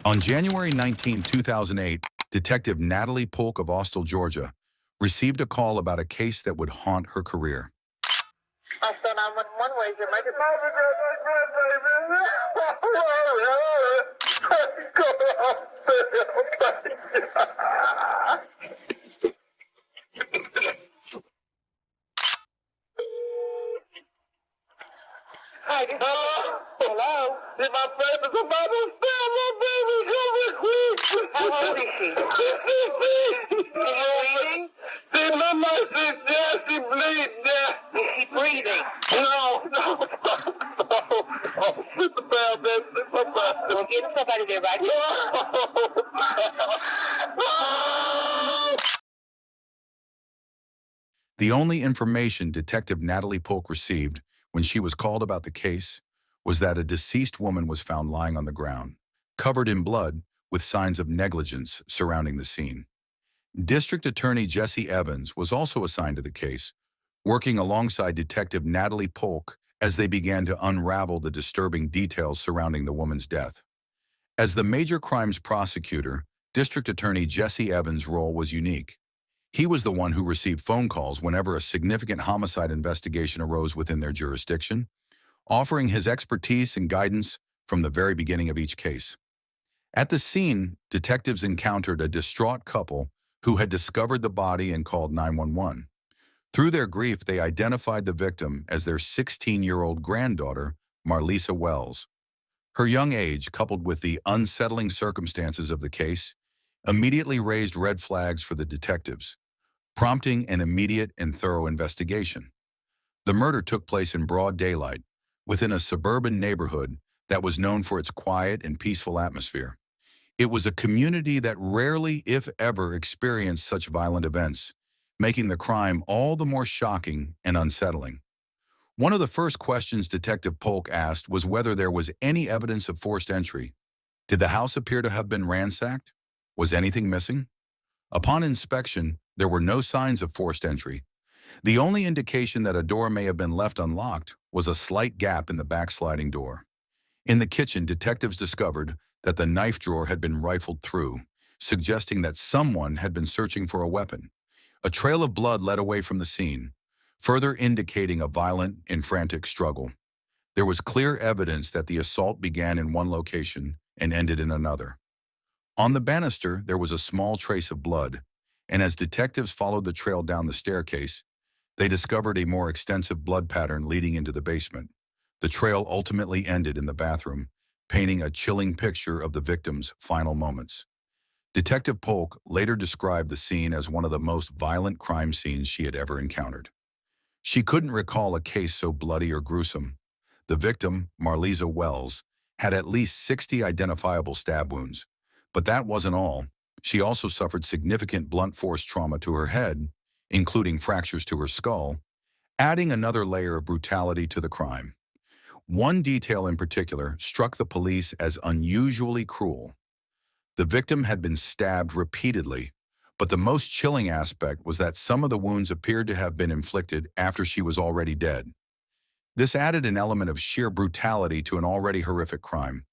On January 19, 2008, Detective Natalie Polk of Austell, Georgia, received a call about a case that would haunt her career. Austell 911, where's your emergency? Hi, hello? Did my friend is about to steal my baby? How old is she? Is she bleeding? She's not my sister. She bleeds now. Is she breathing? No. It's about that. It's about that. Well, get somebody there right now. The only information Detective Natalie Polk received when she was called about the case was that a deceased woman was found lying on the ground, covered in blood, with signs of negligence surrounding the scene. District Attorney Jesse Evans was also assigned to the case, working alongside Detective Natalie Polk as they began to unravel the disturbing details surrounding the woman's death. As the major crimes prosecutor, District Attorney Jesse Evans' role was unique. He was the one who received phone calls whenever a significant homicide investigation arose within their jurisdiction, offering his expertise and guidance from the very beginning of each case. At the scene, detectives encountered a distraught couple who had discovered the body and called 911. Through their grief, they identified the victim as their 16-year-old granddaughter, Marlisa Wells. Her young age, coupled with the unsettling circumstances of the case, immediately raised red flags for the detectives, prompting an immediate and thorough investigation. The murder took place in broad daylight, within a suburban neighborhood that was known for its quiet and peaceful atmosphere. It was a community that rarely, if ever, experienced such violent events, making the crime all the more shocking and unsettling. One of the first questions Detective Polk asked was whether there was any evidence of forced entry. Did the house appear to have been ransacked? Was anything missing? Upon inspection, there were no signs of forced entry. The only indication that a door may have been left unlocked was a slight gap in the back sliding door. In the kitchen, detectives discovered that the knife drawer had been rifled through, suggesting that someone had been searching for a weapon. A trail of blood led away from the scene, further indicating a violent and frantic struggle. There was clear evidence that the assault began in one location and ended in another. On the banister, there was a small trace of blood, and as detectives followed the trail down the staircase, they discovered a more extensive blood pattern leading into the basement. The trail ultimately ended in the bathroom, painting a chilling picture of the victim's final moments. Detective Polk later described the scene as one of the most violent crime scenes she had ever encountered. She couldn't recall a case so bloody or gruesome. The victim, Marlisa Wells, had at least 60 identifiable stab wounds. But that wasn't all. She also suffered significant blunt force trauma to her head, including fractures to her skull, adding another layer of brutality to the crime. One detail in particular struck the police as unusually cruel. The victim had been stabbed repeatedly, but the most chilling aspect was that some of the wounds appeared to have been inflicted after she was already dead. This added an element of sheer brutality to an already horrific crime.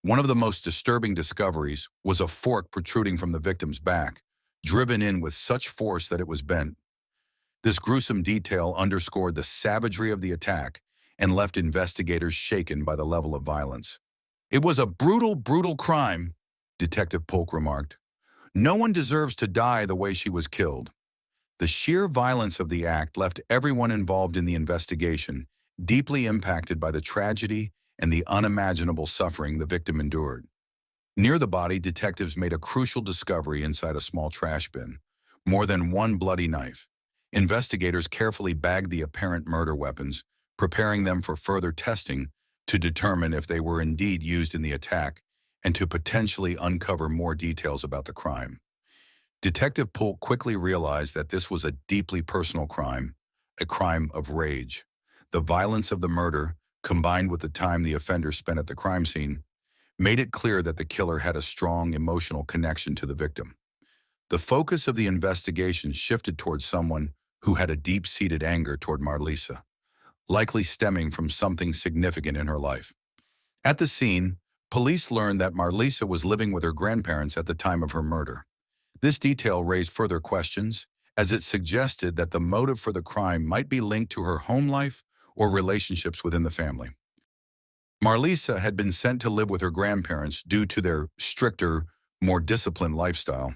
One of the most disturbing discoveries was a fork protruding from the victim's back, driven in with such force that it was bent. This gruesome detail underscored the savagery of the attack and left investigators shaken by the level of violence. "It was a brutal, brutal crime," Detective Polk remarked. "No one deserves to die the way she was killed." The sheer violence of the act left everyone involved in the investigation deeply impacted by the tragedy and the unimaginable suffering the victim endured. Near the body, detectives made a crucial discovery inside a small trash bin: more than one bloody knife. Investigators carefully bagged the apparent murder weapons, preparing them for further testing to determine if they were indeed used in the attack and to potentially uncover more details about the crime. Detective Polk quickly realized that this was a deeply personal crime, a crime of rage. The violence of the murder, combined with the time the offender spent at the crime scene, made it clear that the killer had a strong emotional connection to the victim. The focus of the investigation shifted towards someone who had a deep-seated anger toward Marlisa, likely stemming from something significant in her life. At the scene, Police learned that Marlisa was living with her grandparents at the time of her murder. This detail raised further questions, as it suggested that the motive for the crime might be linked to her home life or relationships within the family. Marlisa had been sent to live with her grandparents due to their stricter, more disciplined lifestyle.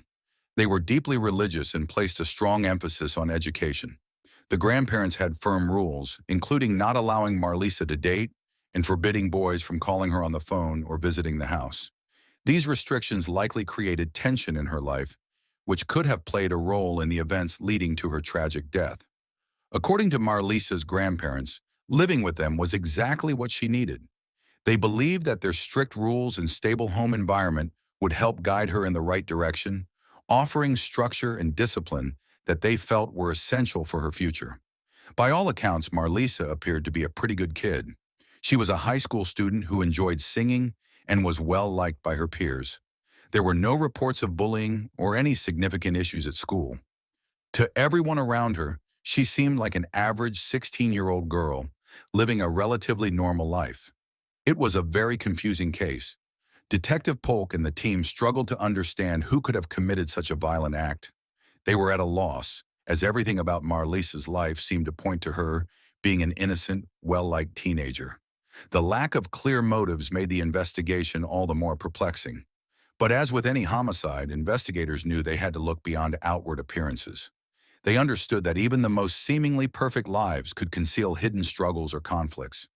They were deeply religious and placed a strong emphasis on education. The grandparents had firm rules, including not allowing Marlisa to date and forbidding boys from calling her on the phone or visiting the house. These restrictions likely created tension in her life, which could have played a role in the events leading to her tragic death. According to Marlisa's grandparents, living with them was exactly what she needed. They believed that their strict rules and stable home environment would help guide her in the right direction, offering structure and discipline that they felt were essential for her future. By all accounts, Marlisa appeared to be a pretty good kid. She was a high school student who enjoyed singing and was well-liked by her peers. There were no reports of bullying or any significant issues at school. To everyone around her, she seemed like an average 16-year-old girl, living a relatively normal life. It was a very confusing case. Detective Polk and the team struggled to understand who could have committed such a violent act. They were at a loss, as everything about Marlisa's life seemed to point to her being an innocent, well-liked teenager. The lack of clear motives made the investigation all the more perplexing. But as with any homicide, investigators knew they had to look beyond outward appearances. They understood that even the most seemingly perfect lives could conceal hidden struggles or conflicts.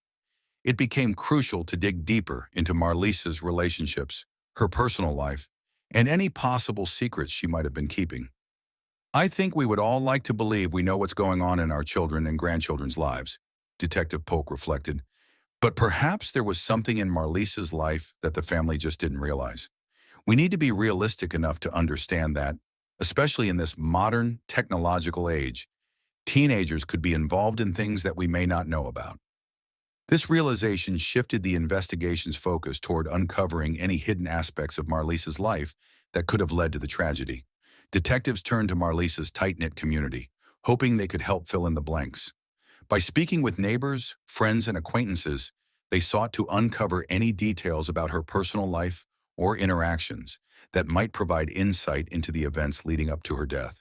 It became crucial to dig deeper into Marlisa's relationships, her personal life, and any possible secrets she might have been keeping. I think we would all like to believe we know what's going on in our children and grandchildren's lives, Detective Polk reflected. But perhaps there was something in Marlisa's life that the family just didn't realize. We need to be realistic enough to understand that, especially in this modern, technological age, teenagers could be involved in things that we may not know about. This realization shifted the investigation's focus toward uncovering any hidden aspects of Marlisa's life that could have led to the tragedy. Detectives turned to Marlisa's tight-knit community, hoping they could help fill in the blanks. By speaking with neighbors, friends, and acquaintances, they sought to uncover any details about her personal life or interactions that might provide insight into the events leading up to her death.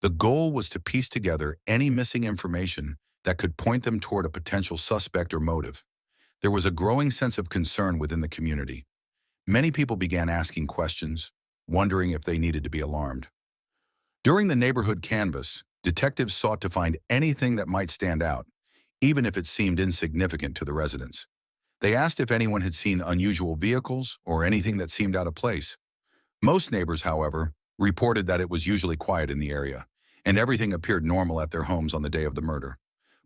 The goal was to piece together any missing information that could point them toward a potential suspect or motive. There was a growing sense of concern within the community. Many people began asking questions, wondering if they needed to be alarmed. During the neighborhood canvass, detectives sought to find anything that might stand out, even if it seemed insignificant to the residents. They asked if anyone had seen unusual vehicles or anything that seemed out of place. Most neighbors, however, reported that it was usually quiet in the area, and everything appeared normal at their homes on the day of the murder.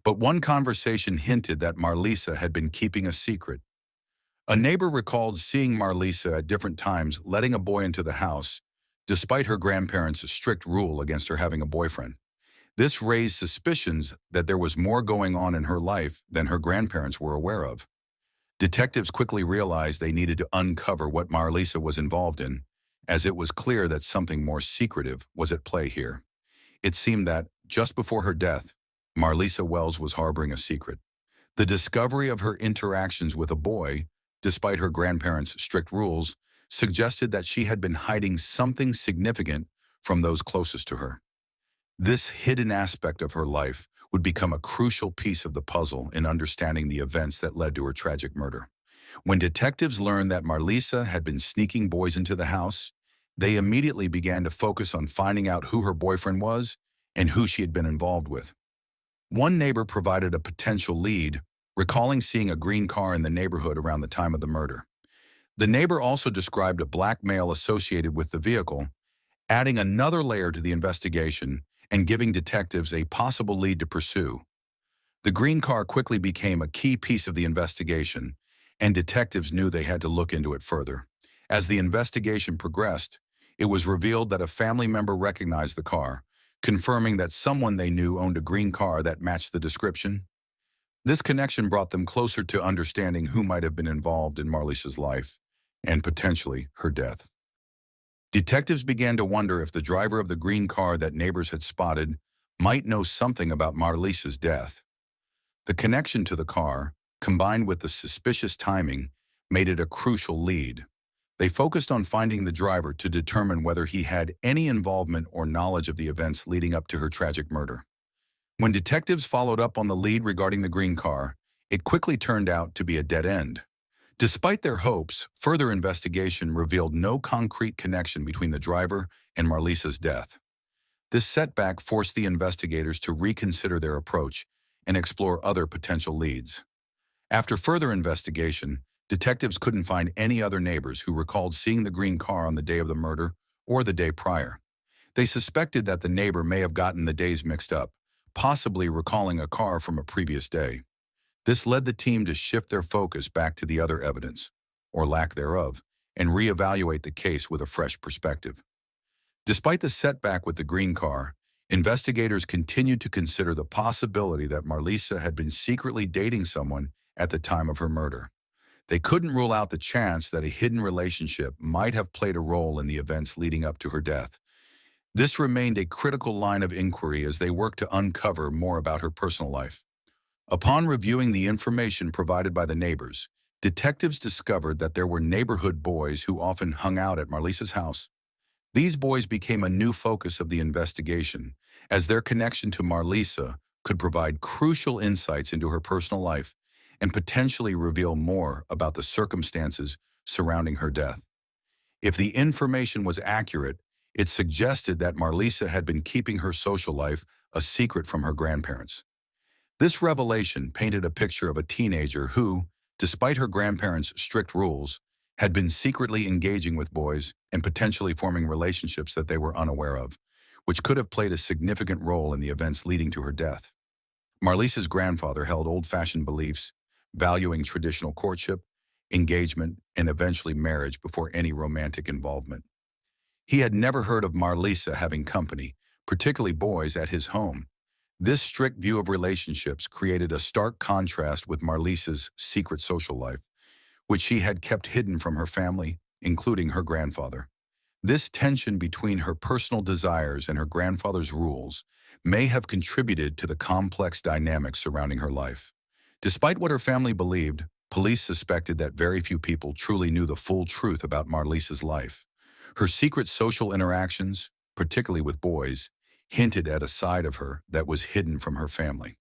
But one conversation hinted that Marlisa had been keeping a secret. A neighbor recalled seeing Marlisa at different times letting a boy into the house, despite her grandparents' strict rule against her having a boyfriend. This raised suspicions that there was more going on in her life than her grandparents were aware of. Detectives quickly realized they needed to uncover what Marlisa was involved in, as it was clear that something more secretive was at play here. It seemed that, just before her death, Marlisa Wells was harboring a secret. The discovery of her interactions with a boy, despite her grandparents' strict rules, suggested that she had been hiding something significant from those closest to her. This hidden aspect of her life would become a crucial piece of the puzzle in understanding the events that led to her tragic murder. When detectives learned that Marlisa had been sneaking boys into the house, they immediately began to focus on finding out who her boyfriend was and who she had been involved with. One neighbor provided a potential lead, recalling seeing a green car in the neighborhood around the time of the murder. The neighbor also described a black male associated with the vehicle, adding another layer to the investigation and giving detectives a possible lead to pursue. The green car quickly became a key piece of the investigation, and detectives knew they had to look into it further. As the investigation progressed, it was revealed that a family member recognized the car, confirming that someone they knew owned a green car that matched the description. This connection brought them closer to understanding who might have been involved in Marlisa's life, and potentially her death. Detectives began to wonder if the driver of the green car that neighbors had spotted might know something about Marlisa's death. The connection to the car, combined with the suspicious timing, made it a crucial lead. They focused on finding the driver to determine whether he had any involvement or knowledge of the events leading up to her tragic murder. When detectives followed up on the lead regarding the green car, it quickly turned out to be a dead end. Despite their hopes, further investigation revealed no concrete connection between the driver and Marlisa's death. This setback forced the investigators to reconsider their approach and explore other potential leads. After further investigation, detectives couldn't find any other neighbors who recalled seeing the green car on the day of the murder or the day prior. They suspected that the neighbor may have gotten the days mixed up, possibly recalling a car from a previous day. This led the team to shift their focus back to the other evidence, or lack thereof, and reevaluate the case with a fresh perspective. Despite the setback with the green car, investigators continued to consider the possibility that Marlisa had been secretly dating someone at the time of her murder. They couldn't rule out the chance that a hidden relationship might have played a role in the events leading up to her death. This remained a critical line of inquiry as they worked to uncover more about her personal life. Upon reviewing the information provided by the neighbors, detectives discovered that there were neighborhood boys who often hung out at Marlisa's house. These boys became a new focus of the investigation, as their connection to Marlisa could provide crucial insights into her personal life and potentially reveal more about the circumstances surrounding her death. If the information was accurate, it suggested that Marlisa had been keeping her social life a secret from her grandparents. This revelation painted a picture of a teenager who, despite her grandparents' strict rules, had been secretly engaging with boys and potentially forming relationships that they were unaware of, which could have played a significant role in the events leading to her death. Marlisa's grandfather held old-fashioned beliefs, valuing traditional courtship, engagement, and eventually marriage before any romantic involvement. He had never heard of Marlisa having company, particularly boys, at his home. This strict view of relationships created a stark contrast with Marlisa's secret social life, which she had kept hidden from her family, including her grandfather. This tension between her personal desires and her grandfather's rules may have contributed to the complex dynamics surrounding her life. Despite what her family believed, police suspected that very few people truly knew the full truth about Marlisa's life. Her secret social interactions, particularly with boys, hinted at a side of her that was hidden from her family.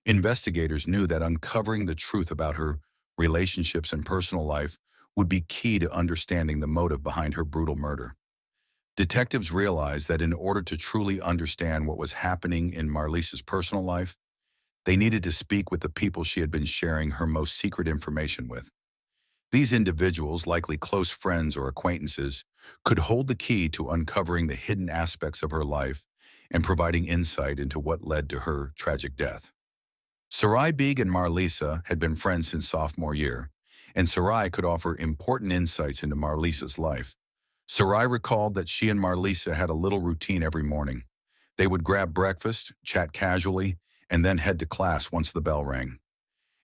Investigators knew that uncovering the truth about her relationships and personal life would be key to understanding the motive behind her brutal murder. Detectives realized that in order to truly understand what was happening in Marlisa's personal life, they needed to speak with the people she had been sharing her most secret information with. These individuals, likely close friends or acquaintances, could hold the key to uncovering the hidden aspects of her life and providing insight into what led to her tragic death. Sarai Beeg and Marlisa had been friends since sophomore year, and Sarai could offer important insights into Marlisa's life. Sarai recalled that she and Marlisa had a little routine every morning. They would grab breakfast, chat casually, and then head to class once the bell rang.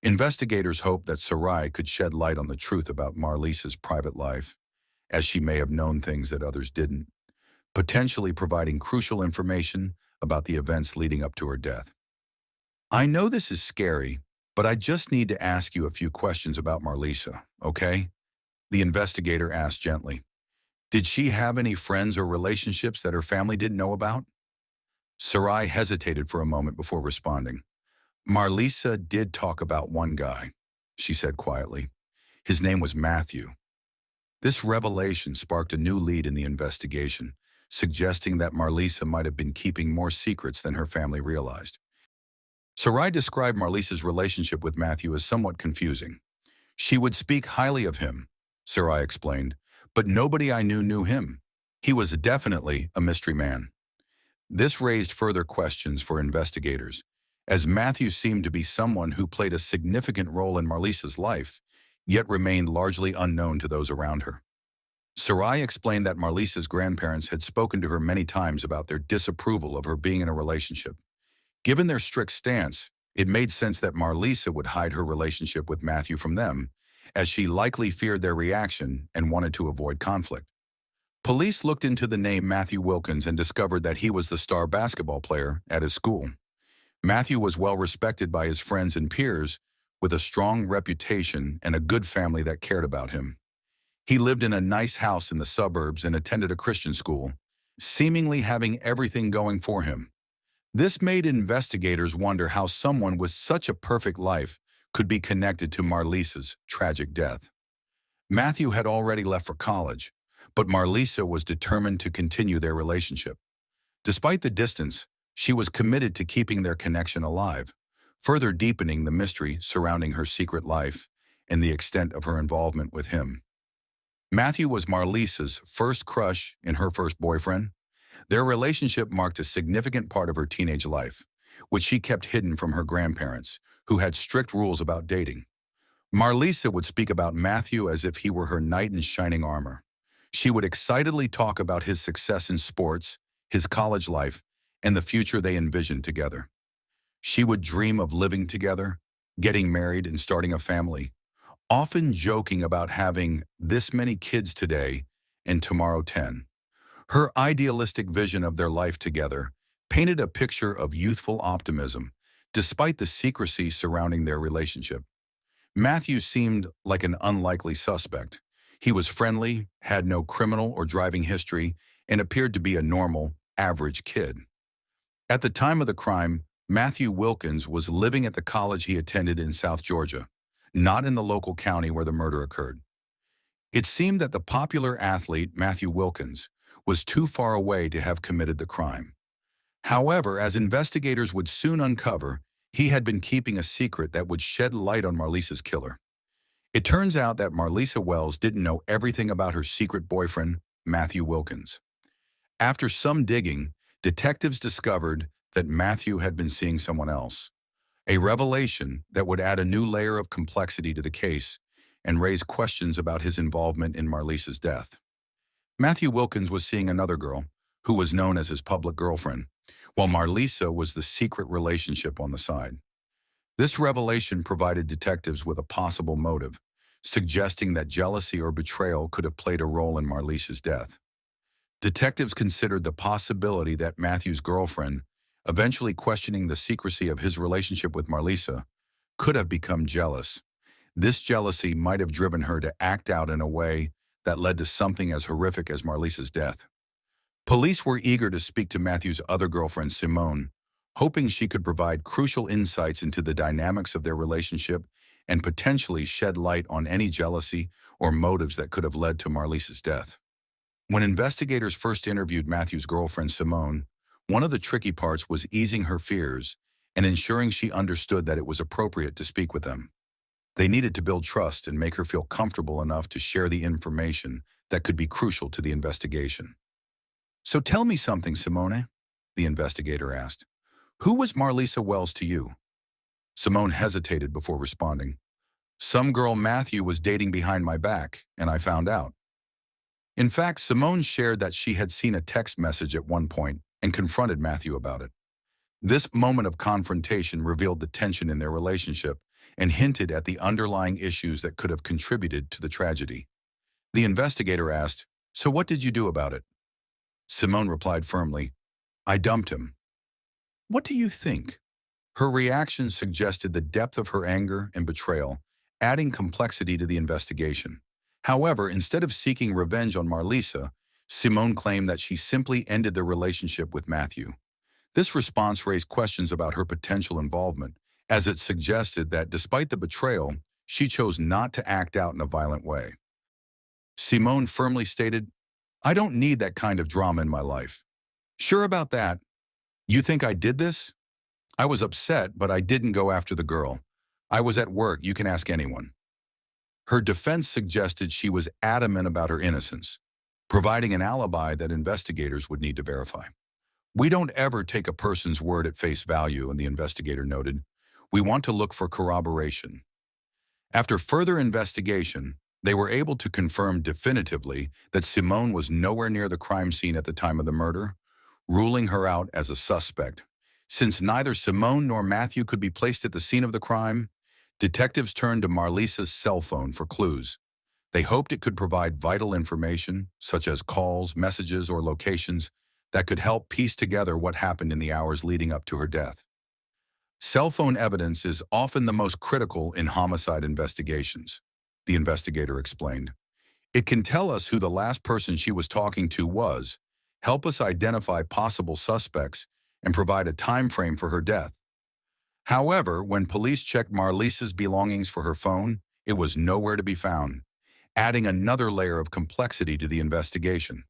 Investigators hoped that Sarai could shed light on the truth about Marlisa's private life, as she may have known things that others didn't, potentially providing crucial information about the events leading up to her death. I know this is scary, but I just need to ask you a few questions about Marlisa, okay? The investigator asked gently. Did she have any friends or relationships that her family didn't know about? Sarai hesitated for a moment before responding. Marlisa did talk about one guy, she said quietly. His name was Matthew. This revelation sparked a new lead in the investigation, suggesting that Marlisa might have been keeping more secrets than her family realized. Sarai described Marlisa's relationship with Matthew as somewhat confusing. She would speak highly of him, Sarai explained, but nobody I knew him. He was definitely a mystery man. This raised further questions for investigators, as Matthew seemed to be someone who played a significant role in Marlisa's life, yet remained largely unknown to those around her. Sarai explained that Marlisa's grandparents had spoken to her many times about their disapproval of her being in a relationship. Given their strict stance, it made sense that Marlisa would hide her relationship with Matthew from them, as she likely feared their reaction and wanted to avoid conflict. Police looked into the name Matthew Wilkins and discovered that he was the star basketball player at his school. Matthew was well respected by his friends and peers, with a strong reputation and a good family that cared about him. He lived in a nice house in the suburbs and attended a Christian school, seemingly having everything going for him. This made investigators wonder how someone with such a perfect life could be connected to Marlisa's tragic death. Matthew had already left for college, but Marlisa was determined to continue their relationship. Despite the distance, she was committed to keeping their connection alive, further deepening the mystery surrounding her secret life and the extent of her involvement with him. Matthew was Marlisa's first crush and her first boyfriend. Their relationship marked a significant part of her teenage life, which she kept hidden from her grandparents, who had strict rules about dating. Marlisa would speak about Matthew as if he were her knight in shining armor. She would excitedly talk about his success in sports, his college life, and the future they envisioned together. She would dream of living together, getting married and starting a family, often joking about having this many kids today and tomorrow 10. Her idealistic vision of their life together painted a picture of youthful optimism, despite the secrecy surrounding their relationship. Matthew seemed like an unlikely suspect. He was friendly, had no criminal or driving history, and appeared to be a normal, average kid. At the time of the crime, Matthew Wilkins was living at the college he attended in South Georgia, not in the local county where the murder occurred. It seemed that the popular athlete, Matthew Wilkins, was too far away to have committed the crime. However, as investigators would soon uncover, he had been keeping a secret that would shed light on Marlisa's killer. It turns out that Marlisa Wells didn't know everything about her secret boyfriend, Matthew Wilkins. After some digging, detectives discovered that Matthew had been seeing someone else, a revelation that would add a new layer of complexity to the case and raise questions about his involvement in Marlisa's death. Matthew Wilkins was seeing another girl, who was known as his public girlfriend, while Marlisa was the secret relationship on the side. This revelation provided detectives with a possible motive, suggesting that jealousy or betrayal could have played a role in Marlisa's death. Detectives considered the possibility that Matthew's girlfriend, eventually questioning the secrecy of his relationship with Marlisa, could have become jealous. This jealousy might have driven her to act out in a way that led to something as horrific as Marlisa's death. Police were eager to speak to Matthew's other girlfriend, Simone, hoping she could provide crucial insights into the dynamics of their relationship and potentially shed light on any jealousy or motives that could have led to Marlisa's death. When investigators first interviewed Matthew's girlfriend, Simone, one of the tricky parts was easing her fears and ensuring she understood that it was appropriate to speak with them. They needed to build trust and make her feel comfortable enough to share the information that could be crucial to the investigation. "So tell me something, Simone," the investigator asked. "Who was Marlisa Wells to you?" Simone hesitated before responding. "Some girl Matthew was dating behind my back, and I found out." In fact, Simone shared that she had seen a text message at one point and confronted Matthew about it. This moment of confrontation revealed the tension in their relationship and hinted at the underlying issues that could have contributed to the tragedy. The investigator asked, "So what did you do about it?" Simone replied firmly, "I dumped him." "What do you think?" Her reaction suggested the depth of her anger and betrayal, adding complexity to the investigation. However, instead of seeking revenge on Marlisa, Simone claimed that she simply ended the relationship with Matthew. This response raised questions about her potential involvement, as it suggested that despite the betrayal, she chose not to act out in a violent way. Simone firmly stated, "I don't need that kind of drama in my life." "Sure about that? You think I did this?" "I was upset, but I didn't go after the girl. I was at work, you can ask anyone." Her defense suggested she was adamant about her innocence, providing an alibi that investigators would need to verify. "We don't ever take a person's word at face value," and the investigator noted. "We want to look for corroboration." After further investigation, they were able to confirm definitively that Simone was nowhere near the crime scene at the time of the murder, ruling her out as a suspect. Since neither Simone nor Matthew could be placed at the scene of the crime, detectives turned to Marlisa's cell phone for clues. They hoped it could provide vital information, such as calls, messages, or locations, that could help piece together what happened in the hours leading up to her death. Cell phone evidence is often the most critical in homicide investigations, the investigator explained. It can tell us who the last person she was talking to was, help us identify possible suspects, and provide a time frame for her death. However, when police checked Marlisa's belongings for her phone, it was nowhere to be found, adding another layer of complexity to the investigation.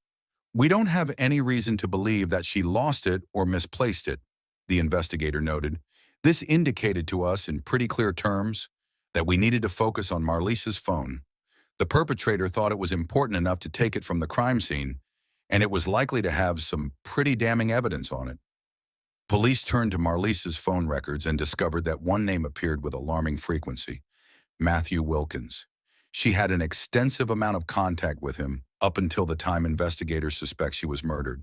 We don't have any reason to believe that she lost it or misplaced it, the investigator noted. This indicated to us in pretty clear terms that we needed to focus on Marlisa's phone. The perpetrator thought it was important enough to take it from the crime scene, and it was likely to have some pretty damning evidence on it. Police turned to Marlisa's phone records and discovered that one name appeared with alarming frequency: Matthew Wilkins. She had an extensive amount of contact with him up until the time investigators suspect she was murdered,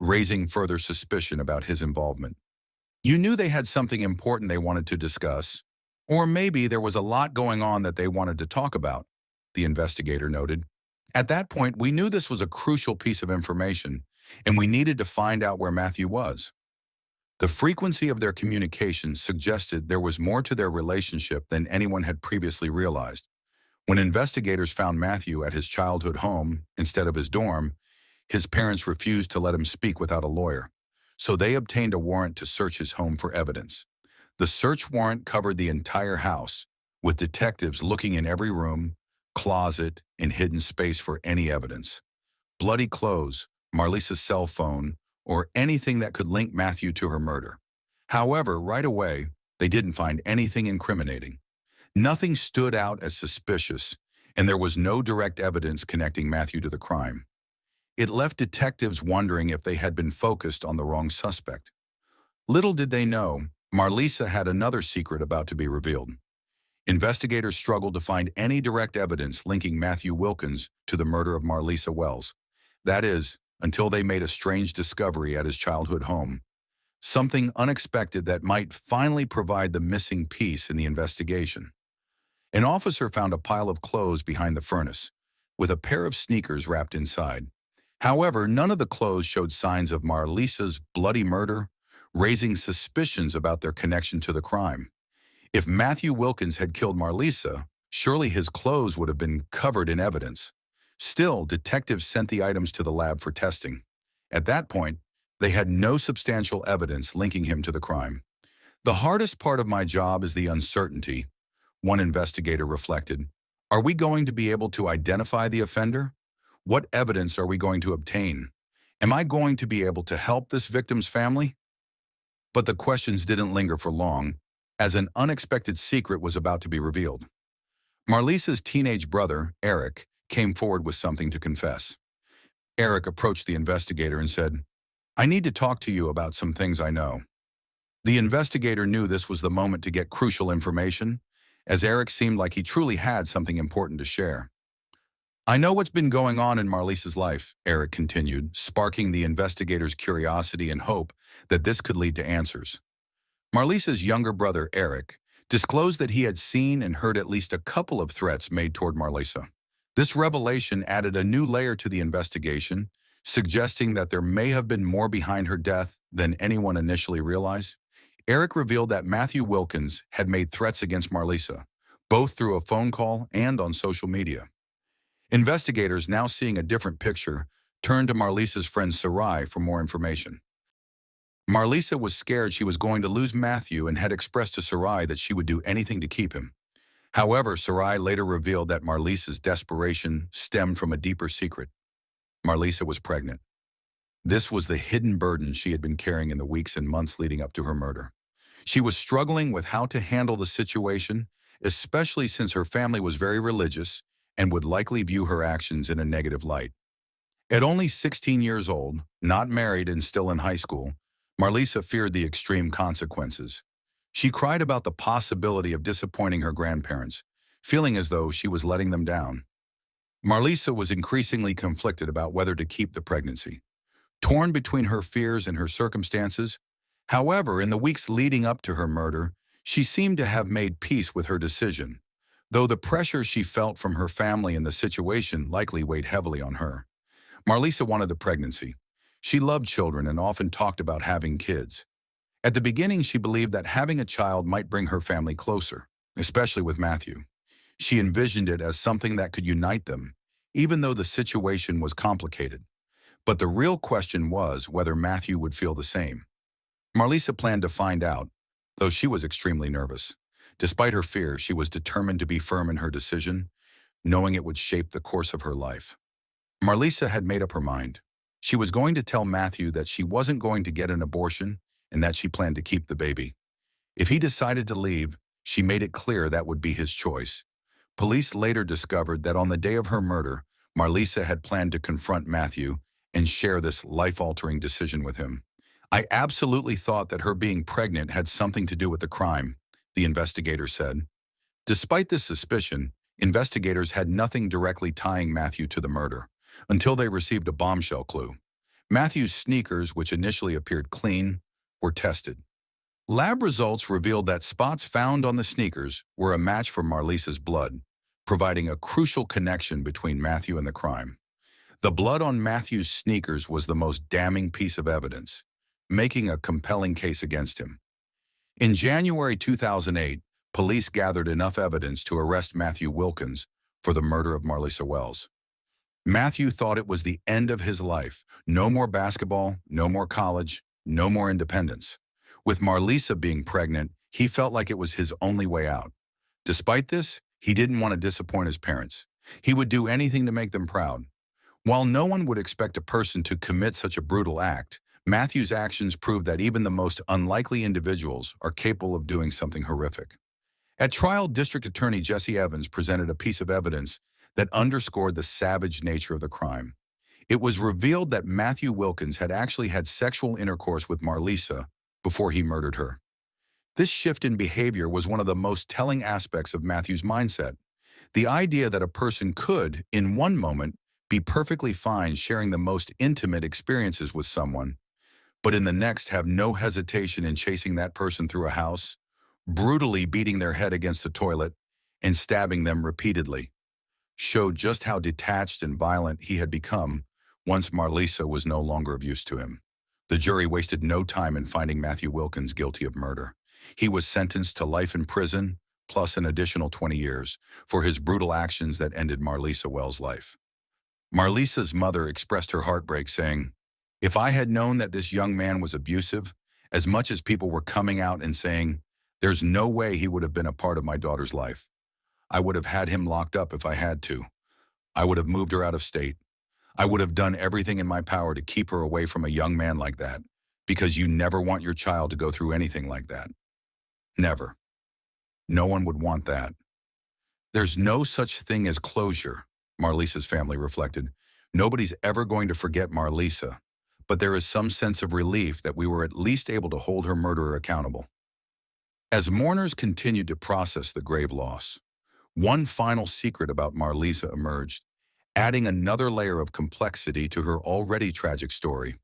raising further suspicion about his involvement. You knew they had something important they wanted to discuss, or maybe there was a lot going on that they wanted to talk about, the investigator noted. At that point, we knew this was a crucial piece of information, and we needed to find out where Matthew was. The frequency of their communication suggested there was more to their relationship than anyone had previously realized. When investigators found Matthew at his childhood home instead of his dorm, his parents refused to let him speak without a lawyer, so they obtained a warrant to search his home for evidence. The search warrant covered the entire house, with detectives looking in every room, closet, and hidden space for any evidence. Bloody clothes, Marlisa's cell phone, or anything that could link Matthew to her murder. However, right away, they didn't find anything incriminating. Nothing stood out as suspicious, and there was no direct evidence connecting Matthew to the crime. It left detectives wondering if they had been focused on the wrong suspect. Little did they know, Marlisa had another secret about to be revealed. Investigators struggled to find any direct evidence linking Matthew Wilkins to the murder of Marlisa Wells. That is, until they made a strange discovery at his childhood home. Something unexpected that might finally provide the missing piece in the investigation. An officer found a pile of clothes behind the furnace, with a pair of sneakers wrapped inside. However, none of the clothes showed signs of Marlisa's bloody murder, raising suspicions about their connection to the crime. If Matthew Wilkins had killed Marlisa, surely his clothes would have been covered in evidence. Still, detectives sent the items to the lab for testing. At that point, they had no substantial evidence linking him to the crime. The hardest part of my job is the uncertainty, one investigator reflected. Are we going to be able to identify the offender? What evidence are we going to obtain? Am I going to be able to help this victim's family? But the questions didn't linger for long, as an unexpected secret was about to be revealed. Marlisa's teenage brother, Eric, came forward with something to confess. Eric approached the investigator and said, "I need to talk to you about some things I know." The investigator knew this was the moment to get crucial information, as Eric seemed like he truly had something important to share. "I know what's been going on in Marlisa's life," Eric continued, sparking the investigator's curiosity and hope that this could lead to answers. Marlisa's younger brother, Eric, disclosed that he had seen and heard at least a couple of threats made toward Marlisa. This revelation added a new layer to the investigation, suggesting that there may have been more behind her death than anyone initially realized. Eric revealed that Matthew Wilkins had made threats against Marlisa, both through a phone call and on social media. Investigators, now seeing a different picture, turned to Marlisa's friend Sarai for more information. Marlisa was scared she was going to lose Matthew and had expressed to Sarai that she would do anything to keep him. However, Sarai later revealed that Marlisa's desperation stemmed from a deeper secret. Marlisa was pregnant. This was the hidden burden she had been carrying in the weeks and months leading up to her murder. She was struggling with how to handle the situation, especially since her family was very religious and would likely view her actions in a negative light. At only 16 years old, not married and still in high school, Marlisa feared the extreme consequences. She cried about the possibility of disappointing her grandparents, feeling as though she was letting them down. Marlisa was increasingly conflicted about whether to keep the pregnancy, torn between her fears and her circumstances. However, in the weeks leading up to her murder, she seemed to have made peace with her decision, though the pressure she felt from her family and the situation likely weighed heavily on her. Marlisa wanted the pregnancy. She loved children and often talked about having kids. At the beginning, she believed that having a child might bring her family closer, especially with Matthew. She envisioned it as something that could unite them, even though the situation was complicated. But the real question was whether Matthew would feel the same. Marlisa planned to find out, though she was extremely nervous. Despite her fear, she was determined to be firm in her decision, knowing it would shape the course of her life. Marlisa had made up her mind. She was going to tell Matthew that she wasn't going to get an abortion and that she planned to keep the baby. If he decided to leave, she made it clear that would be his choice. Police later discovered that on the day of her murder, Marlisa had planned to confront Matthew and share this life-altering decision with him. I absolutely thought that her being pregnant had something to do with the crime, the investigator said. Despite this suspicion, investigators had nothing directly tying Matthew to the murder, until they received a bombshell clue. Matthew's sneakers, which initially appeared clean, were tested. Lab results revealed that spots found on the sneakers were a match for Marlisa's blood, providing a crucial connection between Matthew and the crime. The blood on Matthew's sneakers was the most damning piece of evidence, making a compelling case against him. In January 2008, police gathered enough evidence to arrest Matthew Wilkins for the murder of Marlisa Wells. Matthew thought it was the end of his life. No more basketball, no more college, no more independence. With Marlisa being pregnant, he felt like it was his only way out. Despite this, he didn't want to disappoint his parents. He would do anything to make them proud. While no one would expect a person to commit such a brutal act, Matthew's actions proved that even the most unlikely individuals are capable of doing something horrific. At trial, District Attorney Jesse Evans presented a piece of evidence that underscored the savage nature of the crime. It was revealed that Matthew Wilkins had actually had sexual intercourse with Marlisa before he murdered her. This shift in behavior was one of the most telling aspects of Matthew's mindset. The idea that a person could, in one moment, be perfectly fine sharing the most intimate experiences with someone, but in the next have no hesitation in chasing that person through a house, brutally beating their head against a toilet, and stabbing them repeatedly, showed just how detached and violent he had become once Marlisa was no longer of use to him. The jury wasted no time in finding Matthew Wilkins guilty of murder. He was sentenced to life in prison, plus an additional 20 years, for his brutal actions that ended Marlisa Wells' life. Marlisa's mother expressed her heartbreak, saying, "If I had known that this young man was abusive, as much as people were coming out and saying, there's no way he would have been a part of my daughter's life, I would have had him locked up if I had to. I would have moved her out of state. I would have done everything in my power to keep her away from a young man like that, because you never want your child to go through anything like that. Never. No one would want that." There's no such thing as closure, Marlisa's family reflected. Nobody's ever going to forget Marlisa, but there is some sense of relief that we were at least able to hold her murderer accountable. As mourners continued to process the grave loss, one final secret about Marlisa emerged, adding another layer of complexity to her already tragic story.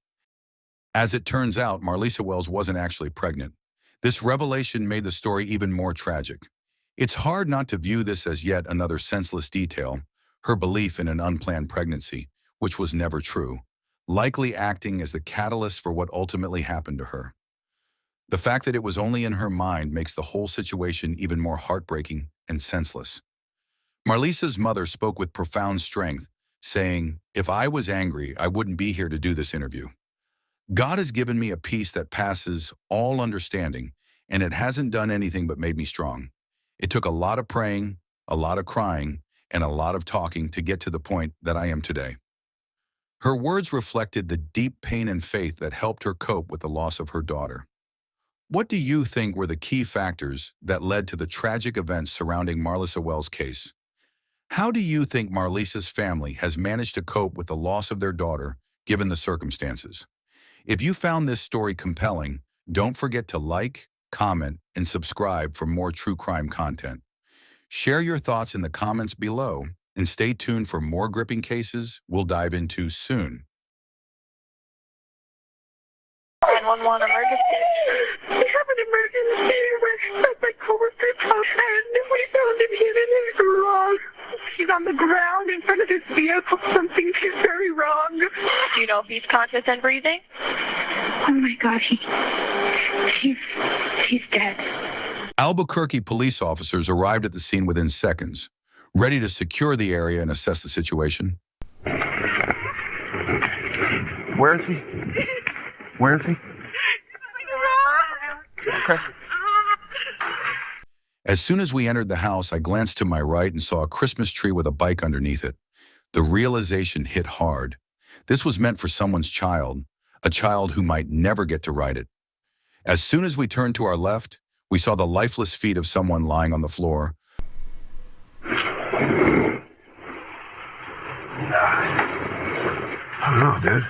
As it turns out, Marlisa Wells wasn't actually pregnant. This revelation made the story even more tragic. It's hard not to view this as yet another senseless detail, her belief in an unplanned pregnancy, which was never true, likely acting as the catalyst for what ultimately happened to her. The fact that it was only in her mind makes the whole situation even more heartbreaking and senseless. Marlisa's mother spoke with profound strength, saying, "If I was angry, I wouldn't be here to do this interview. God has given me a peace that passes all understanding, and it hasn't done anything but made me strong. It took a lot of praying, a lot of crying, and a lot of talking to get to the point that I am today." Her words reflected the deep pain and faith that helped her cope with the loss of her daughter. What do you think were the key factors that led to the tragic events surrounding Marlisa Wells' case? How do you think Marlisa's family has managed to cope with the loss of their daughter, given the circumstances? If you found this story compelling, don't forget to like, comment, and subscribe for more true crime content. Share your thoughts in the comments below, and stay tuned for more gripping cases we'll dive into soon. 911 emergency. We have an emergency with my coworker's husband. We found him hidden in his garage. He's on the ground in front of his vehicle. Something is very wrong. Do you know if he's conscious and breathing? Oh my God, he's dead. Albuquerque police officers arrived at the scene within seconds, ready to secure the area and assess the situation. Where is he? Where is he? Okay. As soon as we entered the house, I glanced to my right and saw a Christmas tree with a bike underneath it. The realization hit hard. This was meant for someone's child, a child who might never get to ride it. As soon as we turned to our left, we saw the lifeless feet of someone lying on the floor. I don't know, dude.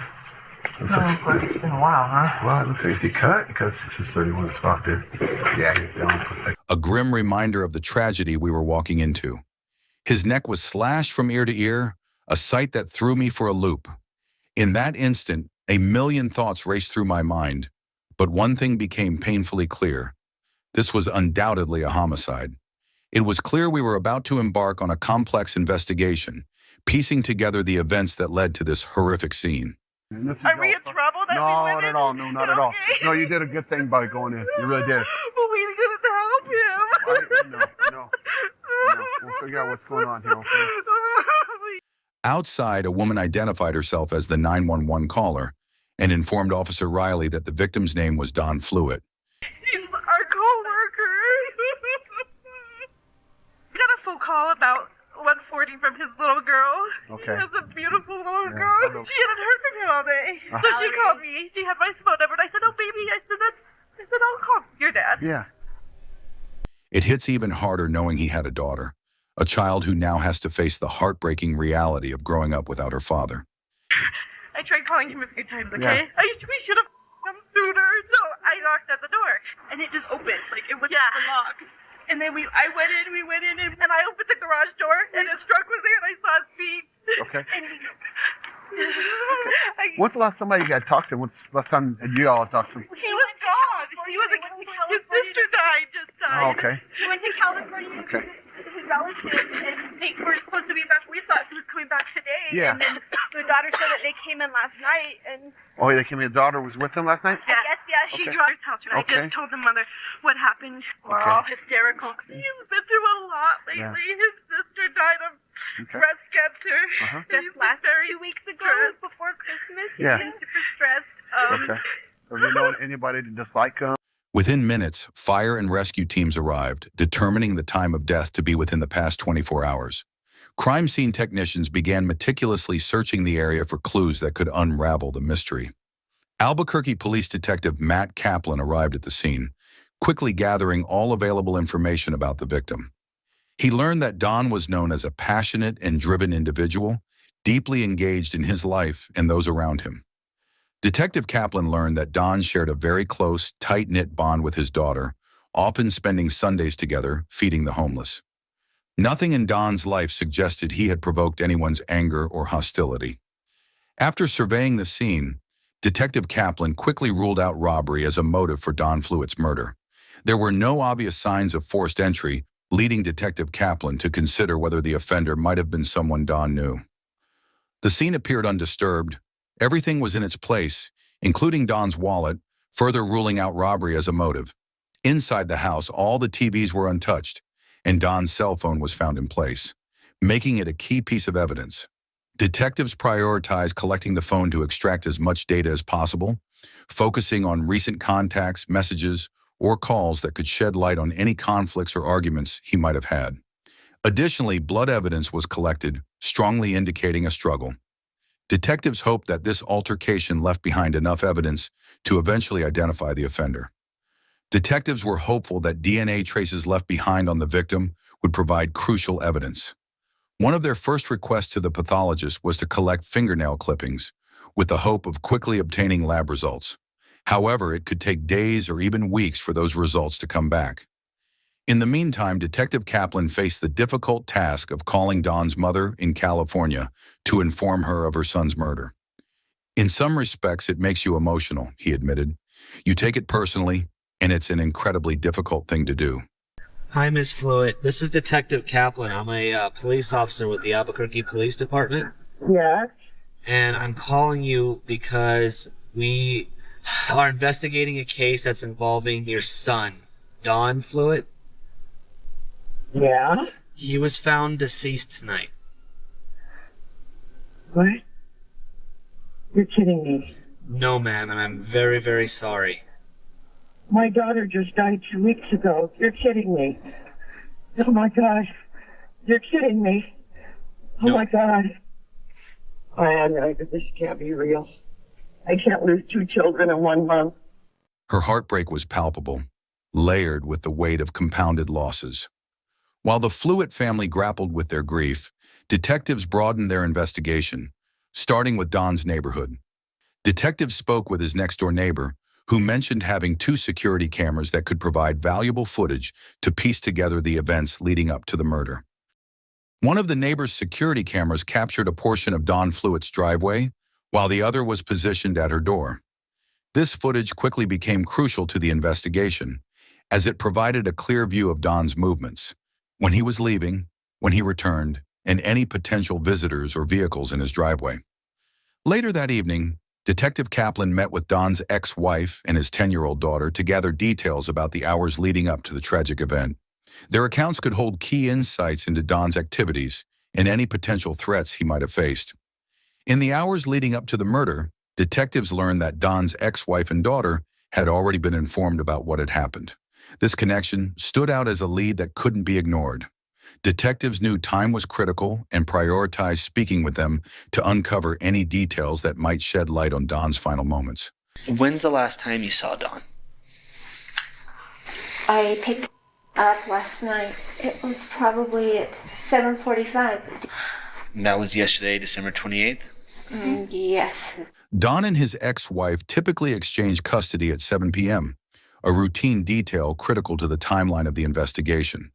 It's been a while, huh? Well, it looks like he cut because this is 31 spot, dude. Yeah, he's down. A grim reminder of the tragedy we were walking into. His neck was slashed from ear to ear, a sight that threw me for a loop. In that instant, a million thoughts raced through my mind, but one thing became painfully clear. This was undoubtedly a homicide. It was clear we were about to embark on a complex investigation, piecing together the events that led to this horrific scene. Are we in trouble that we went not at all. No, not at all. No, you did a good thing by going in. You really did. But we didn't help him. No. We'll figure out what's going on here, okay? Outside, a woman identified herself as the 911 caller and informed Officer Riley that the victim's name was Don Fluitt. He's our co-worker. We got a phone call about 1:40 from his little girl. Okay. He has a beautiful little girl. She hadn't heard from him all day. So she called me. She had my phone number. And I said, oh, baby. I said, I'll call your dad. Yeah. It hits even harder knowing he had a daughter, a child who now has to face the heartbreaking reality of growing up without her father. I tried calling him a few times, okay? Yeah. We should have come sooner. So I knocked at the door. And it just opened. Like, it was unlocked. And then we went in, and I opened the garage door, and his truck was there, and I saw his feet. Okay. And When's the last time you guys talked to him? When's the last time you all talked to him? he was gone. His sister died, just died. Oh, okay. He went to California. Okay. His relatives, and they were supposed to be back. We thought he was coming back today. Yeah. And then the daughter said that they came in last night, and Oh, they came in. Your daughter was with him last night? I guess, yeah, she Okay. drove his house, and I Okay. just told the mother what happened. We're Okay. all hysterical. He's been through a lot lately. Yeah. His sister died of Okay. breast cancer. Uh-huh. Just last 2 weeks ago, before Christmas. Yeah. He's super stressed. Okay. Have you known anybody to dislike him? Within minutes, fire and rescue teams arrived, determining the time of death to be within the past 24 hours. Crime scene technicians began meticulously searching the area for clues that could unravel the mystery. Albuquerque Police Detective Matt Kaplan arrived at the scene, quickly gathering all available information about the victim. He learned that Don was known as a passionate and driven individual, deeply engaged in his life and those around him. Detective Kaplan learned that Don shared a very close, tight-knit bond with his daughter, often spending Sundays together, feeding the homeless. Nothing in Don's life suggested he had provoked anyone's anger or hostility. After surveying the scene, Detective Kaplan quickly ruled out robbery as a motive for Don Fluitt's murder. There were no obvious signs of forced entry, leading Detective Kaplan to consider whether the offender might have been someone Don knew. The scene appeared undisturbed. Everything was in its place, including Don's wallet, further ruling out robbery as a motive. Inside the house, all the TVs were untouched, and Don's cell phone was found in place, making it a key piece of evidence. Detectives prioritized collecting the phone to extract as much data as possible, focusing on recent contacts, messages, or calls that could shed light on any conflicts or arguments he might have had. Additionally, blood evidence was collected, strongly indicating a struggle. Detectives hoped that this altercation left behind enough evidence to eventually identify the offender. Detectives were hopeful that DNA traces left behind on the victim would provide crucial evidence. One of their first requests to the pathologist was to collect fingernail clippings, with the hope of quickly obtaining lab results. However, it could take days or even weeks for those results to come back. In the meantime, Detective Kaplan faced the difficult task of calling Don's mother in California to inform her of her son's murder. In some respects, it makes you emotional, he admitted. You take it personally, and it's an incredibly difficult thing to do. Hi, Miss Fluitt. This is Detective Kaplan. I'm a police officer with the Albuquerque Police Department. Yes. And I'm calling you because we are investigating a case that's involving your son, Don Fluitt. Yeah? He was found deceased tonight. What? You're kidding me. No, ma'am, and I'm very, very sorry. My daughter just died 2 weeks ago. You're kidding me. Oh my God. You're kidding me. Oh No. my God. This can't be real. I can't lose 2 children in 1 month. Her heartbreak was palpable, layered with the weight of compounded losses. While the Fluitt family grappled with their grief, detectives broadened their investigation, starting with Don's neighborhood. Detectives spoke with his next-door neighbor, who mentioned having 2 security cameras that could provide valuable footage to piece together the events leading up to the murder. One of the neighbor's security cameras captured a portion of Don Fluitt's driveway, while the other was positioned at her door. This footage quickly became crucial to the investigation, as it provided a clear view of Don's movements, when he was leaving, when he returned, and any potential visitors or vehicles in his driveway. Later that evening, Detective Kaplan met with Don's ex-wife and his 10-year-old daughter to gather details about the hours leading up to the tragic event. Their accounts could hold key insights into Don's activities and any potential threats he might have faced. In the hours leading up to the murder, detectives learned that Don's ex-wife and daughter had already been informed about what had happened. This connection stood out as a lead that couldn't be ignored. Detectives knew time was critical and prioritized speaking with them to uncover any details that might shed light on Don's final moments. When's the last time you saw Don? I picked up last night. It was probably at 7:45. That was yesterday, December 28th? Yes. Don and his ex-wife typically exchange custody at 7 p.m., a routine detail critical to the timeline of the investigation.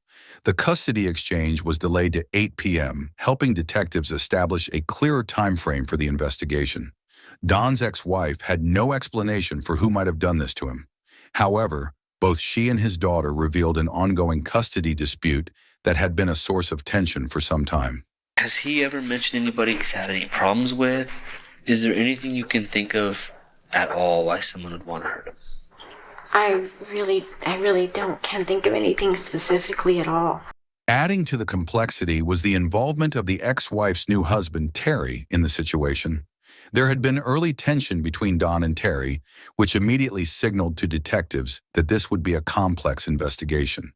The custody exchange was delayed to 8 p.m., helping detectives establish a clearer time frame for the investigation. Don's ex-wife had no explanation for who might have done this to him. However, both she and his daughter revealed an ongoing custody dispute that had been a source of tension for some time. Has he ever mentioned anybody he's had any problems with? Is there anything you can think of at all why someone would want to hurt him? I really can't think of anything specifically at all. Adding to the complexity was the involvement of the ex-wife's new husband, Terry, in the situation. There had been early tension between Don and Terry, which immediately signaled to detectives that this would be a complex investigation.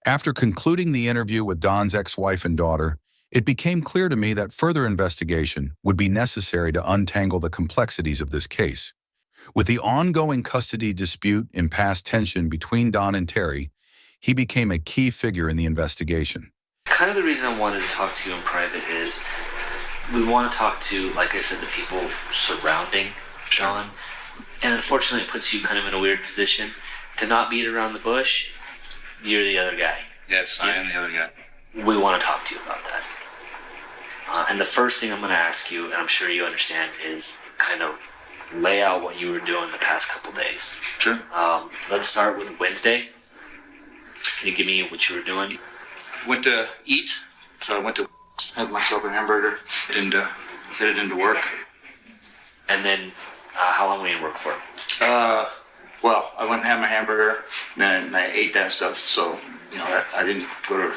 After concluding the interview with Don's ex-wife and daughter, it became clear to me that further investigation would be necessary to untangle the complexities of this case. With the ongoing custody dispute and past tension between Don and Terry, he became a key figure in the investigation. Kind of the reason I wanted to talk to you in private is we want to talk to, like I said, the people surrounding Don. And unfortunately, it puts you kind of in a weird position. To not beat around the bush, you're the other guy. Yes, I am the other guy. We want to talk to you about that. And the first thing I'm going to ask you, and I'm sure you understand, is kind of lay out what you were doing the past couple days. Sure. Let's start with Wednesday. Can you give me what you were doing? Went to eat, so I went to had myself a hamburger and headed into work. And then, how long were you in work for? Well, I went and had my hamburger, then I ate that stuff, so, I didn't go to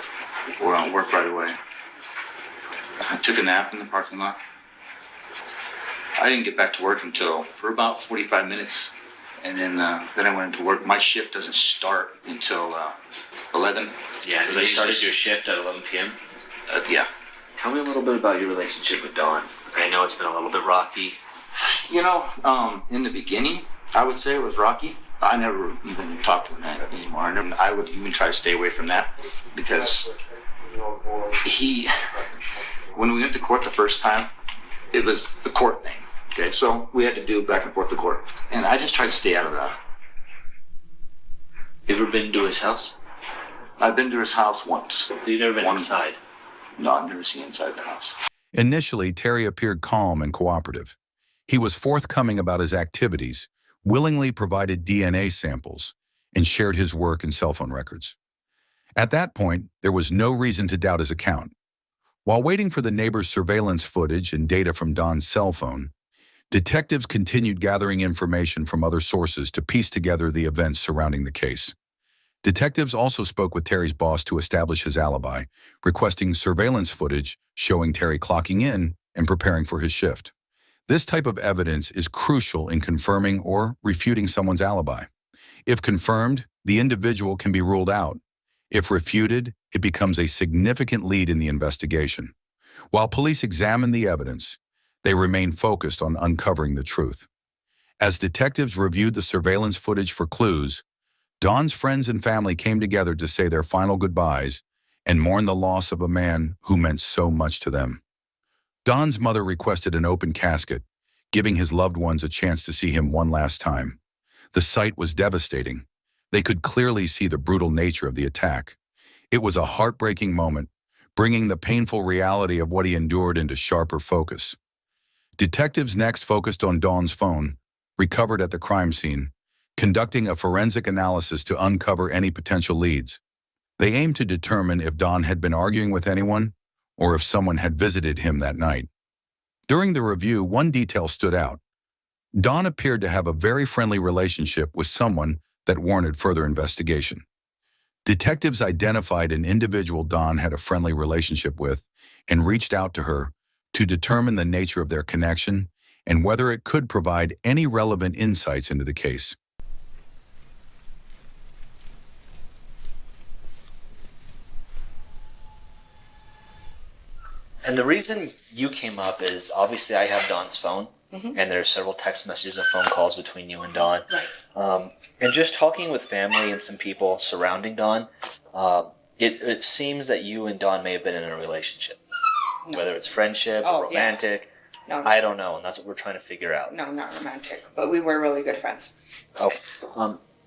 work right away. I took a nap in the parking lot. I didn't get back to work for about 45 minutes, and then I went into work. My shift doesn't start until 11. Yeah, you started your shift at 11 p.m.? Yeah. Tell me a little bit about your relationship with Dawn. I know it's been a little bit rocky. In the beginning, I would say it was rocky. I never even talked to him anymore. And I would even try to stay away from that because when we went to court the first time, it was the court thing. Okay, so we had to do back and forth to court. And I just tried to stay out of that. You ever been to his house? I've been to his house once. You've never been inside? No, I've never seen inside the house. Initially, Terry appeared calm and cooperative. He was forthcoming about his activities, willingly provided DNA samples, and shared his work and cell phone records. At that point, there was no reason to doubt his account. While waiting for the neighbor's surveillance footage and data from Don's cell phone, Detectives continued gathering information from other sources to piece together the events surrounding the case. Detectives also spoke with Terry's boss to establish his alibi, requesting surveillance footage showing Terry clocking in and preparing for his shift. This type of evidence is crucial in confirming or refuting someone's alibi. If confirmed, the individual can be ruled out. If refuted, it becomes a significant lead in the investigation. While police examine the evidence, they remain focused on uncovering the truth. As detectives reviewed the surveillance footage for clues, Dawn's friends and family came together to say their final goodbyes and mourn the loss of a man who meant so much to them. Dawn's mother requested an open casket, giving his loved ones a chance to see him one last time. The sight was devastating. They could clearly see the brutal nature of the attack. It was a heartbreaking moment, bringing the painful reality of what he endured into sharper focus. Detectives next focused on Dawn's phone, recovered at the crime scene, conducting a forensic analysis to uncover any potential leads. They aimed to determine if Dawn had been arguing with anyone or if someone had visited him that night. During the review, one detail stood out. Dawn appeared to have a very friendly relationship with someone that warranted further investigation. Detectives identified an individual Dawn had a friendly relationship with and reached out to her to determine the nature of their connection and whether it could provide any relevant insights into the case. And the reason you came up is obviously I have Dawn's phone, and there are several text messages and phone calls between you and Dawn. Right. And just talking with family and some people surrounding Dawn, it seems that you and Dawn may have been in a relationship, whether it's friendship or romantic. Yeah. No. I don't know, and that's what we're trying to figure out. No, not romantic, but we were really good friends. Okay.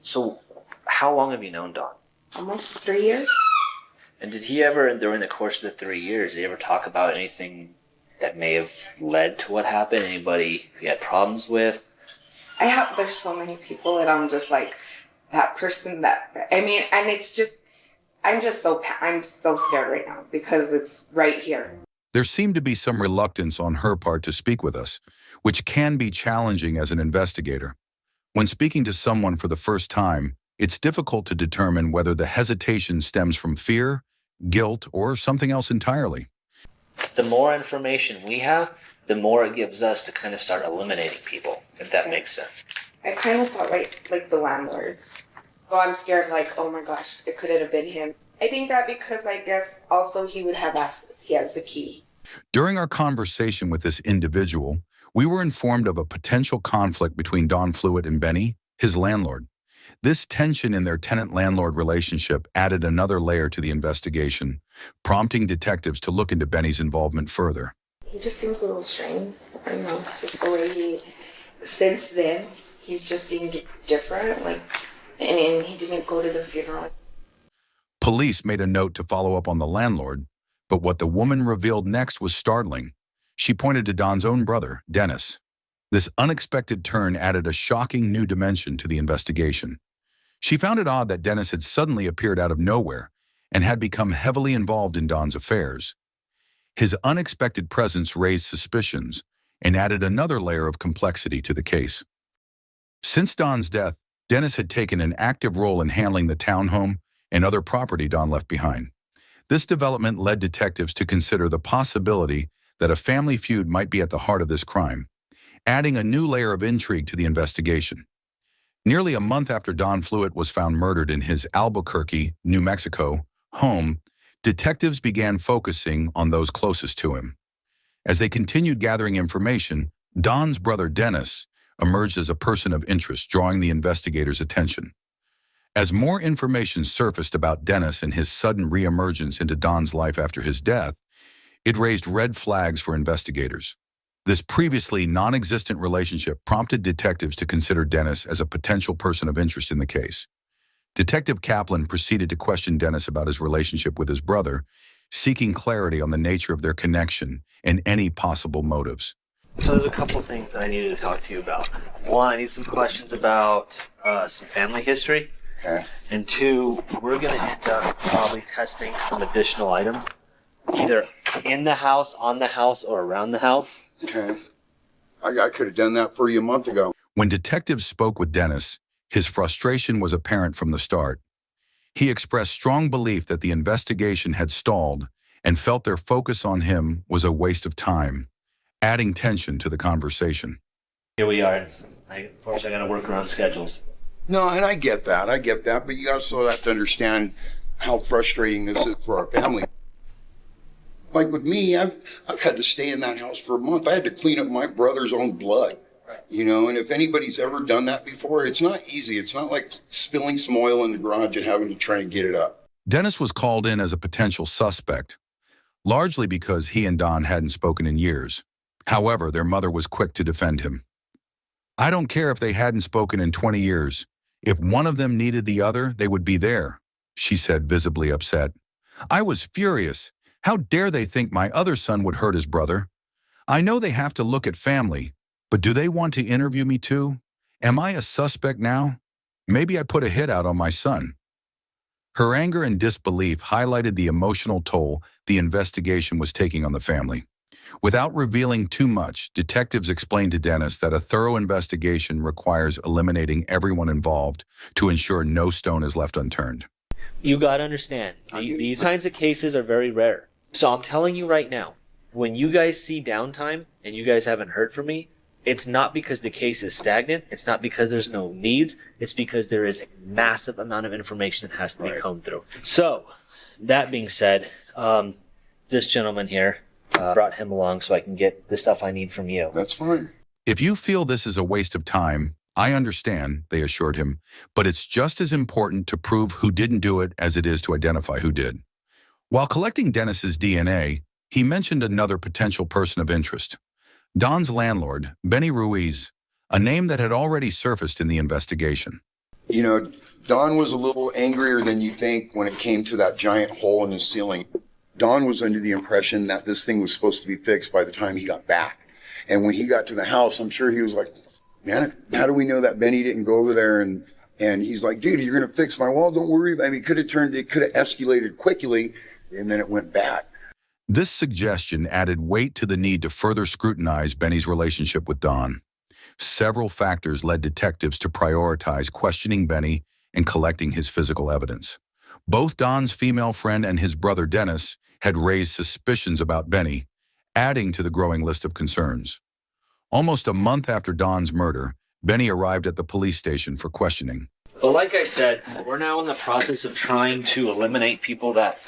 So how long have you known Dawn? Almost 3 years. And did he ever, during the course of the 3 years, did he ever talk about anything that may have led to what happened? Anybody he had problems with? There's so many people that I'm just like, that person that, I mean, and it's just, I'm so scared right now because it's right here. There seemed to be some reluctance on her part to speak with us, which can be challenging as an investigator. When speaking to someone for the first time, it's difficult to determine whether the hesitation stems from fear, guilt, or something else entirely. The more information we have, the more it gives us to kind of start eliminating people, if that makes sense. I kind of thought like the landlord. So I'm scared like, oh my gosh, it could have been him. I think that because I guess also he would have access. He has the key. During our conversation with this individual, we were informed of a potential conflict between Don Fluitt and Benny, his landlord. This tension in their tenant-landlord relationship added another layer to the investigation, prompting detectives to look into Benny's involvement further. He just seems a little strange. I don't know, just the way since then, he's just seemed different, and he didn't go to the funeral. Police made a note to follow up on the landlord, but what the woman revealed next was startling. She pointed to Don's own brother, Dennis. This unexpected turn added a shocking new dimension to the investigation. She found it odd that Dennis had suddenly appeared out of nowhere and had become heavily involved in Don's affairs. His unexpected presence raised suspicions and added another layer of complexity to the case. Since Don's death, Dennis had taken an active role in handling the townhome and other property Don left behind. This development led detectives to consider the possibility that a family feud might be at the heart of this crime, adding a new layer of intrigue to the investigation. Nearly a month after Don Fluitt was found murdered in his Albuquerque, New Mexico, home, detectives began focusing on those closest to him. As they continued gathering information, Don's brother Dennis emerged as a person of interest, drawing the investigators' attention. As more information surfaced about Dennis and his sudden reemergence into Don's life after his death, it raised red flags for investigators. This previously non-existent relationship prompted detectives to consider Dennis as a potential person of interest in the case. Detective Kaplan proceeded to question Dennis about his relationship with his brother, seeking clarity on the nature of their connection and any possible motives. So there's a couple things that I needed to talk to you about. One, I need some questions about some family history. Okay. And two, we're going to end up probably testing some additional items, either in the house, on the house, or around the house. Okay. I could have done that for you a month ago. When detectives spoke with Dennis, his frustration was apparent from the start. He expressed strong belief that the investigation had stalled and felt their focus on him was a waste of time, adding tension to the conversation. Here we are. Unfortunately, I got to work around schedules. No, and I get that, but you also have to understand how frustrating this is for our family. Like with me, I've had to stay in that house for a month. I had to clean up my brother's own blood, you know, and if anybody's ever done that before, it's not easy. It's not like spilling some oil in the garage and having to try and get it up. Dennis was called in as a potential suspect, largely because he and Don hadn't spoken in years. However, their mother was quick to defend him. I don't care if they hadn't spoken in 20 years. If one of them needed the other, they would be there, she said, visibly upset. I was furious. How dare they think my other son would hurt his brother? I know they have to look at family, but do they want to interview me too? Am I a suspect now? Maybe I put a hit out on my son. Her anger and disbelief highlighted the emotional toll the investigation was taking on the family. Without revealing too much, detectives explained to Dennis that a thorough investigation requires eliminating everyone involved to ensure no stone is left unturned. You gotta understand, these kinds of cases are very rare. So I'm telling you right now, when you guys see downtime and you guys haven't heard from me, it's not because the case is stagnant. It's not because there's no needs. It's because there is a massive amount of information that has to be combed through. So, that being said, this gentleman here brought him along so I can get the stuff I need from you. That's fine. If you feel this is a waste of time, I understand, they assured him, but it's just as important to prove who didn't do it as it is to identify who did. While collecting Dennis's DNA, he mentioned another potential person of interest. Don's landlord, Benny Ruiz, a name that had already surfaced in the investigation. You know, Don was a little angrier than you think when it came to that giant hole in his ceiling. Don was under the impression that this thing was supposed to be fixed by the time he got back. And when he got to the house, I'm sure he was like, man, how do we know that Benny didn't go over there? And he's like, dude, you're going to fix my wall. Don't worry. I mean, it could have escalated quickly, and then it went bad. This suggestion added weight to the need to further scrutinize Benny's relationship with Don. Several factors led detectives to prioritize questioning Benny and collecting his physical evidence. Both Don's female friend and his brother Dennis had raised suspicions about Benny, adding to the growing list of concerns. Almost a month after Don's murder, Benny arrived at the police station for questioning. But like I said, we're now in the process of trying to eliminate people that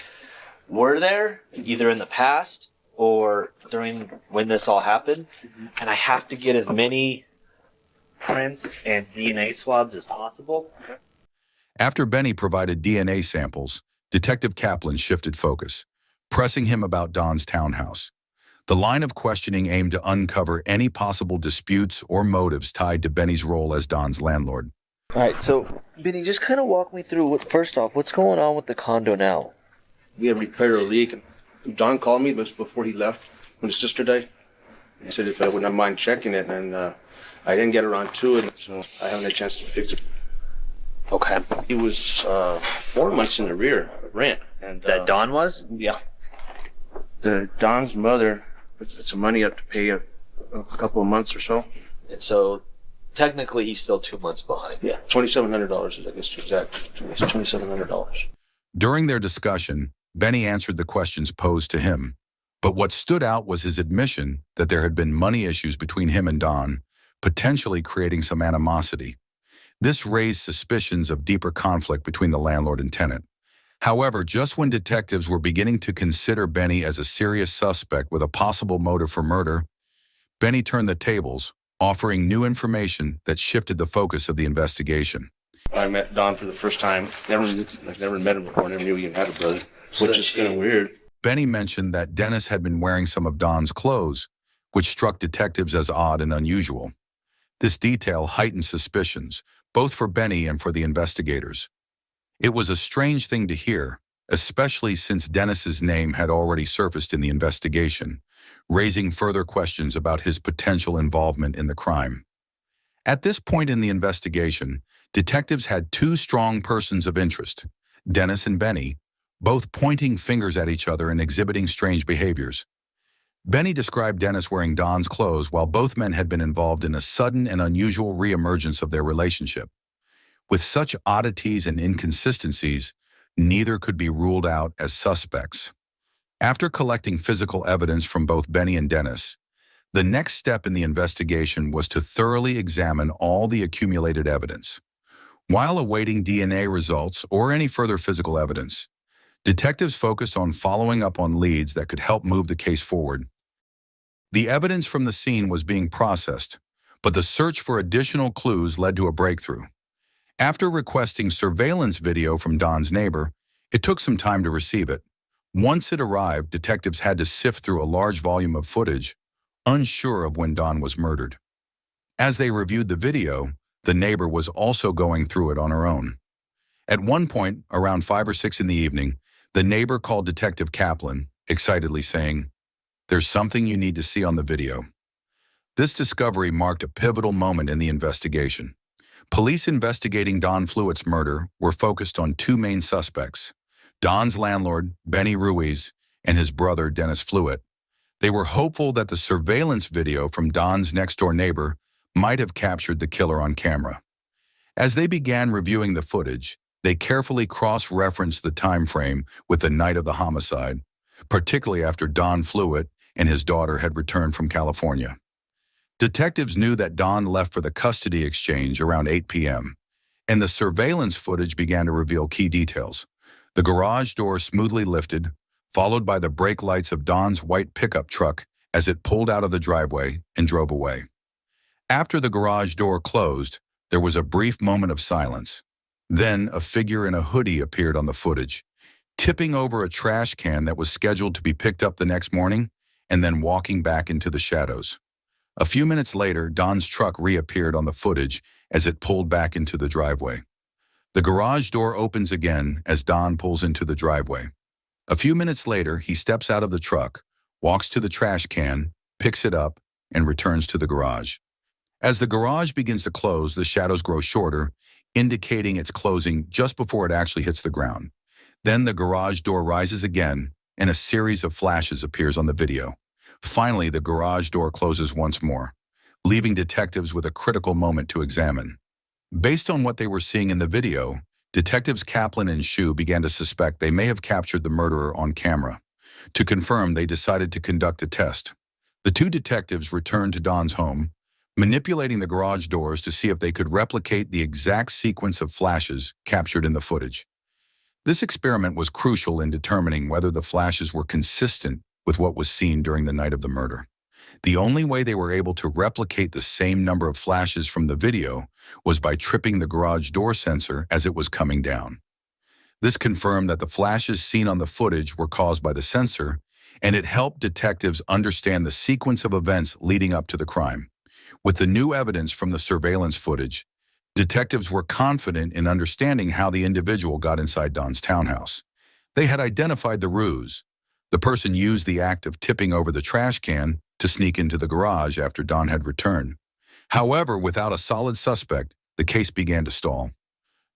were there, either in the past or during when this all happened. And I have to get as many prints and DNA swabs as possible. After Benny provided DNA samples, Detective Kaplan shifted focus, pressing him about Don's townhouse. The line of questioning aimed to uncover any possible disputes or motives tied to Benny's role as Don's landlord. All right, so Benny, just kind of walk me through, first off, what's going on with the condo now? We had repaired a leak, and Don called me before he left when his sister died. He said if I wouldn't mind checking it, and I didn't get around to it, so I haven't had a chance to fix it. Okay. He was 4 months in the rear of rent. And That Don was? Yeah. Don's mother put some money up to pay a couple of months or so. And so, technically, he's still 2 months behind. Yeah, $2,700 is, I guess, exact. It's $2,700. During their discussion, Benny answered the questions posed to him, but what stood out was his admission that there had been money issues between him and Don, potentially creating some animosity. This raised suspicions of deeper conflict between the landlord and tenant. However, just when detectives were beginning to consider Benny as a serious suspect with a possible motive for murder, Benny turned the tables, offering new information that shifted the focus of the investigation. I met Don for the first time. I've never met him before. Never knew he even had a brother, which is kind of weird. Benny mentioned that Dennis had been wearing some of Don's clothes, which struck detectives as odd and unusual. This detail heightened suspicions, both for Benny and for the investigators. It was a strange thing to hear, especially since Dennis's name had already surfaced in the investigation, raising further questions about his potential involvement in the crime. At this point in the investigation, detectives had two strong persons of interest, Dennis and Benny, both pointing fingers at each other and exhibiting strange behaviors. Benny described Dennis wearing Don's clothes while both men had been involved in a sudden and unusual reemergence of their relationship. With such oddities and inconsistencies, neither could be ruled out as suspects. After collecting physical evidence from both Benny and Dennis, the next step in the investigation was to thoroughly examine all the accumulated evidence. While awaiting DNA results or any further physical evidence, detectives focused on following up on leads that could help move the case forward. The evidence from the scene was being processed, but the search for additional clues led to a breakthrough. After requesting surveillance video from Don's neighbor, it took some time to receive it. Once it arrived, detectives had to sift through a large volume of footage, unsure of when Don was murdered. As they reviewed the video, the neighbor was also going through it on her own. At one point, around 5 or 6 in the evening, the neighbor called Detective Kaplan, excitedly saying, "There's something you need to see on the video." This discovery marked a pivotal moment in the investigation. Police investigating Don Fluitt's murder were focused on 2 main suspects, Don's landlord, Benny Ruiz, and his brother, Dennis Fluitt. They were hopeful that the surveillance video from Don's next-door neighbor might have captured the killer on camera. As they began reviewing the footage, they carefully cross-referenced the time frame with the night of the homicide, particularly after Don Fluitt and his daughter had returned from California. Detectives knew that Don left for the custody exchange around 8 p.m., and the surveillance footage began to reveal key details. The garage door smoothly lifted, followed by the brake lights of Don's white pickup truck as it pulled out of the driveway and drove away. After the garage door closed, there was a brief moment of silence. Then a figure in a hoodie appeared on the footage, tipping over a trash can that was scheduled to be picked up the next morning and then walking back into the shadows. A few minutes later, Don's truck reappeared on the footage as it pulled back into the driveway. The garage door opens again as Don pulls into the driveway. A few minutes later, he steps out of the truck, walks to the trash can, picks it up, and returns to the garage. As the garage begins to close, the shadows grow shorter, indicating it's closing just before it actually hits the ground. Then the garage door rises again, and a series of flashes appears on the video. Finally, the garage door closes once more, leaving detectives with a critical moment to examine. Based on what they were seeing in the video, Detectives Kaplan and Shu began to suspect they may have captured the murderer on camera. To confirm, they decided to conduct a test. The 2 detectives returned to Don's home, manipulating the garage doors to see if they could replicate the exact sequence of flashes captured in the footage. This experiment was crucial in determining whether the flashes were consistent with what was seen during the night of the murder. The only way they were able to replicate the same number of flashes from the video was by tripping the garage door sensor as it was coming down. This confirmed that the flashes seen on the footage were caused by the sensor, and it helped detectives understand the sequence of events leading up to the crime. With the new evidence from the surveillance footage, detectives were confident in understanding how the individual got inside Don's townhouse. They had identified the ruse. The person used the act of tipping over the trash can to sneak into the garage after Don had returned. However, without a solid suspect, the case began to stall.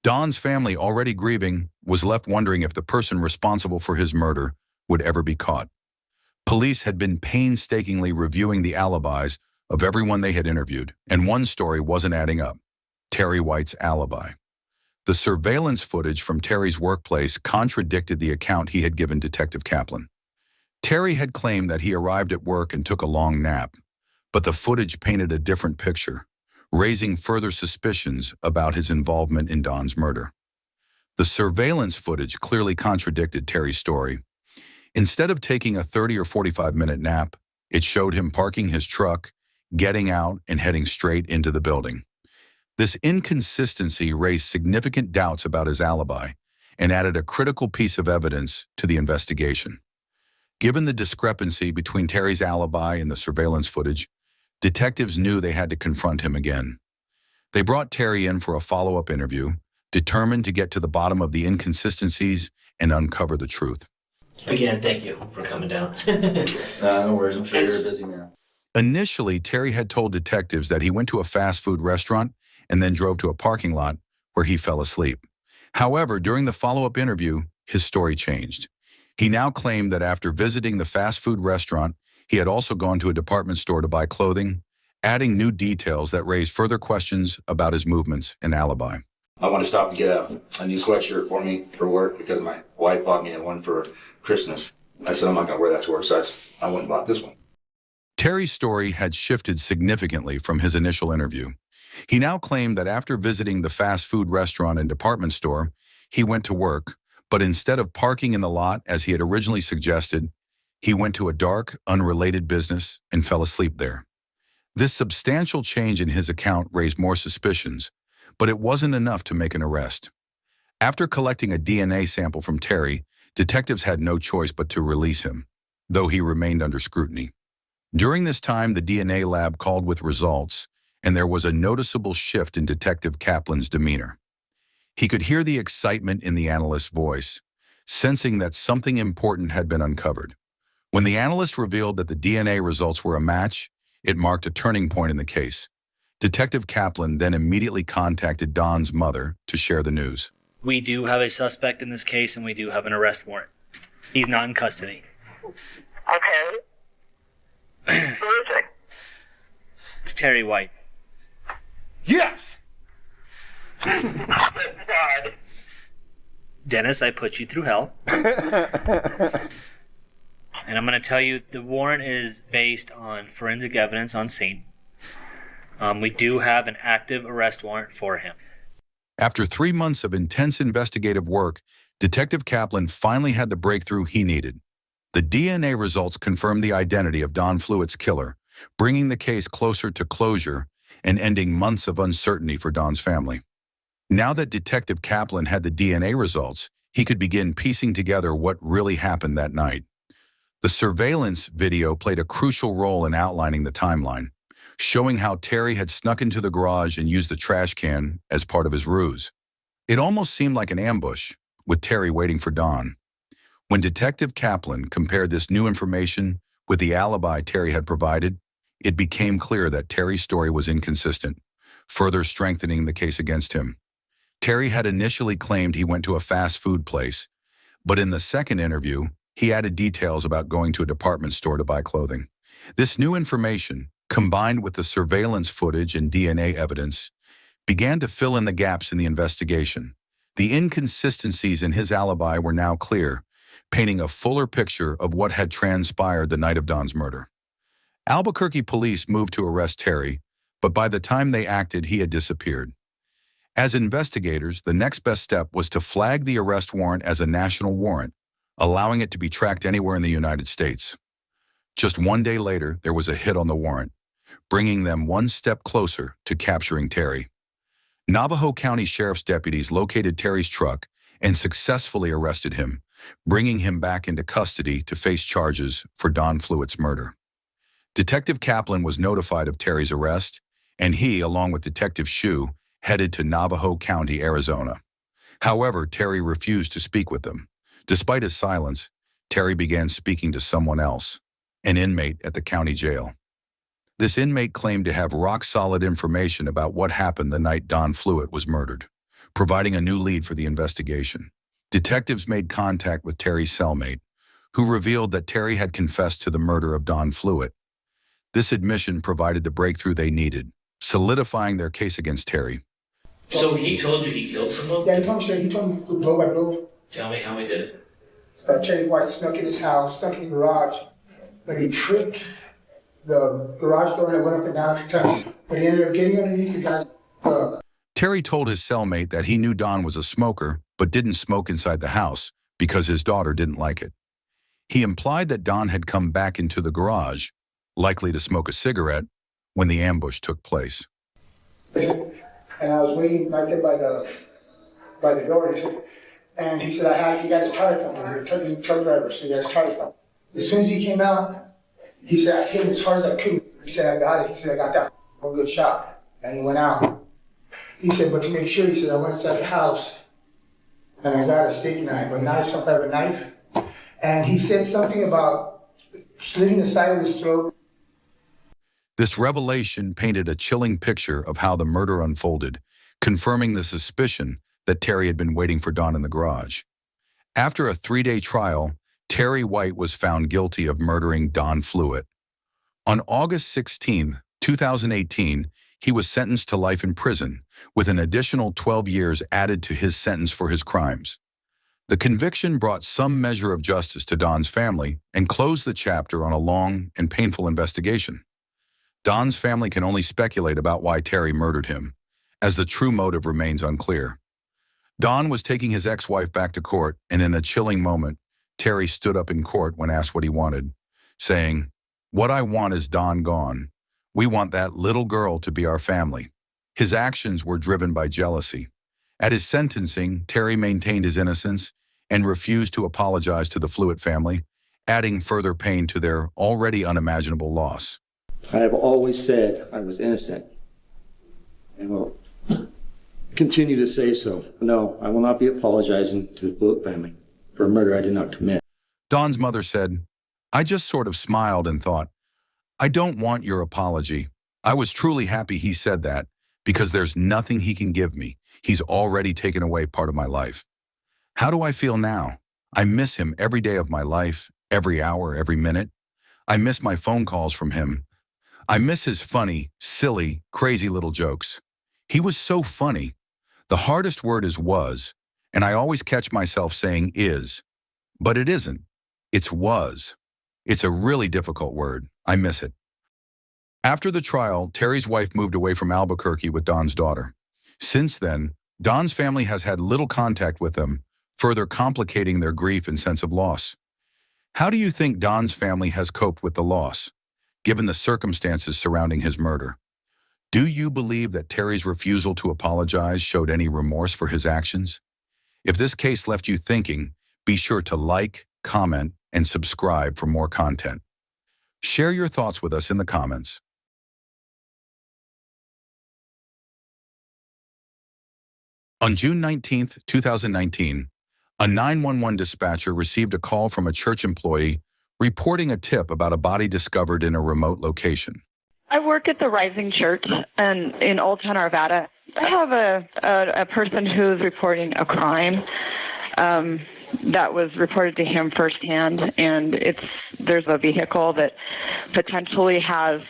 Don's family, already grieving, was left wondering if the person responsible for his murder would ever be caught. Police had been painstakingly reviewing the alibis of everyone they had interviewed, and one story wasn't adding up: Terry White's alibi. The surveillance footage from Terry's workplace contradicted the account he had given Detective Kaplan. Terry had claimed that he arrived at work and took a long nap, but the footage painted a different picture, raising further suspicions about his involvement in Don's murder. The surveillance footage clearly contradicted Terry's story. Instead of taking a 30 or 45-minute nap, it showed him parking his truck, getting out, and heading straight into the building. This inconsistency raised significant doubts about his alibi and added a critical piece of evidence to the investigation. Given the discrepancy between Terry's alibi and the surveillance footage, detectives knew they had to confront him again. They brought Terry in for a follow-up interview, determined to get to the bottom of the inconsistencies and uncover the truth. Again, thank you for coming down. No worries, I'm sure you're a busy man. Initially, Terry had told detectives that he went to a fast food restaurant and then drove to a parking lot where he fell asleep. However, during the follow-up interview, his story changed. He now claimed that after visiting the fast food restaurant, He had also gone to a department store to buy clothing, adding new details that raised further questions about his movements and alibi. I want to stop and get a new sweatshirt for me for work because my wife bought me one for Christmas. I said, I'm not going to wear that to work, so I went and bought this one. Terry's story had shifted significantly from his initial interview. He now claimed that after visiting the fast food restaurant and department store, he went to work, but instead of parking in the lot as he had originally suggested, he went to a dark, unrelated business and fell asleep there. This substantial change in his account raised more suspicions, but it wasn't enough to make an arrest. After collecting a DNA sample from Terry, detectives had no choice but to release him, though he remained under scrutiny. During this time, the DNA lab called with results, and there was a noticeable shift in Detective Kaplan's demeanor. He could hear the excitement in the analyst's voice, sensing that something important had been uncovered. When the analyst revealed that the DNA results were a match, it marked a turning point in the case. Detective Kaplan then immediately contacted Don's mother to share the news. We do have a suspect in this case, and we do have an arrest warrant. He's not in custody. Okay. Who is it? It's Terry White. Yes! God. Dennis, I put you through hell. And I'm going to tell you the warrant is based on forensic evidence on scene. We do have an active arrest warrant for him. After 3 months of intense investigative work, Detective Kaplan finally had the breakthrough he needed. The DNA results confirmed the identity of Don Fluitt's killer, bringing the case closer to closure and ending months of uncertainty for Don's family. Now that Detective Kaplan had the DNA results, he could begin piecing together what really happened that night. The surveillance video played a crucial role in outlining the timeline, showing how Terry had snuck into the garage and used the trash can as part of his ruse. It almost seemed like an ambush, with Terry waiting for Don. When Detective Kaplan compared this new information with the alibi Terry had provided, it became clear that Terry's story was inconsistent, further strengthening the case against him. Terry had initially claimed he went to a fast food place, but in the second interview, he added details about going to a department store to buy clothing. This new information, combined with the surveillance footage and DNA evidence, began to fill in the gaps in the investigation. The inconsistencies in his alibi were now clear, painting a fuller picture of what had transpired the night of Don's murder. Albuquerque police moved to arrest Terry, but by the time they acted, he had disappeared. As investigators, the next best step was to flag the arrest warrant as a national warrant, allowing it to be tracked anywhere in the United States. Just 1 day later, there was a hit on the warrant, bringing them one step closer to capturing Terry. Navajo County Sheriff's deputies located Terry's truck and successfully arrested him, bringing him back into custody to face charges for Don Fluitt's murder. Detective Kaplan was notified of Terry's arrest, and he, along with Detective Shu, headed to Navajo County, Arizona. However, Terry refused to speak with them. Despite his silence, Terry began speaking to someone else, an inmate at the county jail. This inmate claimed to have rock-solid information about what happened the night Don Fluitt was murdered, providing a new lead for the investigation. Detectives made contact with Terry's cellmate, who revealed that Terry had confessed to the murder of Don Fluitt. This admission provided the breakthrough they needed, solidifying their case against Terry. So he told you he killed someone? Yeah, he told me straight. He told me blow by blow. Tell me how he did it. Terry White snuck in his house, snuck in the garage, but he tripped the garage door and it went up and down a few times. But he ended up getting underneath the guy's Terry told his cellmate that he knew Don was a smoker, but didn't smoke inside the house because his daughter didn't like it. He implied that Don had come back into the garage, likely to smoke a cigarette, when the ambush took place. And I was waiting right there by the door. And he said, he got his tire thumped. He's a truck driver, so he got his tire thumped. As soon as he came out, he said, I hit him as hard as I could. He said, I got it. He said, I got that one good shot. And he went out. He said, but to make sure, he said, I went inside the house and I got a steak knife, some type of knife. And he said something about slitting the side of his throat. This revelation painted a chilling picture of how the murder unfolded, confirming the suspicion that Terry had been waiting for Don in the garage. After a 3-day trial, Terry White was found guilty of murdering Don Fluitt, On August 16, 2018, he was sentenced to life in prison, with an additional 12 years added to his sentence for his crimes. The conviction brought some measure of justice to Don's family and closed the chapter on a long and painful investigation. Don's family can only speculate about why Terry murdered him, as the true motive remains unclear. Don was taking his ex-wife back to court, and in a chilling moment, Terry stood up in court when asked what he wanted, saying, "What I want is Don gone. We want that little girl to be our family." His actions were driven by jealousy. At his sentencing, Terry maintained his innocence and refused to apologize to the Fluitt family, adding further pain to their already unimaginable loss. I have always said I was innocent and will continue to say so. No, I will not be apologizing to the Fluitt family for a murder I did not commit. Don's mother said, "I just sort of smiled and thought, I don't want your apology. I was truly happy he said that because there's nothing he can give me. He's already taken away part of my life. How do I feel now? I miss him every day of my life, every hour, every minute. I miss my phone calls from him. I miss his funny, silly, crazy little jokes. He was so funny. The hardest word is was, and I always catch myself saying is, but it isn't. It's was. It's a really difficult word. I miss it." After the trial, Terry's wife moved away from Albuquerque with Don's daughter. Since then, Don's family has had little contact with them, further complicating their grief and sense of loss. How do you think Don's family has coped with the loss, given the circumstances surrounding his murder? Do you believe that Terry's refusal to apologize showed any remorse for his actions? If this case left you thinking, be sure to like, comment, and subscribe for more content. Share your thoughts with us in the comments. On June 19, 2019, a 911 dispatcher received a call from a church employee reporting a tip about a body discovered in a remote location. I work at the Rising Church in Old Town, Arvada. I have a person who's reporting a crime that was reported to him firsthand, and there's a vehicle that potentially has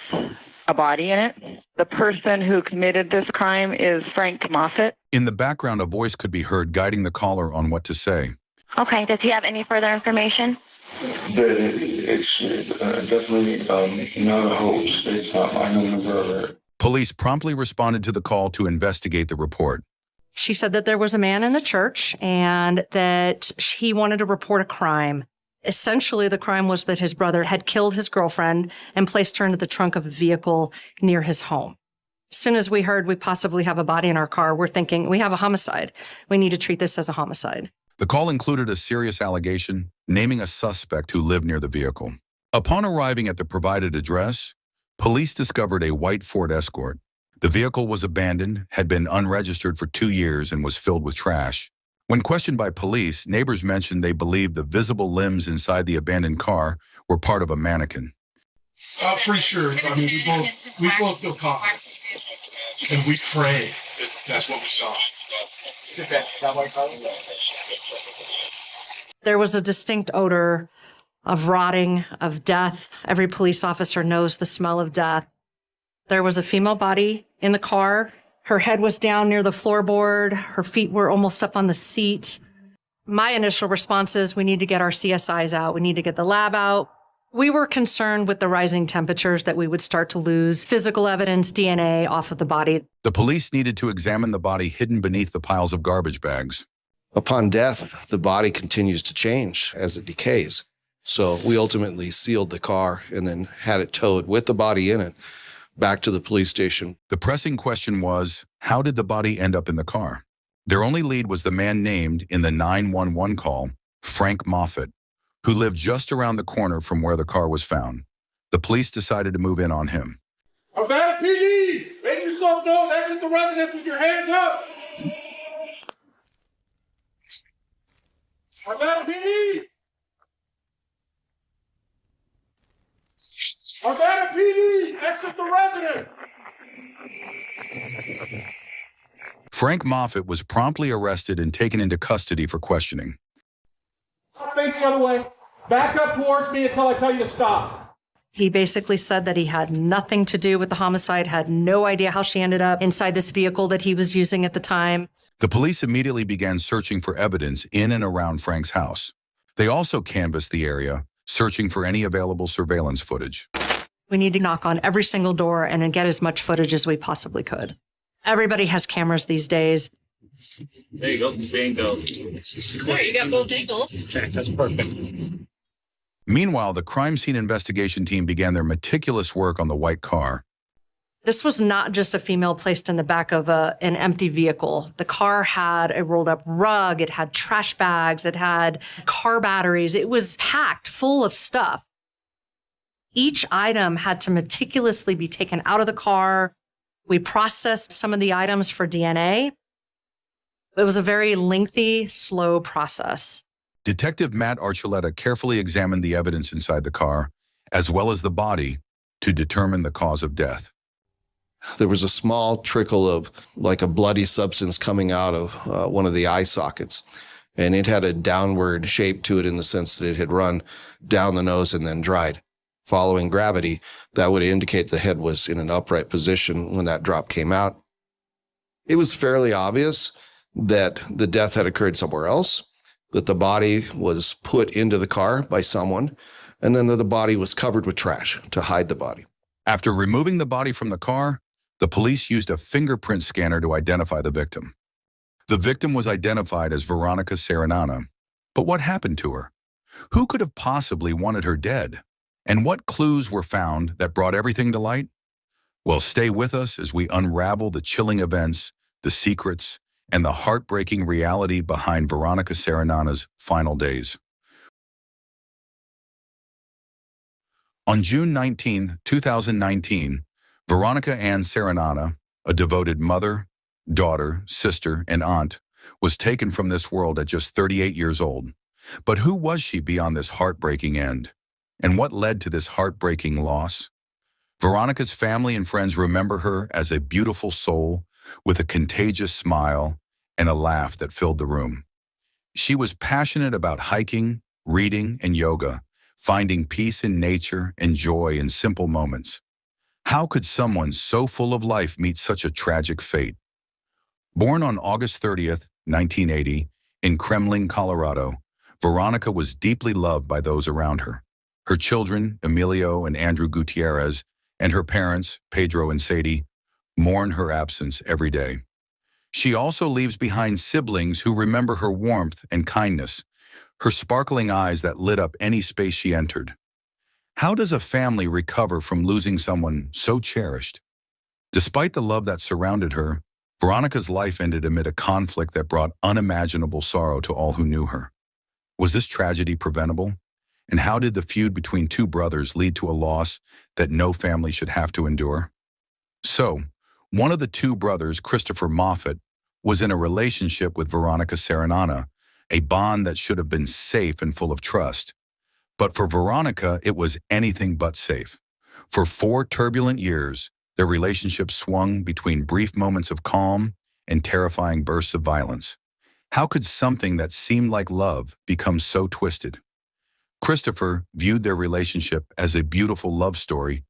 a body in it. The person who committed this crime is Frank Moffett. In the background, a voice could be heard guiding the caller on what to say. Okay, does he have any further information? It's definitely not a hoax. It's not my number. Police promptly responded to the call to investigate the report. She said that there was a man in the church and that he wanted to report a crime. Essentially, the crime was that his brother had killed his girlfriend and placed her into the trunk of a vehicle near his home. As soon as we heard we possibly have a body in our car, we're thinking we have a homicide. We need to treat this as a homicide. The call included a serious allegation, naming a suspect who lived near the vehicle. Upon arriving at the provided address, police discovered a white Ford Escort. The vehicle was abandoned, had been unregistered for 2 years, and was filled with trash. When questioned by police, neighbors mentioned they believed the visible limbs inside the abandoned car were part of a mannequin. Pretty sure. I mean, we both feel confident, and we pray that that's what we saw. Is it that white car? There was a distinct odor of rotting, of death. Every police officer knows the smell of death. There was a female body in the car. Her head was down near the floorboard. Her feet were almost up on the seat. My initial response is we need to get our CSIs out. We need to get the lab out. We were concerned with the rising temperatures that we would start to lose physical evidence, DNA, off of the body. The police needed to examine the body hidden beneath the piles of garbage bags. Upon death, the body continues to change as it decays. So we ultimately sealed the car and then had it towed with the body in it back to the police station. The pressing question was, how did the body end up in the car? Their only lead was the man named in the 911 call, Frank Moffett, who lived just around the corner from where the car was found. The police decided to move in on him. Arvada PD! Make yourself known. Exit the residence with your hands up! Arvada PD! Arvada PD! Exit the residence! Frank Moffett was promptly arrested and taken into custody for questioning. Face the other way. Back up towards me until I tell you to stop. He basically said that he had nothing to do with the homicide, had no idea how she ended up inside this vehicle that he was using at the time. The police immediately began searching for evidence in and around Frank's house. They also canvassed the area, searching for any available surveillance footage. We need to knock on every single door and then get as much footage as we possibly could. Everybody has cameras these days. There you go. Bingo. There, you got both angles. Okay, that's perfect. Meanwhile, the crime scene investigation team began their meticulous work on the white car. This was not just a female placed in the back of an empty vehicle. The car had a rolled up rug, it had trash bags, it had car batteries. It was packed full of stuff. Each item had to meticulously be taken out of the car. We processed some of the items for DNA. It was a very lengthy, slow process. Detective Matt Archuleta carefully examined the evidence inside the car, as well as the body, to determine the cause of death. There was a small trickle of like a bloody substance coming out of one of the eye sockets. And it had a downward shape to it in the sense that it had run down the nose and then dried. Following gravity, that would indicate the head was in an upright position when that drop came out. It was fairly obvious that the death had occurred somewhere else, that the body was put into the car by someone, and then that the body was covered with trash to hide the body. After removing the body from the car, the police used a fingerprint scanner to identify the victim. The victim was identified as Veronica Sarinana. But what happened to her? Who could have possibly wanted her dead? And what clues were found that brought everything to light? Well, stay with us as we unravel the chilling events, the secrets, and the heartbreaking reality behind Veronica Sarinana's final days. On June 19, 2019, Veronica Ann Sarinana, a devoted mother, daughter, sister, and aunt, was taken from this world at just 38 years old. But who was she beyond this heartbreaking end? And what led to this heartbreaking loss? Veronica's family and friends remember her as a beautiful soul with a contagious smile and a laugh that filled the room. She was passionate about hiking, reading, and yoga, finding peace in nature and joy in simple moments. How could someone so full of life meet such a tragic fate? Born on August 30th, 1980, in Kremling, Colorado, Veronica was deeply loved by those around her. Her children, Emilio and Andrew Gutierrez, and her parents, Pedro and Sadie, mourn her absence every day. She also leaves behind siblings who remember her warmth and kindness, her sparkling eyes that lit up any space she entered. How does a family recover from losing someone so cherished? Despite the love that surrounded her, Veronica's life ended amid a conflict that brought unimaginable sorrow to all who knew her. Was this tragedy preventable? And how did the feud between two brothers lead to a loss that no family should have to endure? So, one of the two brothers, Christopher Moffat, was in a relationship with Veronica Sarinana, a bond that should have been safe and full of trust. But for Veronica, it was anything but safe. For 4 turbulent years, their relationship swung between brief moments of calm and terrifying bursts of violence. How could something that seemed like love become so twisted? Christopher viewed their relationship as a beautiful love story,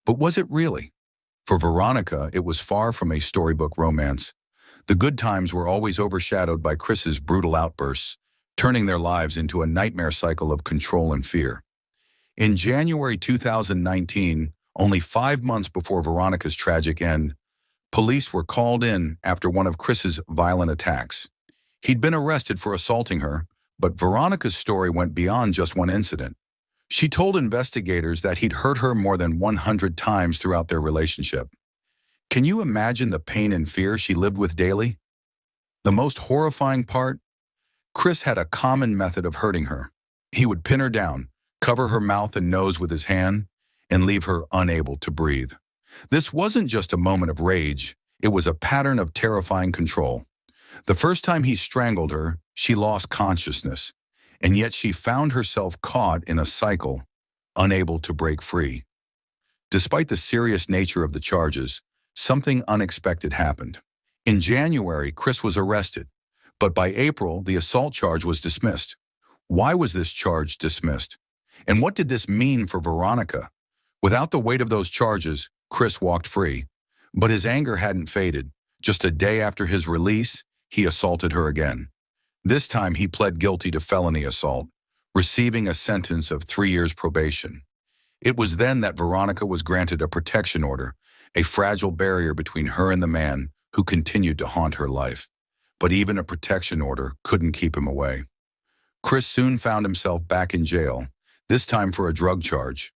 but was it really? For Veronica, it was far from a storybook romance. The good times were always overshadowed by Chris's brutal outbursts, turning their lives into a nightmare cycle of control and fear. In January 2019, only 5 months before Veronica's tragic end, police were called in after one of Chris's violent attacks. He'd been arrested for assaulting her, but Veronica's story went beyond just one incident. She told investigators that he'd hurt her more than 100 times throughout their relationship. Can you imagine the pain and fear she lived with daily? The most horrifying part? Chris had a common method of hurting her. He would pin her down, cover her mouth and nose with his hand, and leave her unable to breathe. This wasn't just a moment of rage, it was a pattern of terrifying control. The first time he strangled her, she lost consciousness, and yet she found herself caught in a cycle, unable to break free. Despite the serious nature of the charges, something unexpected happened. In January, Chris was arrested, but by April, the assault charge was dismissed. Why was this charge dismissed? And what did this mean for Veronica? Without the weight of those charges, Chris walked free. But his anger hadn't faded. Just a day after his release, he assaulted her again. This time he pled guilty to felony assault, receiving a sentence of 3 years probation. It was then that Veronica was granted a protection order, a fragile barrier between her and the man who continued to haunt her life. But even a protection order couldn't keep him away. Chris soon found himself back in jail, this time for a drug charge.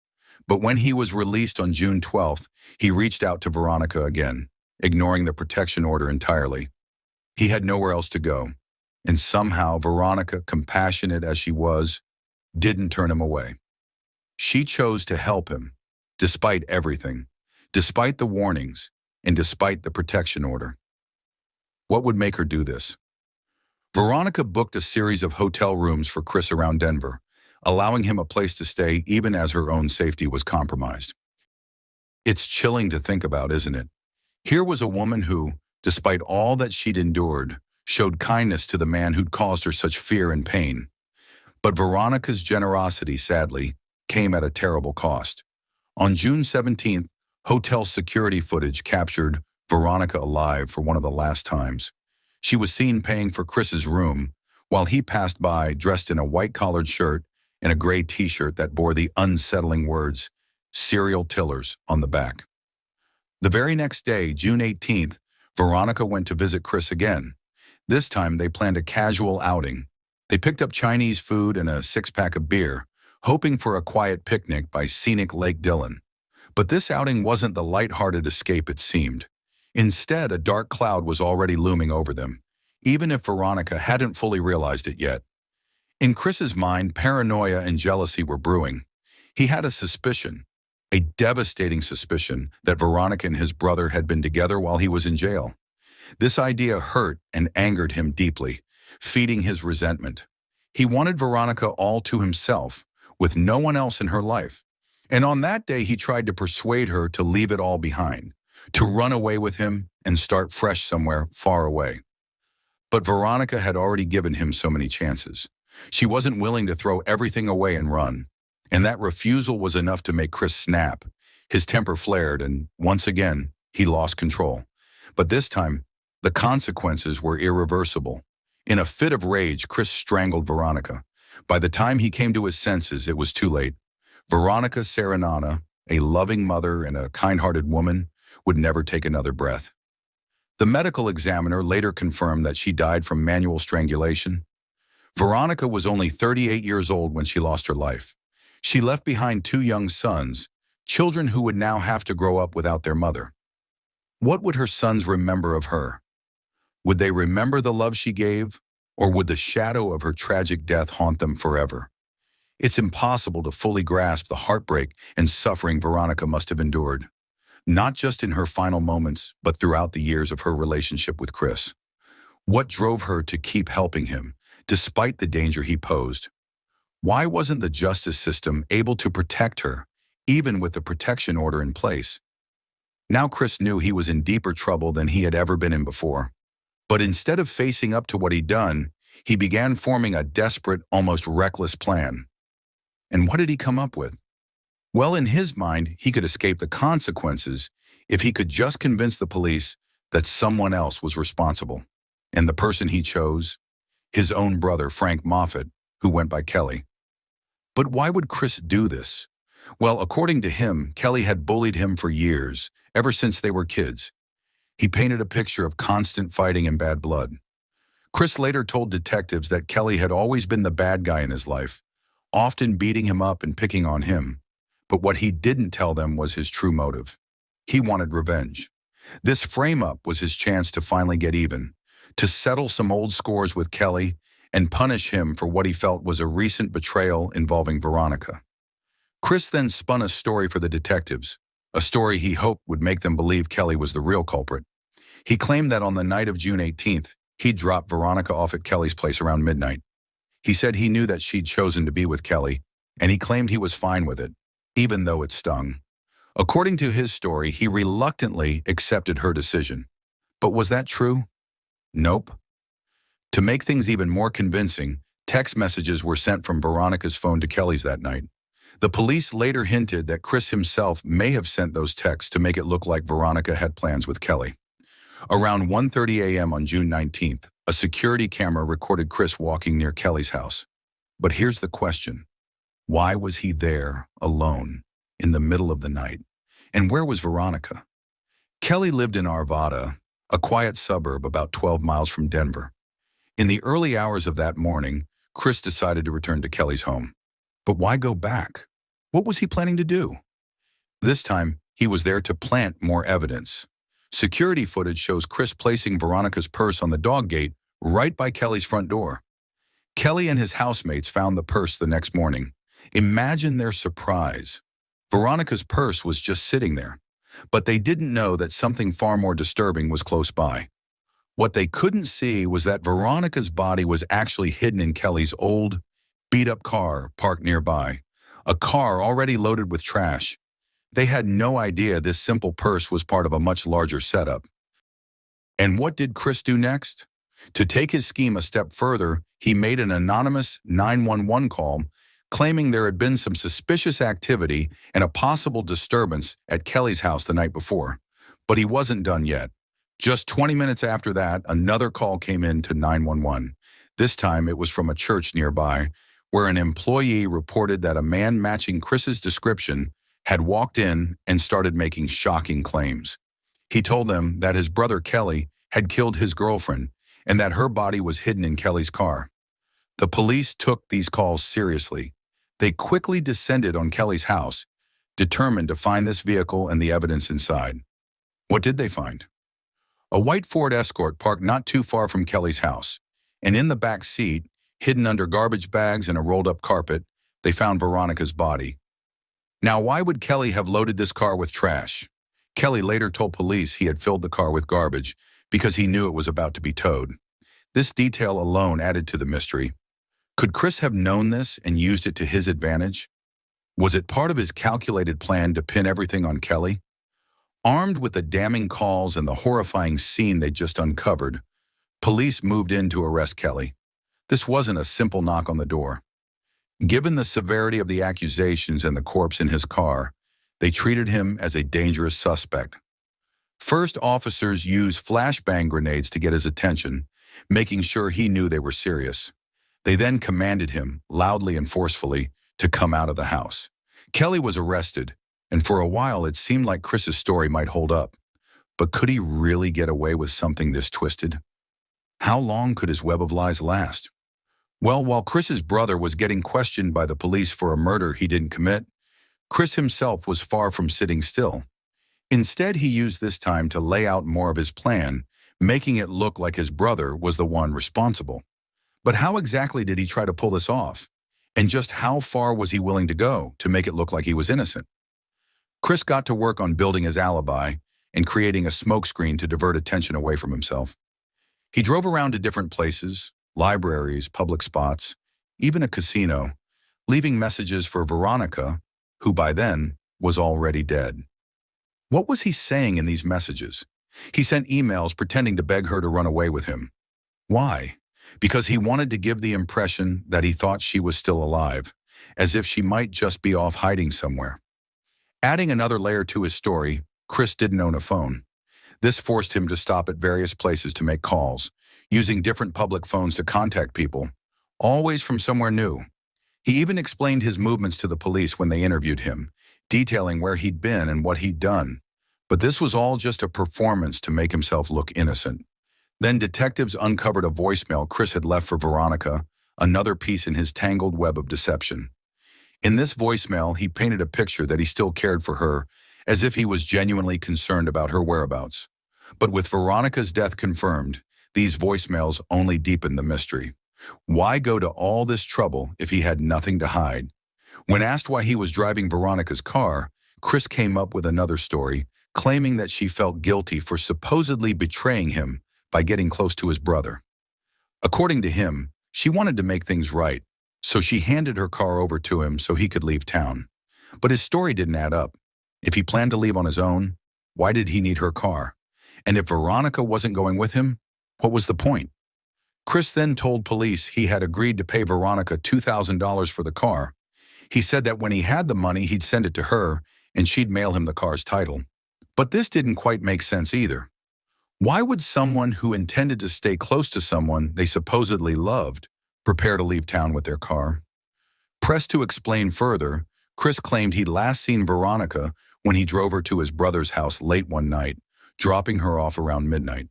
But when he was released on June 12th, he reached out to Veronica again, ignoring the protection order entirely. He had nowhere else to go, and somehow Veronica, compassionate as she was, didn't turn him away. She chose to help him, despite everything, despite the warnings, and despite the protection order. What would make her do this? Veronica booked a series of hotel rooms for Chris around Denver, allowing him a place to stay even as her own safety was compromised. It's chilling to think about, isn't it? Here was a woman who, despite all that she'd endured, showed kindness to the man who'd caused her such fear and pain. But Veronica's generosity, sadly, came at a terrible cost. On June 17th, hotel security footage captured Veronica alive for one of the last times. She was seen paying for Chris's room while he passed by dressed in a white-collared shirt and a gray t-shirt that bore the unsettling words, "Serial Tillers," on the back. The very next day, June 18th, Veronica went to visit Chris again. This time, they planned a casual outing. They picked up Chinese food and a 6-pack of beer, hoping for a quiet picnic by scenic Lake Dillon. But this outing wasn't the lighthearted escape it seemed. Instead, a dark cloud was already looming over them, even if Veronica hadn't fully realized it yet. In Chris's mind, paranoia and jealousy were brewing. He had a suspicion, a devastating suspicion, that Veronica and his brother had been together while he was in jail. This idea hurt and angered him deeply, feeding his resentment. He wanted Veronica all to himself, with no one else in her life. And on that day, he tried to persuade her to leave it all behind, to run away with him and start fresh somewhere far away. But Veronica had already given him so many chances. She wasn't willing to throw everything away and run. And that refusal was enough to make Chris snap. His temper flared, and once again, he lost control. But this time, the consequences were irreversible. In a fit of rage, Chris strangled Veronica. By the time he came to his senses, it was too late. Veronica Sarinana, a loving mother and a kind-hearted woman, would never take another breath. The medical examiner later confirmed that she died from manual strangulation. Veronica was only 38 years old when she lost her life. She left behind 2 young sons, children who would now have to grow up without their mother. What would her sons remember of her? Would they remember the love she gave, or would the shadow of her tragic death haunt them forever? It's impossible to fully grasp the heartbreak and suffering Veronica must have endured, not just in her final moments, but throughout the years of her relationship with Chris. What drove her to keep helping him, despite the danger he posed? Why wasn't the justice system able to protect her, even with the protection order in place? Now Chris knew he was in deeper trouble than he had ever been in before. But instead of facing up to what he'd done, he began forming a desperate, almost reckless plan. And what did he come up with? Well, in his mind, he could escape the consequences if he could just convince the police that someone else was responsible. And the person he chose? His own brother, Frank Moffat, who went by Kelly. But why would Chris do this? Well, according to him, Kelly had bullied him for years, ever since they were kids. He painted a picture of constant fighting and bad blood. Chris later told detectives that Kelly had always been the bad guy in his life, often beating him up and picking on him. But what he didn't tell them was his true motive. He wanted revenge. This frame-up was his chance to finally get even, to settle some old scores with Kelly and punish him for what he felt was a recent betrayal involving Veronica. Chris then spun a story for the detectives, a story he hoped would make them believe Kelly was the real culprit. He claimed that on the night of June 18th, he'd dropped Veronica off at Kelly's place around midnight. He said he knew that she'd chosen to be with Kelly, and he claimed he was fine with it, even though it stung. According to his story, he reluctantly accepted her decision. But was that true? Nope. To make things even more convincing, text messages were sent from Veronica's phone to Kelly's that night. The police later hinted that Chris himself may have sent those texts to make it look like Veronica had plans with Kelly. Around 1:30 a.m. on June 19th, a security camera recorded Chris walking near Kelly's house. But here's the question. Why was he there, alone, in the middle of the night? And where was Veronica? Kelly lived in Arvada, a quiet suburb about 12 miles from Denver. In the early hours of that morning, Chris decided to return to Kelly's home. But why go back? What was he planning to do? This time, he was there to plant more evidence. Security footage shows Chris placing Veronica's purse on the dog gate right by Kelly's front door. Kelly and his housemates found the purse the next morning. Imagine their surprise. Veronica's purse was just sitting there, but they didn't know that something far more disturbing was close by. What they couldn't see was that Veronica's body was actually hidden in Kelly's old, beat-up car parked nearby, a car already loaded with trash. They had no idea this simple purse was part of a much larger setup. And what did Chris do next? To take his scheme a step further, he made an anonymous 911 call claiming there had been some suspicious activity and a possible disturbance at Kelly's house the night before. But he wasn't done yet. Just 20 minutes after that, another call came in to 911. This time it was from a church nearby, where an employee reported that a man matching Chris's description had walked in and started making shocking claims. He told them that his brother Kelly had killed his girlfriend and that her body was hidden in Kelly's car. The police took these calls seriously. They quickly descended on Kelly's house, determined to find this vehicle and the evidence inside. What did they find? A white Ford Escort parked not too far from Kelly's house, and in the back seat, hidden under garbage bags and a rolled-up carpet, they found Veronica's body. Now, why would Kelly have loaded this car with trash? Kelly later told police he had filled the car with garbage because he knew it was about to be towed. This detail alone added to the mystery. Could Chris have known this and used it to his advantage? Was it part of his calculated plan to pin everything on Kelly? Armed with the damning calls and the horrifying scene they just uncovered, police moved in to arrest Kelly. This wasn't a simple knock on the door. Given the severity of the accusations and the corpse in his car, they treated him as a dangerous suspect. First, officers used flashbang grenades to get his attention, making sure he knew they were serious. They then commanded him, loudly and forcefully, to come out of the house. Kelly was arrested, and for a while it seemed like Chris's story might hold up. But could he really get away with something this twisted? How long could his web of lies last? Well, while Chris's brother was getting questioned by the police for a murder he didn't commit, Chris himself was far from sitting still. Instead, he used this time to lay out more of his plan, making it look like his brother was the one responsible. But how exactly did he try to pull this off? And just how far was he willing to go to make it look like he was innocent? Chris got to work on building his alibi and creating a smokescreen to divert attention away from himself. He drove around to different places, libraries, public spots, even a casino, leaving messages for Veronica, who by then was already dead. What was he saying in these messages? He sent emails pretending to beg her to run away with him. Why? Because he wanted to give the impression that he thought she was still alive, as if she might just be off hiding somewhere. Adding another layer to his story, Chris didn't own a phone. This forced him to stop at various places to make calls, using different public phones to contact people, always from somewhere new. He even explained his movements to the police when they interviewed him, detailing where he'd been and what he'd done. But this was all just a performance to make himself look innocent. Then detectives uncovered a voicemail Chris had left for Veronica, another piece in his tangled web of deception. In this voicemail, he painted a picture that he still cared for her, as if he was genuinely concerned about her whereabouts. But with Veronica's death confirmed, these voicemails only deepened the mystery. Why go to all this trouble if he had nothing to hide? When asked why he was driving Veronica's car, Chris came up with another story, claiming that she felt guilty for supposedly betraying him by getting close to his brother. According to him, she wanted to make things right, so she handed her car over to him so he could leave town. But his story didn't add up. If he planned to leave on his own, why did he need her car? And if Veronica wasn't going with him, what was the point? Chris then told police he had agreed to pay Veronica $2,000 for the car. He said that when he had the money, he'd send it to her and she'd mail him the car's title. But this didn't quite make sense either. Why would someone who intended to stay close to someone they supposedly loved prepare to leave town with their car? Pressed to explain further, Chris claimed he'd last seen Veronica when he drove her to his brother's house late one night, dropping her off around midnight.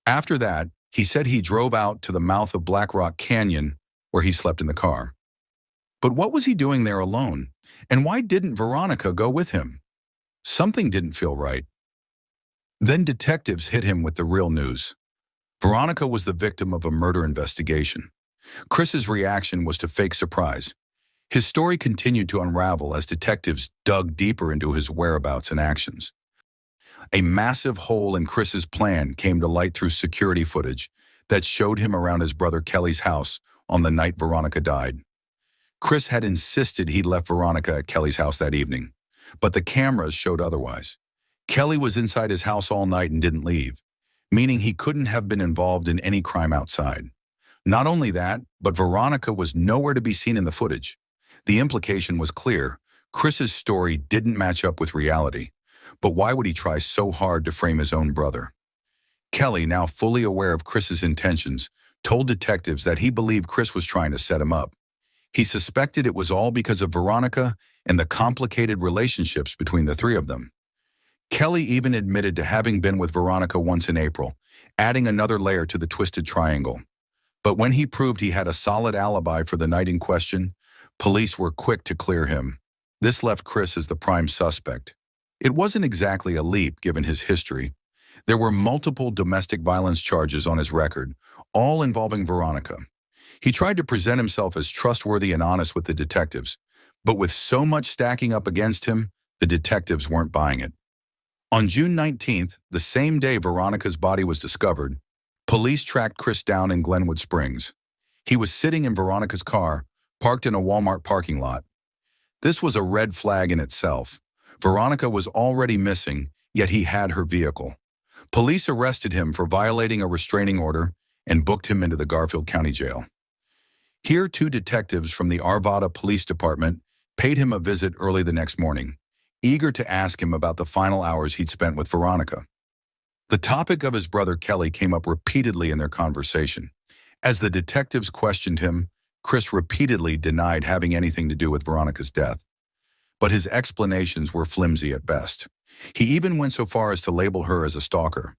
After that, he said he drove out to the mouth of Black Rock Canyon where he slept in the car. But what was he doing there alone? And why didn't Veronica go with him? Something didn't feel right. Then detectives hit him with the real news. Veronica was the victim of a murder investigation. Chris's reaction was to fake surprise. His story continued to unravel as detectives dug deeper into his whereabouts and actions. A massive hole in Chris's plan came to light through security footage that showed him around his brother Kelly's house on the night Veronica died. Chris had insisted he'd left Veronica at Kelly's house that evening, but the cameras showed otherwise. Kelly was inside his house all night and didn't leave, meaning he couldn't have been involved in any crime outside. Not only that, but Veronica was nowhere to be seen in the footage. The implication was clear. Chris's story didn't match up with reality. But why would he try so hard to frame his own brother? Kelly, now fully aware of Chris's intentions, told detectives that he believed Chris was trying to set him up. He suspected it was all because of Veronica and the complicated relationships between the three of them. Kelly even admitted to having been with Veronica once in April, adding another layer to the twisted triangle. But when he proved he had a solid alibi for the night in question, police were quick to clear him. This left Chris as the prime suspect. It wasn't exactly a leap given his history. There were multiple domestic violence charges on his record, all involving Veronica. He tried to present himself as trustworthy and honest with the detectives, but with so much stacking up against him, the detectives weren't buying it. On June 19th, the same day Veronica's body was discovered, police tracked Chris down in Glenwood Springs. He was sitting in Veronica's car, parked in a Walmart parking lot. This was a red flag in itself. Veronica was already missing, yet he had her vehicle. Police arrested him for violating a restraining order and booked him into the Garfield County Jail. Here, 2 detectives from the Arvada Police Department paid him a visit early the next morning, eager to ask him about the final hours he'd spent with Veronica. The topic of his brother Kelly came up repeatedly in their conversation. As the detectives questioned him, Chris repeatedly denied having anything to do with Veronica's death. But his explanations were flimsy at best. He even went so far as to label her as a stalker,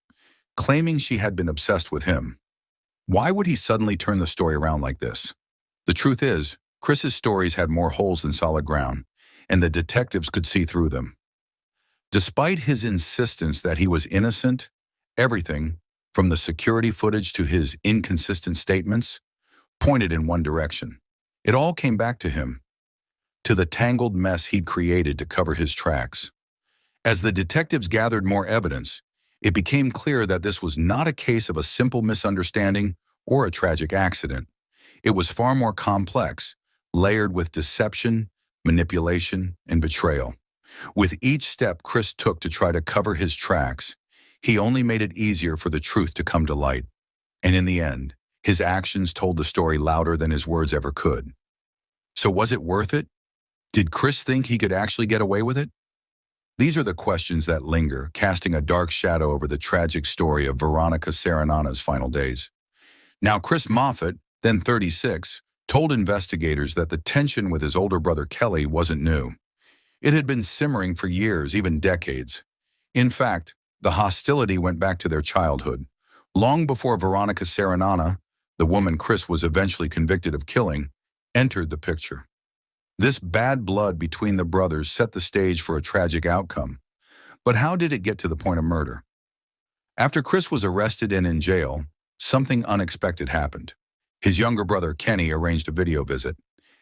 claiming she had been obsessed with him. Why would he suddenly turn the story around like this? The truth is, Chris's stories had more holes than solid ground, and the detectives could see through them. Despite his insistence that he was innocent, everything, from the security footage to his inconsistent statements, pointed in one direction. It all came back to him, to the tangled mess he'd created to cover his tracks. As the detectives gathered more evidence, it became clear that this was not a case of a simple misunderstanding or a tragic accident. It was far more complex, layered with deception, manipulation, and betrayal. With each step Chris took to try to cover his tracks, he only made it easier for the truth to come to light. And in the end, his actions told the story louder than his words ever could. So was it worth it? Did Chris think he could actually get away with it? These are the questions that linger, casting a dark shadow over the tragic story of Veronica Sarinana's final days. Now, Chris Moffat, then 36, told investigators that the tension with his older brother Kelly wasn't new. It had been simmering for years, even decades. In fact, the hostility went back to their childhood, long before Veronica Sarinana, the woman Chris was eventually convicted of killing, entered the picture. This bad blood between the brothers set the stage for a tragic outcome. But how did it get to the point of murder? After Chris was arrested and in jail, something unexpected happened. His younger brother, Kenny, arranged a video visit.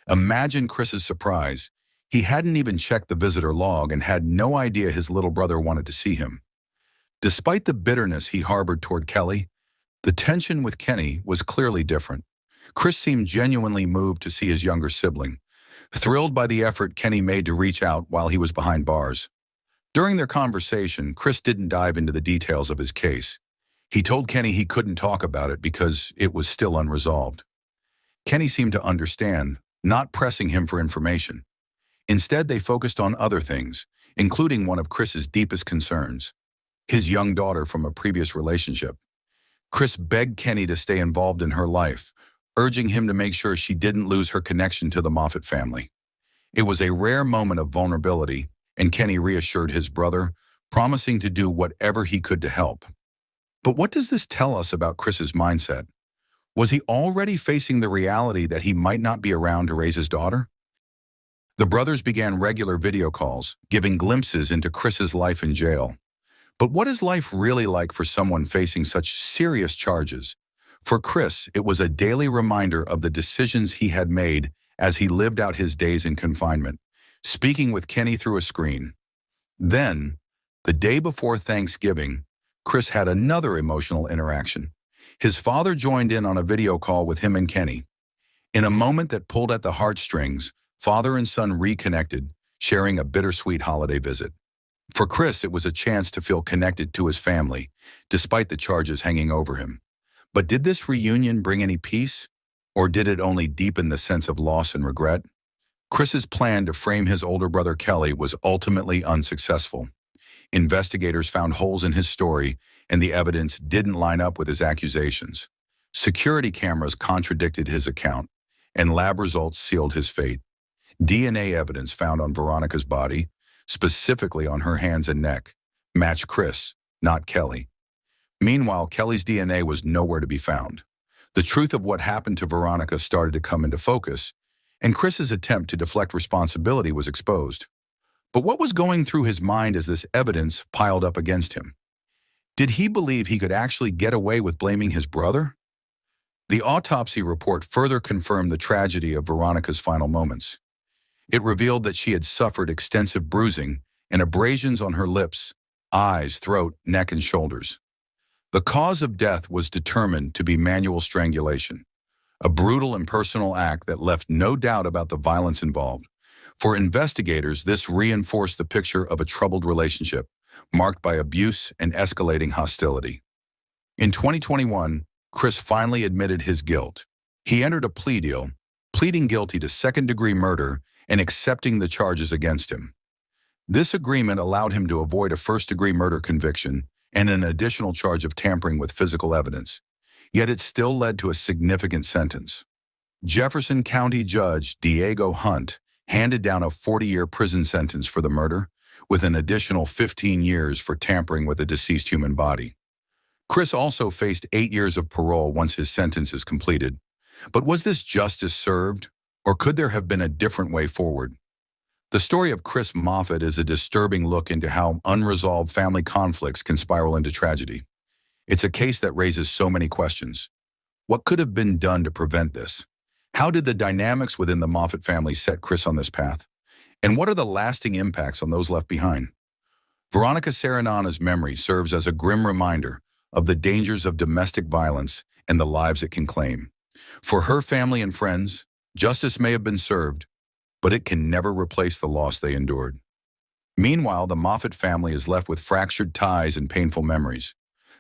Imagine Chris's surprise. He hadn't even checked the visitor log and had no idea his little brother wanted to see him. Despite the bitterness he harbored toward Kelly, the tension with Kenny was clearly different. Chris seemed genuinely moved to see his younger sibling, thrilled by the effort Kenny made to reach out while he was behind bars. During their conversation, Chris didn't dive into the details of his case. He told Kenny he couldn't talk about it because it was still unresolved. Kenny seemed to understand, not pressing him for information. Instead, they focused on other things, including one of Chris's deepest concerns, his young daughter from a previous relationship. Chris begged Kenny to stay involved in her life, urging him to make sure she didn't lose her connection to the Moffat family. It was a rare moment of vulnerability, and Kenny reassured his brother, promising to do whatever he could to help. But what does this tell us about Chris's mindset? Was he already facing the reality that he might not be around to raise his daughter? The brothers began regular video calls, giving glimpses into Chris's life in jail. But what is life really like for someone facing such serious charges? For Chris, it was a daily reminder of the decisions he had made as he lived out his days in confinement, speaking with Kenny through a screen. Then, the day before Thanksgiving, Chris had another emotional interaction. His father joined in on a video call with him and Kenny. In a moment that pulled at the heartstrings, father and son reconnected, sharing a bittersweet holiday visit. For Chris, it was a chance to feel connected to his family, despite the charges hanging over him. But did this reunion bring any peace, or did it only deepen the sense of loss and regret? Chris's plan to frame his older brother Kelly was ultimately unsuccessful. Investigators found holes in his story, and the evidence didn't line up with his accusations. Security cameras contradicted his account, and lab results sealed his fate. DNA evidence found on Veronica's body, specifically on her hands and neck, matched Chris, not Kelly. Meanwhile, Kelly's DNA was nowhere to be found. The truth of what happened to Veronica started to come into focus, and Chris's attempt to deflect responsibility was exposed. But what was going through his mind as this evidence piled up against him? Did he believe he could actually get away with blaming his brother? The autopsy report further confirmed the tragedy of Veronica's final moments. It revealed that she had suffered extensive bruising and abrasions on her lips, eyes, throat, neck, and shoulders. The cause of death was determined to be manual strangulation, a brutal and personal act that left no doubt about the violence involved. For investigators, this reinforced the picture of a troubled relationship, marked by abuse and escalating hostility. In 2021, Chris finally admitted his guilt. He entered a plea deal, pleading guilty to second-degree murder and accepting the charges against him. This agreement allowed him to avoid a first-degree murder conviction and an additional charge of tampering with physical evidence. Yet it still led to a significant sentence. Jefferson County Judge Diego Hunt handed down a 40-year prison sentence for the murder, with an additional 15 years for tampering with a deceased human body. Chris also faced 8 years of parole once his sentence is completed. But was this justice served, or could there have been a different way forward? The story of Chris Moffat is a disturbing look into how unresolved family conflicts can spiral into tragedy. It's a case that raises so many questions. What could have been done to prevent this? How did the dynamics within the Moffat family set Chris on this path? And what are the lasting impacts on those left behind? Veronica Sarinana's memory serves as a grim reminder of the dangers of domestic violence and the lives it can claim. For her family and friends, justice may have been served, but it can never replace the loss they endured. Meanwhile, the Moffat family is left with fractured ties and painful memories.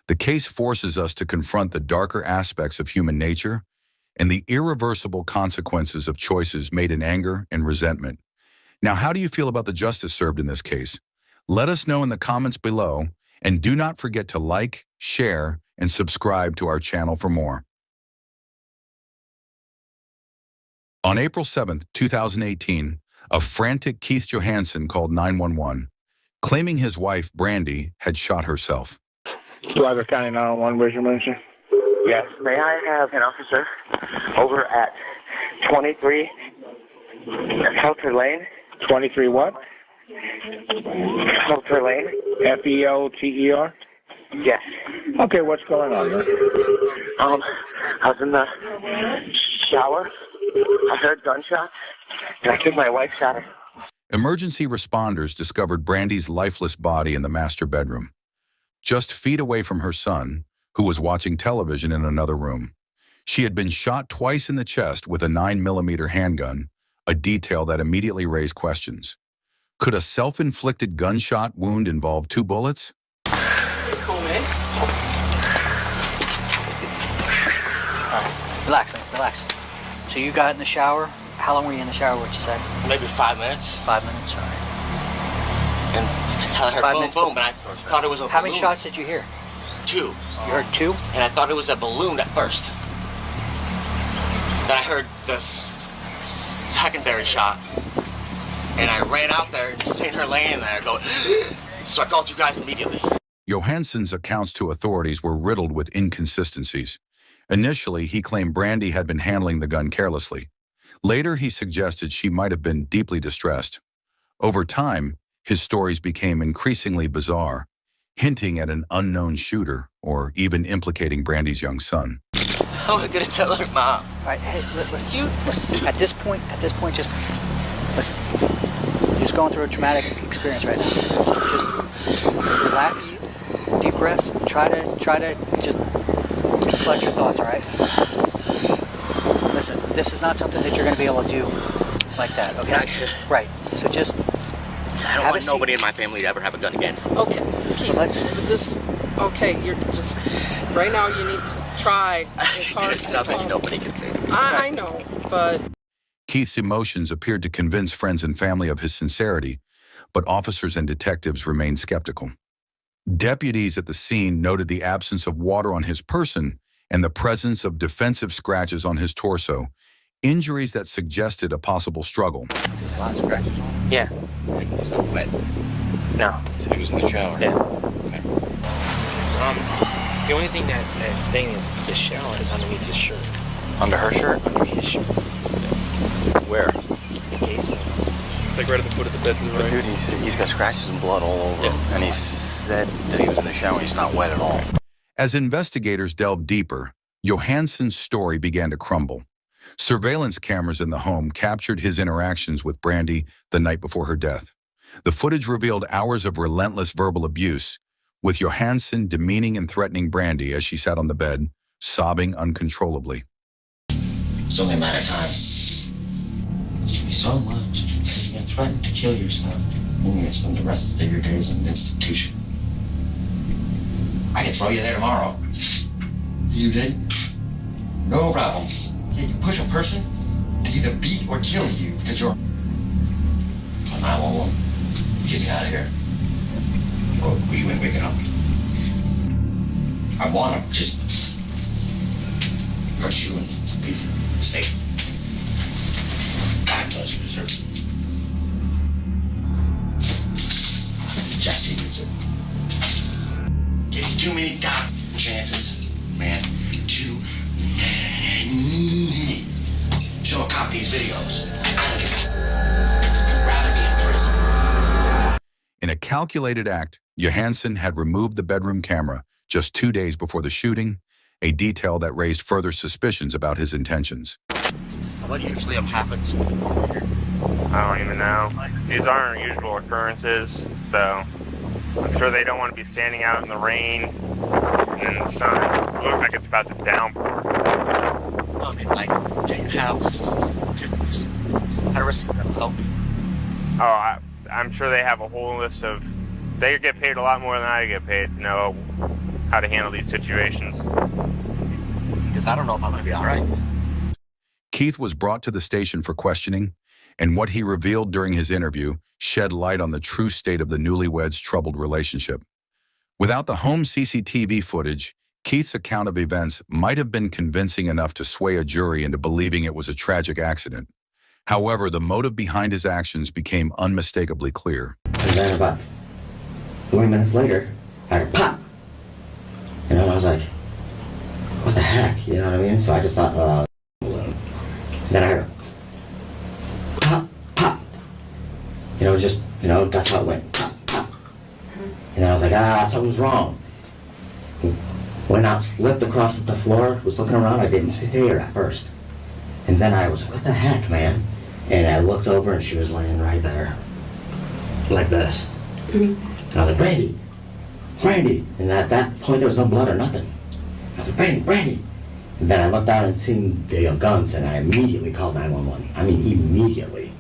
The case forces us to confront the darker aspects of human nature and the irreversible consequences of choices made in anger and resentment. Now, how do you feel about the justice served in this case? Let us know in the comments below, and do not forget to like, share, and subscribe to our channel for more. On April 7, 2018, a frantic Keith Johansson called 911, claiming his wife, Brandi, had shot herself. Flagler County 911, where's your emergency? Yes, may I have an officer over at 23 Helter Lane? 23 what? Helter Lane. Felter? Yes. Okay, what's going on, man? I was in the shower. I heard gunshots, and I think my wife shot her. Emergency responders discovered Brandi's lifeless body in the master bedroom, just feet away from her son, who was watching television in another room. She had been shot twice in the chest with a 9mm handgun, a detail that immediately raised questions. Could a self-inflicted gunshot wound involve 2 bullets? Cool, man. Relax, man, relax. So you got in the shower, How long were you in the shower, what you said? Maybe 5 minutes. 5 minutes, all right. And I heard 5 boom, minutes. boom, and I thought it was a How balloon. many shots did you hear? 2. You heard 2? And I thought it was a balloon at first. Then I heard the secondary shot. And I ran out there and seen her laying there going, so I called you guys immediately. Johansson's accounts to authorities were riddled with inconsistencies. Initially, he claimed Brandi had been handling the gun carelessly. Later, he suggested she might have been deeply distressed. Over time, his stories became increasingly bizarre, hinting at an unknown shooter or even implicating Brandi's young son. How am I gonna tell her, Mom? All right, hey, listen, at this point, just listen. You're just going through a traumatic experience right now. Just relax, deep breaths. Try to just collect your thoughts. All right. Listen, this is not something that you're going to be able to do like that. Okay. Right. So just. I don't want nobody in my family to ever have a gun again. Okay, Keith, you're just, right now you need to try as hard as nothing nobody can say to me. I know, but... Keith's emotions appeared to convince friends and family of his sincerity, but officers and detectives remained skeptical. Deputies at the scene noted the absence of water on his person and the presence of defensive scratches on his torso, injuries that suggested a possible struggle. A lot of scratches. Yeah. He's not wet. No. So he was in the shower. Yeah. Okay. The only thing that thing is the shower is underneath his shirt. Under her shirt? Under his shirt. Where? The casing. It's like right at the foot of the bed to the right. Dude, he's got scratches and blood all over him. And he said that he was in the shower. He's not wet at all. As investigators delved deeper, Johansson's story began to crumble. Surveillance cameras in the home captured his interactions with Brandi the night before her death. The footage revealed hours of relentless verbal abuse, with Johansson demeaning and threatening Brandi as she sat on the bed, sobbing uncontrollably. It's only a matter of time. It's me so much. You're threatened to kill yourself. And you're gonna spend the rest of your days in an institution. I could throw you there tomorrow. You did? No problem. Yeah, you push a person to either beat or kill you because you're... Call 911. Get me out of here. Or you ain't waking up. I want to just hurt you and be safe. God knows you deserve it. Just you deserve it. Gave you too many chances, man. Too many. Show a cop these videos. I don't give a... I'd rather be in prison. In a calculated act, Johansson had removed the bedroom camera just 2 days before the shooting, a detail that raised further suspicions about his intentions. What usually happens? I don't even know. These aren't usual occurrences, so I'm sure they don't want to be standing out in the rain and in the sun. It looks like it's about to downpour. I mean, like, do you have terrorists that help you? Oh, I'm sure they have a whole list of... They get paid a lot more than I get paid to know how to handle these situations. Because I don't know if I'm going to be all right. Keith was brought to the station for questioning, and what he revealed during his interview shed light on the true state of the newlyweds' troubled relationship. Without the home CCTV footage, Keith's account of events might have been convincing enough to sway a jury into believing it was a tragic accident. However, the motive behind his actions became unmistakably clear. And then about 40 minutes later, I heard pop. You know, and I was like, what the heck? You know what I mean? So I just thought, balloon. Then I heard pop, pop. You know, just, you know, that's how it went. Pop, pop. And I was like, something's wrong. Went out, slipped across the floor, was looking around. I didn't see her at first. And then I was like, what the heck, man? And I looked over and she was laying right there. Like this. And I was like, Brandi, Brandi. And at that point, there was no blood or nothing. I was like, Brandi, Brandi. And then I looked out and seen the guns, and I immediately called 911. I mean, immediately.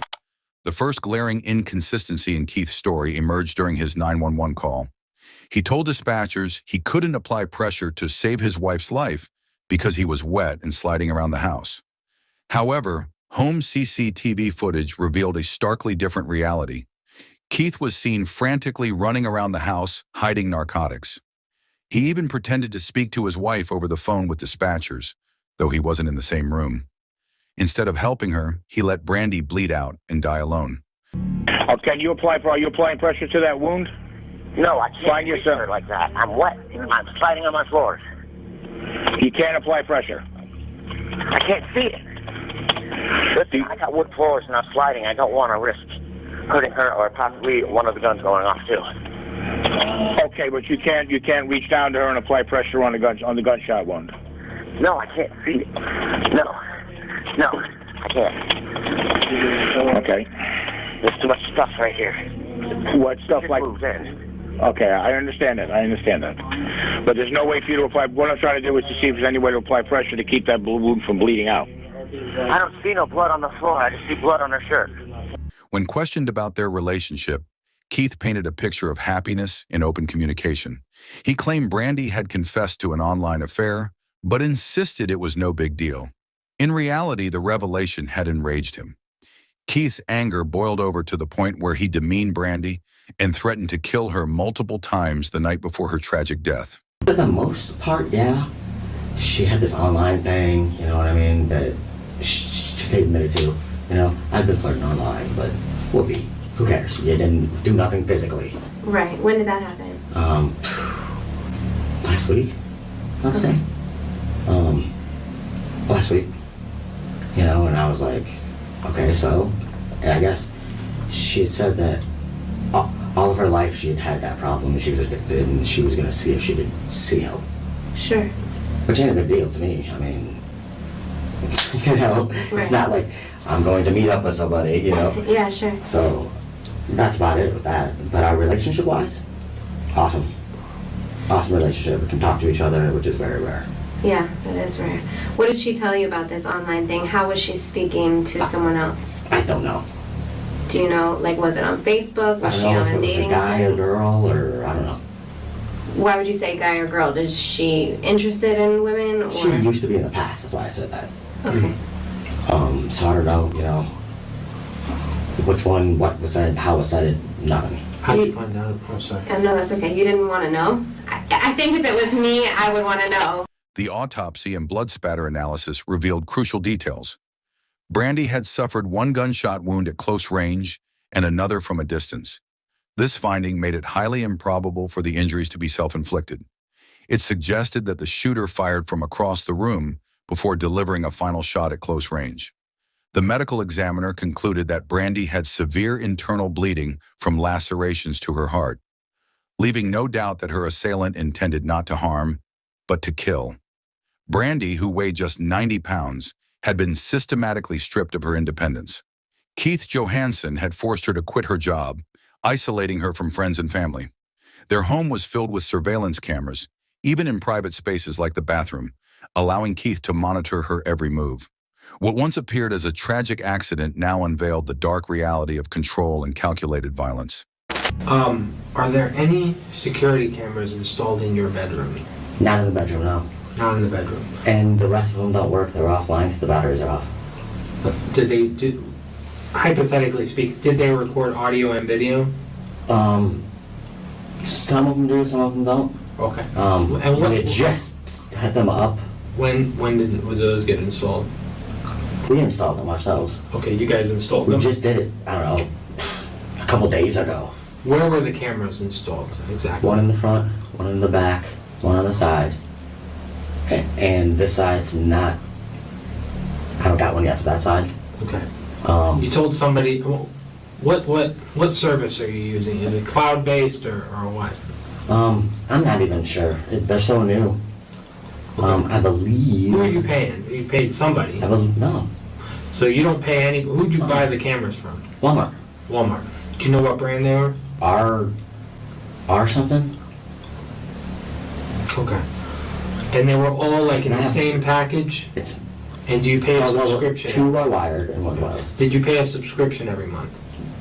The first glaring inconsistency in Keith's story emerged during his 911 call. He told dispatchers he couldn't apply pressure to save his wife's life because he was wet and sliding around the house. However, Home CCTV footage revealed a starkly different reality. Keith was seen frantically running around the house, hiding narcotics. He even pretended to speak to his wife over the phone with dispatchers, though he wasn't in the same room. Instead of helping her, he let Brandi bleed out and die alone. Oh, are you applying pressure to that wound? No, I can't reach her like that. I'm wet. I'm sliding on my floors. You can't apply pressure. I can't see it. Listen, I got wood floors and I'm sliding. I don't want to risk hurting her or possibly one of the guns going off too. Okay, but you can't reach down to her and apply pressure on the gunshot wound. No, I can't see it. No, I can't. Okay. There's too much stuff right here. What stuff like? Moves in. Okay, I understand that. But there's no way for you to apply. What I'm trying to do is to see if there's any way to apply pressure to keep that wound from bleeding out. I don't see no blood on the floor. I just see blood on her shirt. When questioned about their relationship, Keith painted a picture of happiness and open communication. He claimed Brandi had confessed to an online affair, but insisted it was no big deal. In reality, the revelation had enraged him. Keith's anger boiled over to the point where he demeaned Brandi and threatened to kill her multiple times the night before her tragic death. For the most part, yeah. She had this online thing, you know what I mean, that she admitted to. You know, I've been flirting online, but whoopee. Who cares? You didn't do nothing physically. Right. When did that happen? Last week, I'll say. Last week. You know, and I was like, okay, so, and I guess she had said that all of her life she had had that problem and she was addicted and she was going to see if she could see help. Sure. Which ain't a big deal to me. I mean, you know, It's not like I'm going to meet up with somebody, you know. Yeah, sure. So that's about it with that. But our relationship-wise, awesome. Awesome relationship. We can talk to each other, which is very rare. Yeah, that is rare. What did she tell you about this online thing? How was she speaking to someone else? I don't know. Do you know, like, was it on Facebook? Was she I on don't know if it was a guy or girl, or I don't know. Why would you say guy or girl? Is she interested in women? Or? She used to be in the past, that's why I said that. Okay. So I don't know, you know, which one, what was said, how was said, nothing. How did you find out? I'm sorry. No, that's okay. You didn't want to know? I think if it was me, I would want to know. The autopsy and blood spatter analysis revealed crucial details. Brandi had suffered one gunshot wound at close range and another from a distance. This finding made it highly improbable for the injuries to be self-inflicted. It suggested that the shooter fired from across the room before delivering a final shot at close range. The medical examiner concluded that Brandi had severe internal bleeding from lacerations to her heart, leaving no doubt that her assailant intended not to harm, but to kill. Brandi, who weighed just 90 pounds, had been systematically stripped of her independence. Keith Johansson had forced her to quit her job, isolating her from friends and family. Their home was filled with surveillance cameras, even in private spaces like the bathroom, allowing Keith to monitor her every move. What once appeared as a tragic accident now unveiled the dark reality of control and calculated violence. Are there any security cameras installed in your bedroom? Not in the bedroom, no. Not in the bedroom. And the rest of them don't work, they're offline because the batteries are off. Hypothetically speaking, did they record audio and video? Some of them do, some of them don't. Okay. And we just had them up. When did those get installed? We installed them ourselves. Okay, you guys installed them? We just did it, I don't know, a couple days ago. Where were the cameras installed exactly? One in the front, one in the back, one on the side. And this side's not, I haven't got one yet for that side. Okay. You told somebody, what service are you using? Is it cloud-based or what? I'm not even sure. They're so new. I believe. Who are you paying? You paid somebody. No. So you don't pay any. Who'd you buy the cameras from? Walmart. Walmart. Do you know what brand they were? R something. Okay. And they were all like in the same package. And do you pay a subscription? Two are wired and one wired. Did you pay a subscription every month?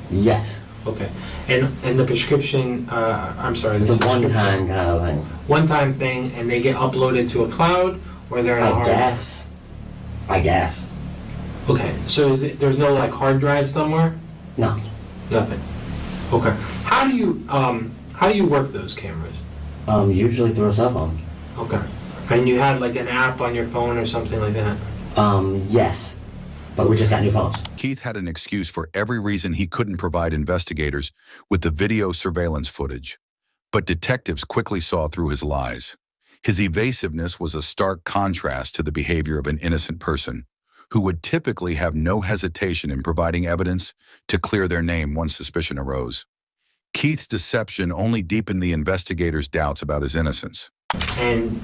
Yes. Okay. And the prescription, I'm sorry. It's a one-time kind of thing. One-time thing, and they get uploaded to a cloud, or they're in a hard I guess. Okay, so there's no like hard drive somewhere? No. Nothing. Okay. How do you work those cameras? Usually through a cell phone. Okay. And you had like an app on your phone or something like that? Yes. But we just got new phones. Keith had an excuse for every reason he couldn't provide investigators with the video surveillance footage. But detectives quickly saw through his lies. His evasiveness was a stark contrast to the behavior of an innocent person, who would typically have no hesitation in providing evidence to clear their name once suspicion arose. Keith's deception only deepened the investigators' doubts about his innocence. And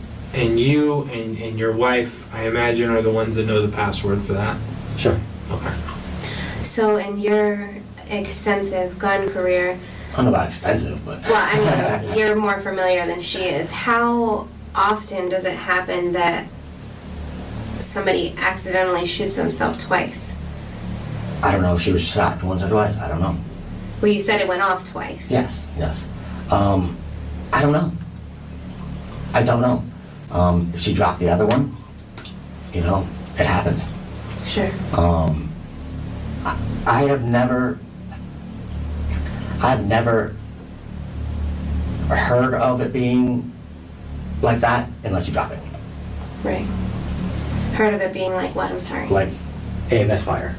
you and your wife, I imagine, are the ones that know the password for that? Sure. Okay. So in your extensive gun career... I don't know about extensive, but... Well, I mean, you're more familiar than she is. How often does it happen that somebody accidentally shoots themselves twice? I don't know if she was shot once or twice. I don't know. Well, you said it went off twice. Yes. I don't know. I don't know. If she dropped the other one, it happens. Sure. I have never heard of it being like that unless you drop it. Right. Heard of it being like what? I'm sorry. Like a misfire.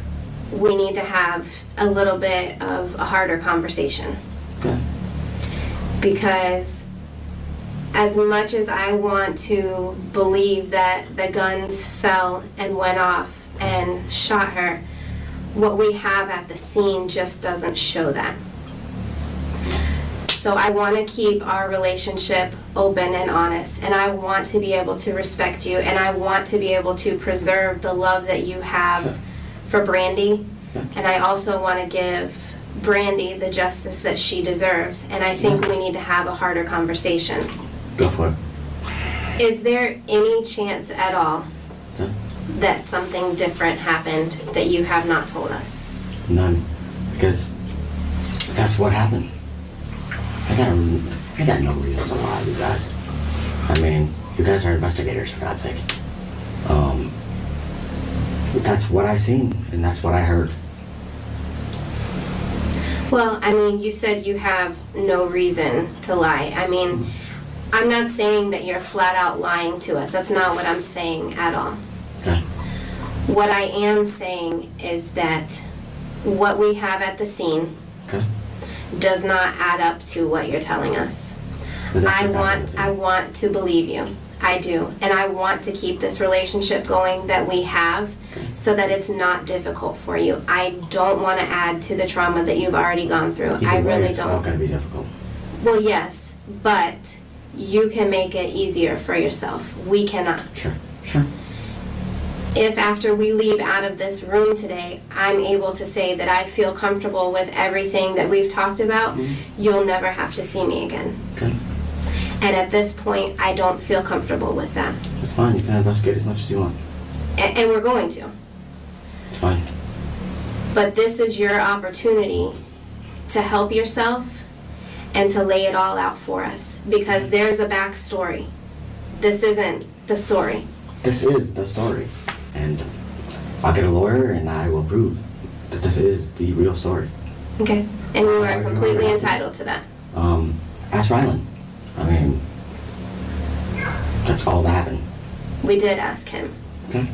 We need to have a little bit of a harder conversation. Okay. Because as much as I want to believe that the guns fell and went off and shot her, what we have at the scene just doesn't show that. So I want to keep our relationship open and honest, and I want to be able to respect you, and I want to be able to preserve the love that you have for Brandi, and I also want to give Brandi the justice that she deserves, and I think we need to have a harder conversation. Go for it. Is there any chance at all that something different happened that you have not told us? None. Because that's what happened. I got no reason to lie, you guys. I mean, you guys are investigators, for God's sake. That's what I seen, and that's what I heard. Well, I mean, you said you have no reason to lie. I mean, I'm not saying that you're flat out lying to us. That's not what I'm saying at all. Okay. What I am saying is that what we have at the scene does not add up to what you're telling us. I want to believe you. I do. And I want to keep this relationship going that we have so that it's not difficult for you. I don't want to add to the trauma that you've already gone through. I really don't. It's all going to be difficult. Well, yes, but you can make it easier for yourself. We cannot. Sure. If after we leave out of this room today, I'm able to say that I feel comfortable with everything that we've talked about, you'll never have to see me again. Okay. And at this point, I don't feel comfortable with that. That's fine. You can investigate as much as you want. And we're going to. It's fine. But this is your opportunity to help yourself and to lay it all out for us. Because there's a backstory. This isn't the story. This is the story. And I'll get a lawyer and I will prove that this is the real story. Okay. And you are completely entitled to that. Ask Rylan. I mean, that's all that happened. We did ask him. Okay.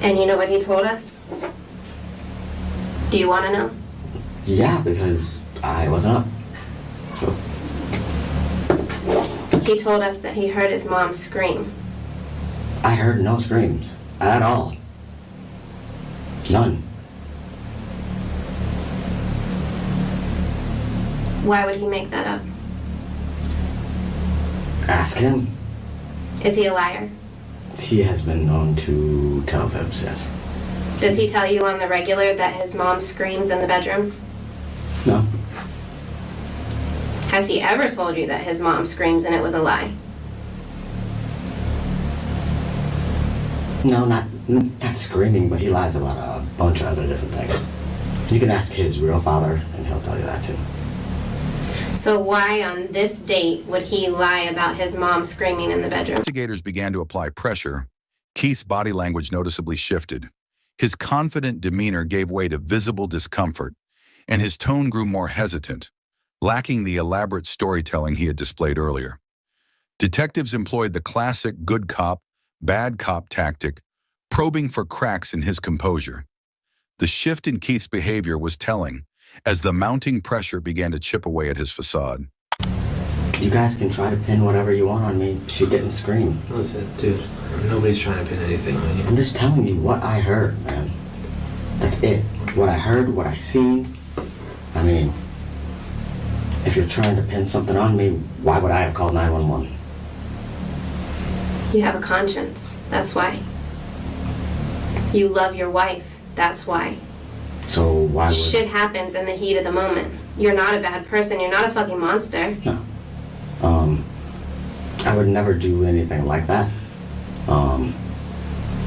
And you know what he told us? Do you want to know? Yeah, because I wasn't up. So. He told us that he heard his mom scream. I heard no screams at all. None. Why would he make that up? Ask him. Is he a liar? He has been known to tell fibs, yes. Does he tell you on the regular that his mom screams in the bedroom? No. Has he ever told you that his mom screams and it was a lie? No, not screaming, but he lies about a bunch of other different things. You can ask his real father, and he'll tell you that too. So why on this date would he lie about his mom screaming in the bedroom? Investigators began to apply pressure. Keith's body language noticeably shifted. His confident demeanor gave way to visible discomfort, and his tone grew more hesitant, lacking the elaborate storytelling he had displayed earlier. Detectives employed the classic good cop, bad cop tactic, probing for cracks in his composure. The shift in Keith's behavior was telling, as the mounting pressure began to chip away at his facade. You guys can try to pin whatever you want on me. She didn't scream. Listen, dude, nobody's trying to pin anything on you. I'm just telling you what I heard, man. That's it. What I heard, what I seen. I mean, if you're trying to pin something on me, why would I have called 911? You have a conscience. That's why. You love your wife. That's why. So why would... Shit happens in the heat of the moment. You're not a bad person. You're not a fucking monster. No. I would never do anything like that.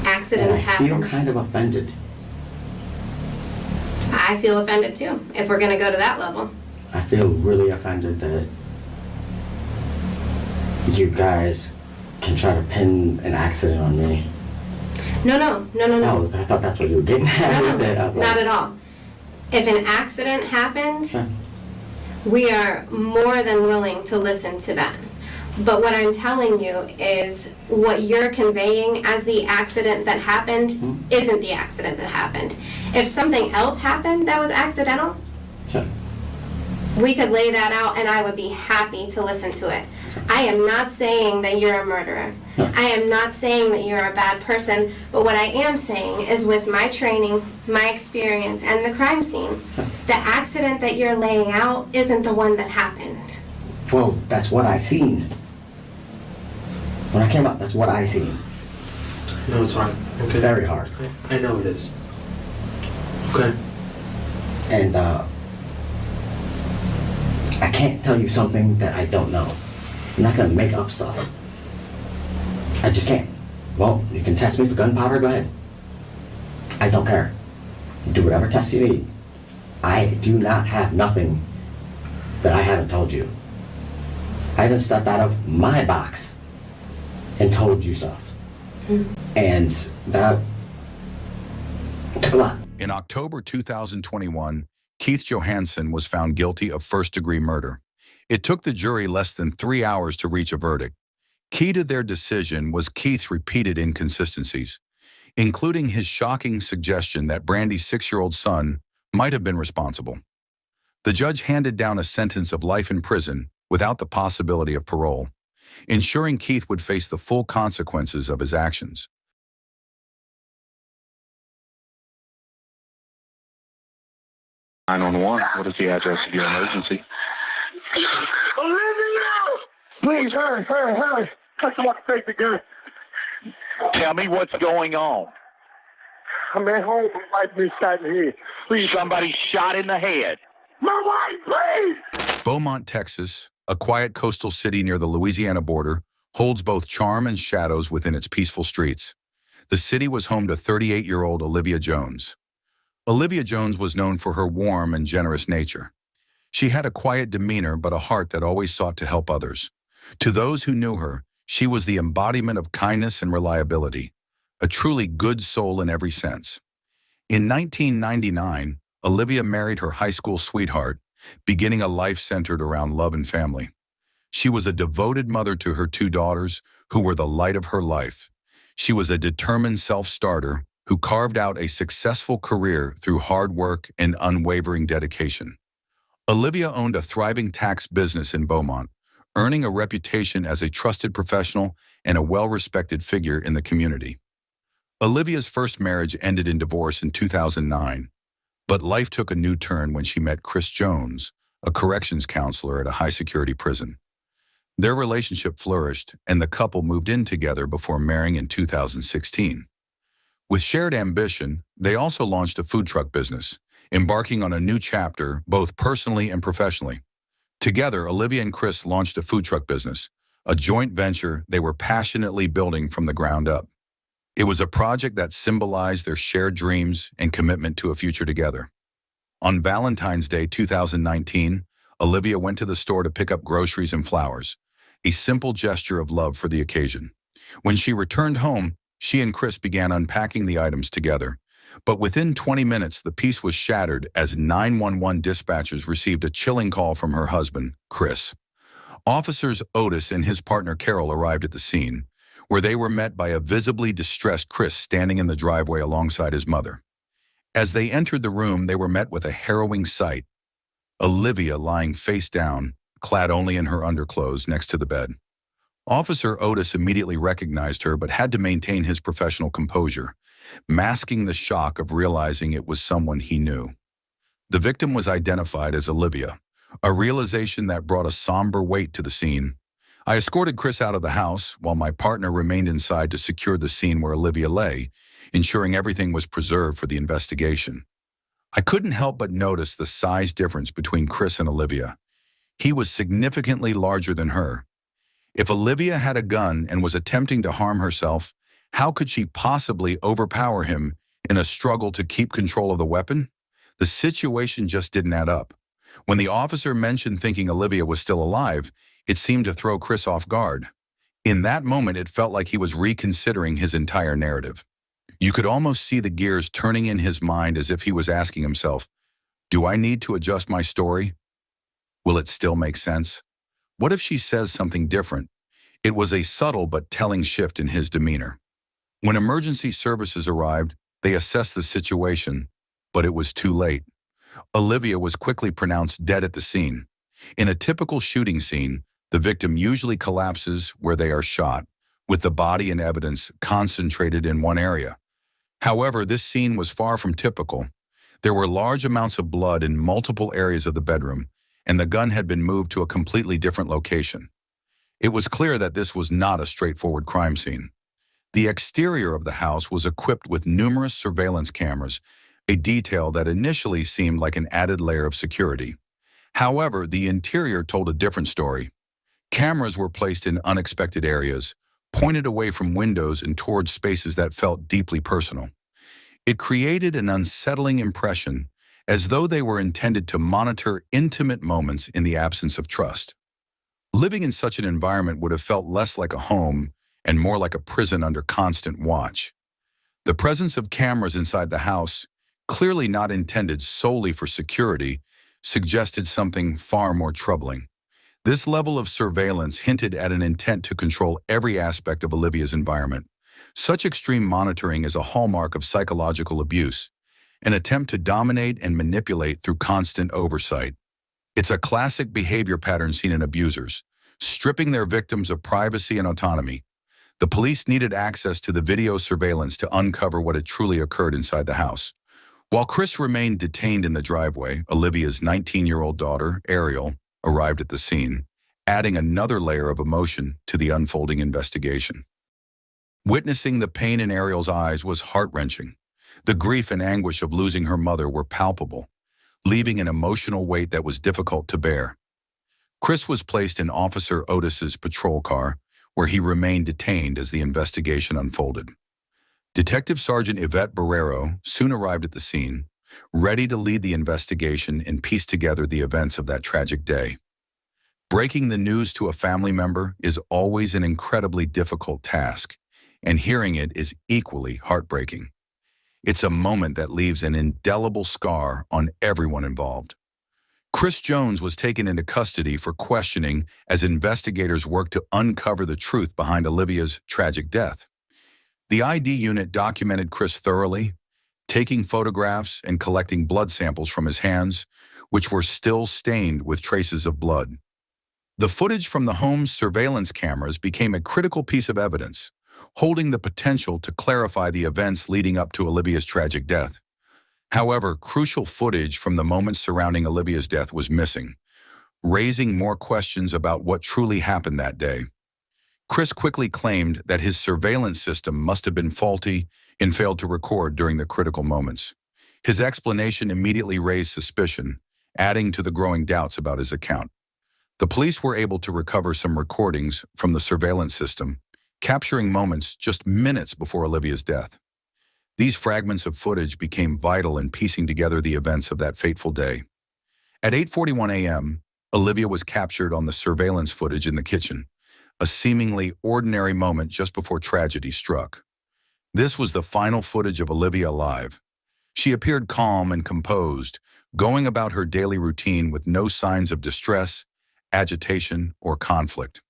Accidents happen. I feel kind of offended. I feel offended too, if we're gonna go to that level. I feel really offended that you guys can try to pin an accident on me. No. Oh, I thought that's what you were getting at with it. I was like, Not at all. If an accident happened, we are more than willing to listen to that. But what I'm telling you is what you're conveying as the accident that happened isn't the accident that happened. If something else happened that was accidental, we could lay that out and I would be happy to listen to it. I am not saying that you're a murderer. I am not saying that you're a bad person, but what I am saying is with my training, my experience, and the crime scene, the accident that you're laying out isn't the one that happened. Well, that's what I seen. When I came up, that's what I seen. No, it's hard. It's very hard. I know it is. Okay. And, I can't tell you something that I don't know. I'm not gonna make up stuff. I just can't. Well, you can test me for gunpowder, go ahead. I don't care. Do whatever tests you need. I do not have nothing that I haven't told you. I haven't stepped out of my box and told you stuff. And that took a lot. In October 2021, Keith Johansson was found guilty of first-degree murder. It took the jury less than 3 hours to reach a verdict. Key to their decision was Keith's repeated inconsistencies, including his shocking suggestion that Brandi's 6-year-old son might have been responsible. The judge handed down a sentence of life in prison without the possibility of parole, ensuring Keith would face the full consequences of his actions. What is the address of your emergency? Olivia! Please, hurry. I want to take the gun. Tell me what's going on. I'm at home. My wife been shot in the head. Please. Somebody shot in the head. My wife, please! Beaumont, Texas, a quiet coastal city near the Louisiana border, holds both charm and shadows within its peaceful streets. The city was home to 38-year-old Olivia Jones. Olivia Jones was known for her warm and generous nature. She had a quiet demeanor but a heart that always sought to help others. To those who knew her, she was the embodiment of kindness and reliability, a truly good soul in every sense. In 1999, Olivia married her high school sweetheart, beginning a life centered around love and family. She was a devoted mother to her 2 daughters, who were the light of her life. She was a determined self-starter who carved out a successful career through hard work and unwavering dedication. Olivia owned a thriving tax business in Beaumont, earning a reputation as a trusted professional and a well-respected figure in the community. Olivia's first marriage ended in divorce in 2009, but life took a new turn when she met Chris Jones, a corrections counselor at a high-security prison. Their relationship flourished, and the couple moved in together before marrying in 2016. With shared ambition, they also launched a food truck business, embarking on a new chapter both personally and professionally. Together, Olivia and Chris launched a food truck business, a joint venture they were passionately building from the ground up. It was a project that symbolized their shared dreams and commitment to a future together. On Valentine's Day 2019, Olivia went to the store to pick up groceries and flowers, a simple gesture of love for the occasion. When she returned home, she and Chris began unpacking the items together, But within 20 minutes, the peace was shattered as 911 dispatchers received a chilling call from her husband, Chris. Officers Otis and his partner Carol arrived at the scene, where they were met by a visibly distressed Chris standing in the driveway alongside his mother. As they entered the room, they were met with a harrowing sight: Olivia lying face down, clad only in her underclothes, next to the bed. Officer Otis immediately recognized her but had to maintain his professional composure, masking the shock of realizing it was someone he knew. The victim was identified as Olivia, a realization that brought a somber weight to the scene. I escorted Chris out of the house while my partner remained inside to secure the scene where Olivia lay, ensuring everything was preserved for the investigation. I couldn't help but notice the size difference between Chris and Olivia. He was significantly larger than her. If Olivia had a gun and was attempting to harm herself, how could she possibly overpower him in a struggle to keep control of the weapon? The situation just didn't add up. When the officer mentioned thinking Olivia was still alive, it seemed to throw Chris off guard. In that moment, it felt like he was reconsidering his entire narrative. You could almost see the gears turning in his mind as if he was asking himself, do I need to adjust my story? Will it still make sense? What if she says something different? It was a subtle but telling shift in his demeanor. When emergency services arrived, they assessed the situation, but it was too late. Olivia was quickly pronounced dead at the scene. In a typical shooting scene, the victim usually collapses where they are shot, with the body and evidence concentrated in one area. However, this scene was far from typical. There were large amounts of blood in multiple areas of the bedroom, and the gun had been moved to a completely different location. It was clear that this was not a straightforward crime scene. The exterior of the house was equipped with numerous surveillance cameras, a detail that initially seemed like an added layer of security. However, the interior told a different story. Cameras were placed in unexpected areas, pointed away from windows and towards spaces that felt deeply personal. It created an unsettling impression, as though they were intended to monitor intimate moments in the absence of trust. Living in such an environment would have felt less like a home and more like a prison under constant watch. The presence of cameras inside the house, clearly not intended solely for security, suggested something far more troubling. This level of surveillance hinted at an intent to control every aspect of Olivia's environment. Such extreme monitoring is a hallmark of psychological abuse, an attempt to dominate and manipulate through constant oversight. It's a classic behavior pattern seen in abusers, stripping their victims of privacy and autonomy. The police needed access to the video surveillance to uncover what had truly occurred inside the house. While Chris remained detained in the driveway, Olivia's 19-year-old daughter, Ariel, arrived at the scene, adding another layer of emotion to the unfolding investigation. Witnessing the pain in Ariel's eyes was heart-wrenching. The grief and anguish of losing her mother were palpable, leaving an emotional weight that was difficult to bear. Chris was placed in Officer Otis's patrol car, where he remained detained as the investigation unfolded. Detective Sergeant Yvette Barrero soon arrived at the scene, ready to lead the investigation and piece together the events of that tragic day. Breaking the news to a family member is always an incredibly difficult task, and hearing it is equally heartbreaking. It's a moment that leaves an indelible scar on everyone involved. Chris Jones was taken into custody for questioning as investigators worked to uncover the truth behind Olivia's tragic death. The ID unit documented Chris thoroughly, taking photographs and collecting blood samples from his hands, which were still stained with traces of blood. The footage from the home's surveillance cameras became a critical piece of evidence, holding the potential to clarify the events leading up to Olivia's tragic death. However, crucial footage from the moments surrounding Olivia's death was missing, raising more questions about what truly happened that day. Chris quickly claimed that his surveillance system must have been faulty and failed to record during the critical moments. His explanation immediately raised suspicion, adding to the growing doubts about his account. The police were able to recover some recordings from the surveillance system, capturing moments just minutes before Olivia's death. These fragments of footage became vital in piecing together the events of that fateful day. At 8:41 a.m., Olivia was captured on the surveillance footage in the kitchen, a seemingly ordinary moment just before tragedy struck. This was the final footage of Olivia alive, She appeared calm and composed, going about her daily routine with no signs of distress, agitation, or conflict.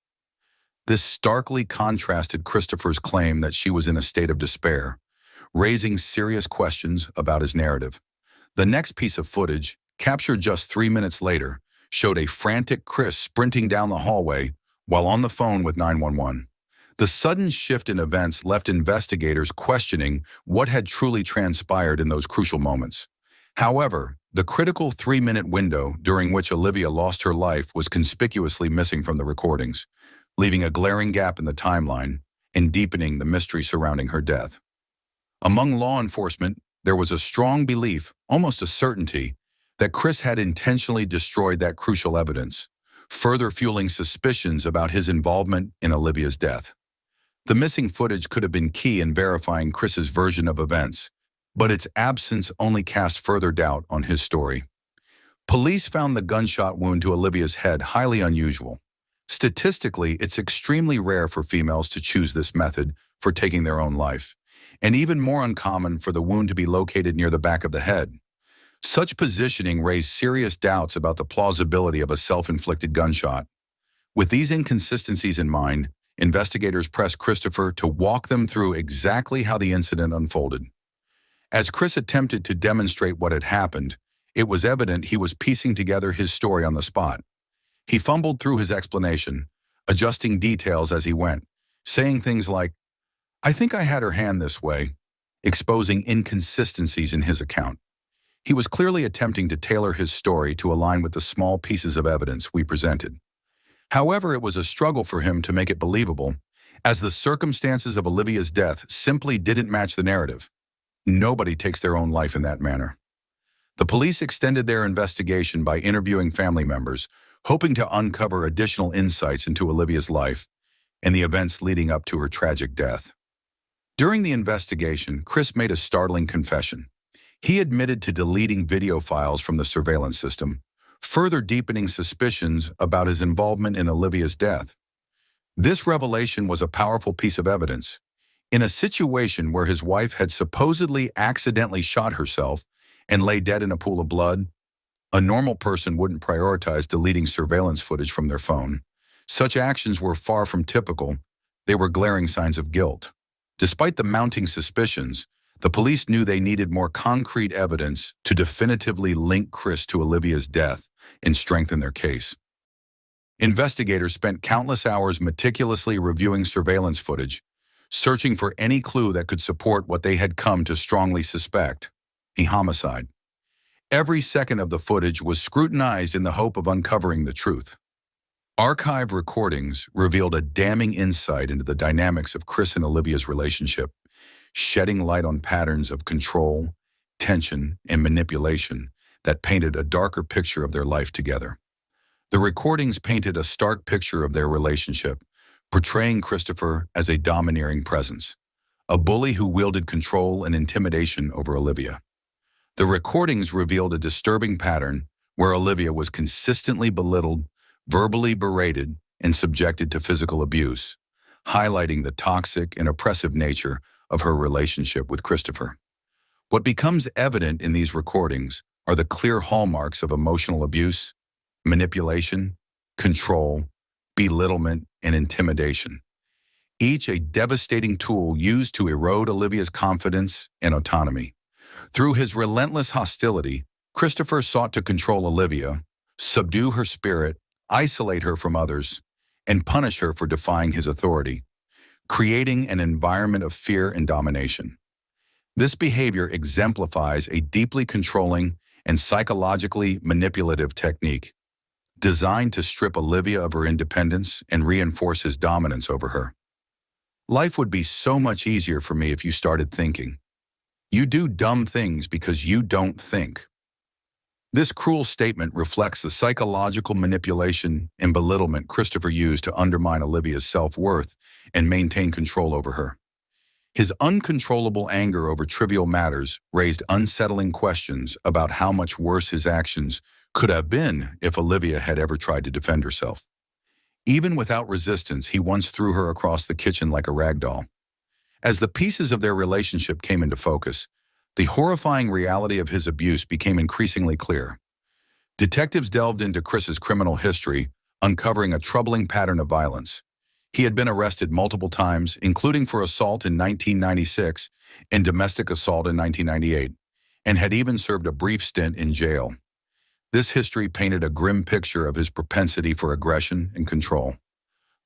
This starkly contrasted Christopher's claim that she was in a state of despair, raising serious questions about his narrative. The next piece of footage, captured just 3 minutes later, showed a frantic Chris sprinting down the hallway while on the phone with 911. The sudden shift in events left investigators questioning what had truly transpired in those crucial moments. However, the critical 3-minute window during which Olivia lost her life was conspicuously missing from the recordings, leaving a glaring gap in the timeline and deepening the mystery surrounding her death. Among law enforcement, there was a strong belief, almost a certainty, that Chris had intentionally destroyed that crucial evidence, further fueling suspicions about his involvement in Olivia's death. The missing footage could have been key in verifying Chris's version of events, but its absence only cast further doubt on his story. Police found the gunshot wound to Olivia's head highly unusual. Statistically, it's extremely rare for females to choose this method for taking their own life, and even more uncommon for the wound to be located near the back of the head. Such positioning raised serious doubts about the plausibility of a self-inflicted gunshot. With these inconsistencies in mind, investigators pressed Christopher to walk them through exactly how the incident unfolded. As Chris attempted to demonstrate what had happened, it was evident he was piecing together his story on the spot. He fumbled through his explanation, adjusting details as he went, saying things like, "I think I had her hand this way," exposing inconsistencies in his account. He was clearly attempting to tailor his story to align with the small pieces of evidence we presented. However, it was a struggle for him to make it believable, as the circumstances of Olivia's death simply didn't match the narrative. Nobody takes their own life in that manner. The police extended their investigation by interviewing family members, hoping to uncover additional insights into Olivia's life and the events leading up to her tragic death. During the investigation, Chris made a startling confession. He admitted to deleting video files from the surveillance system, further deepening suspicions about his involvement in Olivia's death. This revelation was a powerful piece of evidence. In a situation where his wife had supposedly accidentally shot herself and lay dead in a pool of blood, a normal person wouldn't prioritize deleting surveillance footage from their phone. Such actions were far from typical. They were glaring signs of guilt. Despite the mounting suspicions, the police knew they needed more concrete evidence to definitively link Chris to Olivia's death and strengthen their case. Investigators spent countless hours meticulously reviewing surveillance footage, searching for any clue that could support what they had come to strongly suspect: a homicide. Every second of the footage was scrutinized in the hope of uncovering the truth. Archive recordings revealed a damning insight into the dynamics of Chris and Olivia's relationship, shedding light on patterns of control, tension, and manipulation that painted a darker picture of their life together. The recordings painted a stark picture of their relationship, portraying Christopher as a domineering presence, a bully who wielded control and intimidation over Olivia. The recordings revealed a disturbing pattern where Olivia was consistently belittled, verbally berated, and subjected to physical abuse, highlighting the toxic and oppressive nature of her relationship with Christopher. What becomes evident in these recordings are the clear hallmarks of emotional abuse, manipulation, control, belittlement, and intimidation, each a devastating tool used to erode Olivia's confidence and autonomy. Through his relentless hostility, Christopher sought to control Olivia, subdue her spirit, isolate her from others, and punish her for defying his authority, creating an environment of fear and domination. This behavior exemplifies a deeply controlling and psychologically manipulative technique, designed to strip Olivia of her independence and reinforce his dominance over her. "Life would be so much easier for me if you started thinking. You do dumb things because you don't think." This cruel statement reflects the psychological manipulation and belittlement Christopher used to undermine Olivia's self-worth and maintain control over her. His uncontrollable anger over trivial matters raised unsettling questions about how much worse his actions could have been if Olivia had ever tried to defend herself. Even without resistance, he once threw her across the kitchen like a rag doll. As the pieces of their relationship came into focus, The horrifying reality of his abuse became increasingly clear. Detectives delved into Chris's criminal history, uncovering a troubling pattern of violence. He had been arrested multiple times, including for assault in 1996 and domestic assault in 1998, and had even served a brief stint in jail. This history painted a grim picture of his propensity for aggression and control.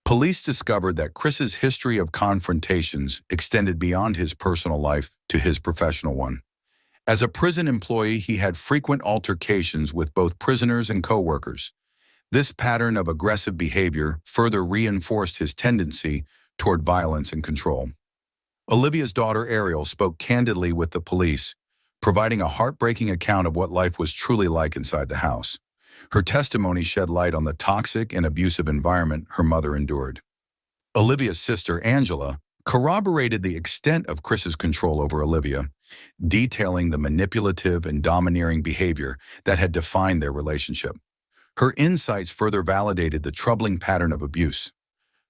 Police discovered that Chris's history of confrontations extended beyond his personal life to his professional one. As a prison employee, he had frequent altercations with both prisoners and co-workers. This pattern of aggressive behavior further reinforced his tendency toward violence and control. Olivia's daughter Ariel spoke candidly with the police, providing a heartbreaking account of what life was truly like inside the house. Her testimony shed light on the toxic and abusive environment her mother endured. Olivia's sister, Angela, corroborated the extent of Chris's control over Olivia, detailing the manipulative and domineering behavior that had defined their relationship. Her insights further validated the troubling pattern of abuse.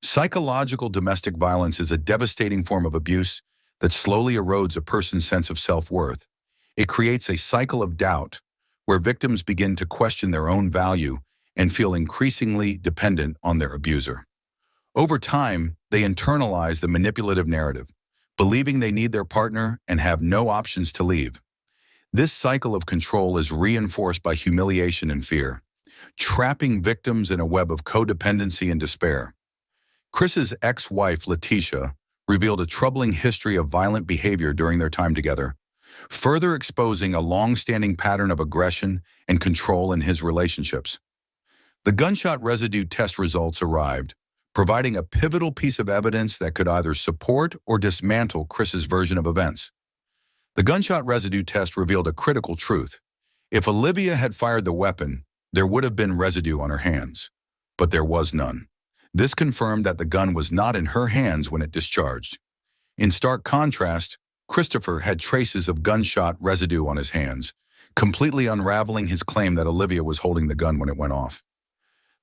Psychological domestic violence is a devastating form of abuse that slowly erodes a person's sense of self-worth. It creates a cycle of doubt where victims begin to question their own value and feel increasingly dependent on their abuser. Over time, they internalize the manipulative narrative, believing they need their partner and have no options to leave. This cycle of control is reinforced by humiliation and fear, trapping victims in a web of codependency and despair. Chris's ex-wife, Letitia, revealed a troubling history of violent behavior during their time together, further exposing a long-standing pattern of aggression and control in his relationships. The gunshot residue test results arrived, providing a pivotal piece of evidence that could either support or dismantle Chris's version of events. The gunshot residue test revealed a critical truth. If Olivia had fired the weapon, there would have been residue on her hands, but there was none. This confirmed that the gun was not in her hands when it discharged. In stark contrast, Christopher had traces of gunshot residue on his hands, completely unraveling his claim that Olivia was holding the gun when it went off.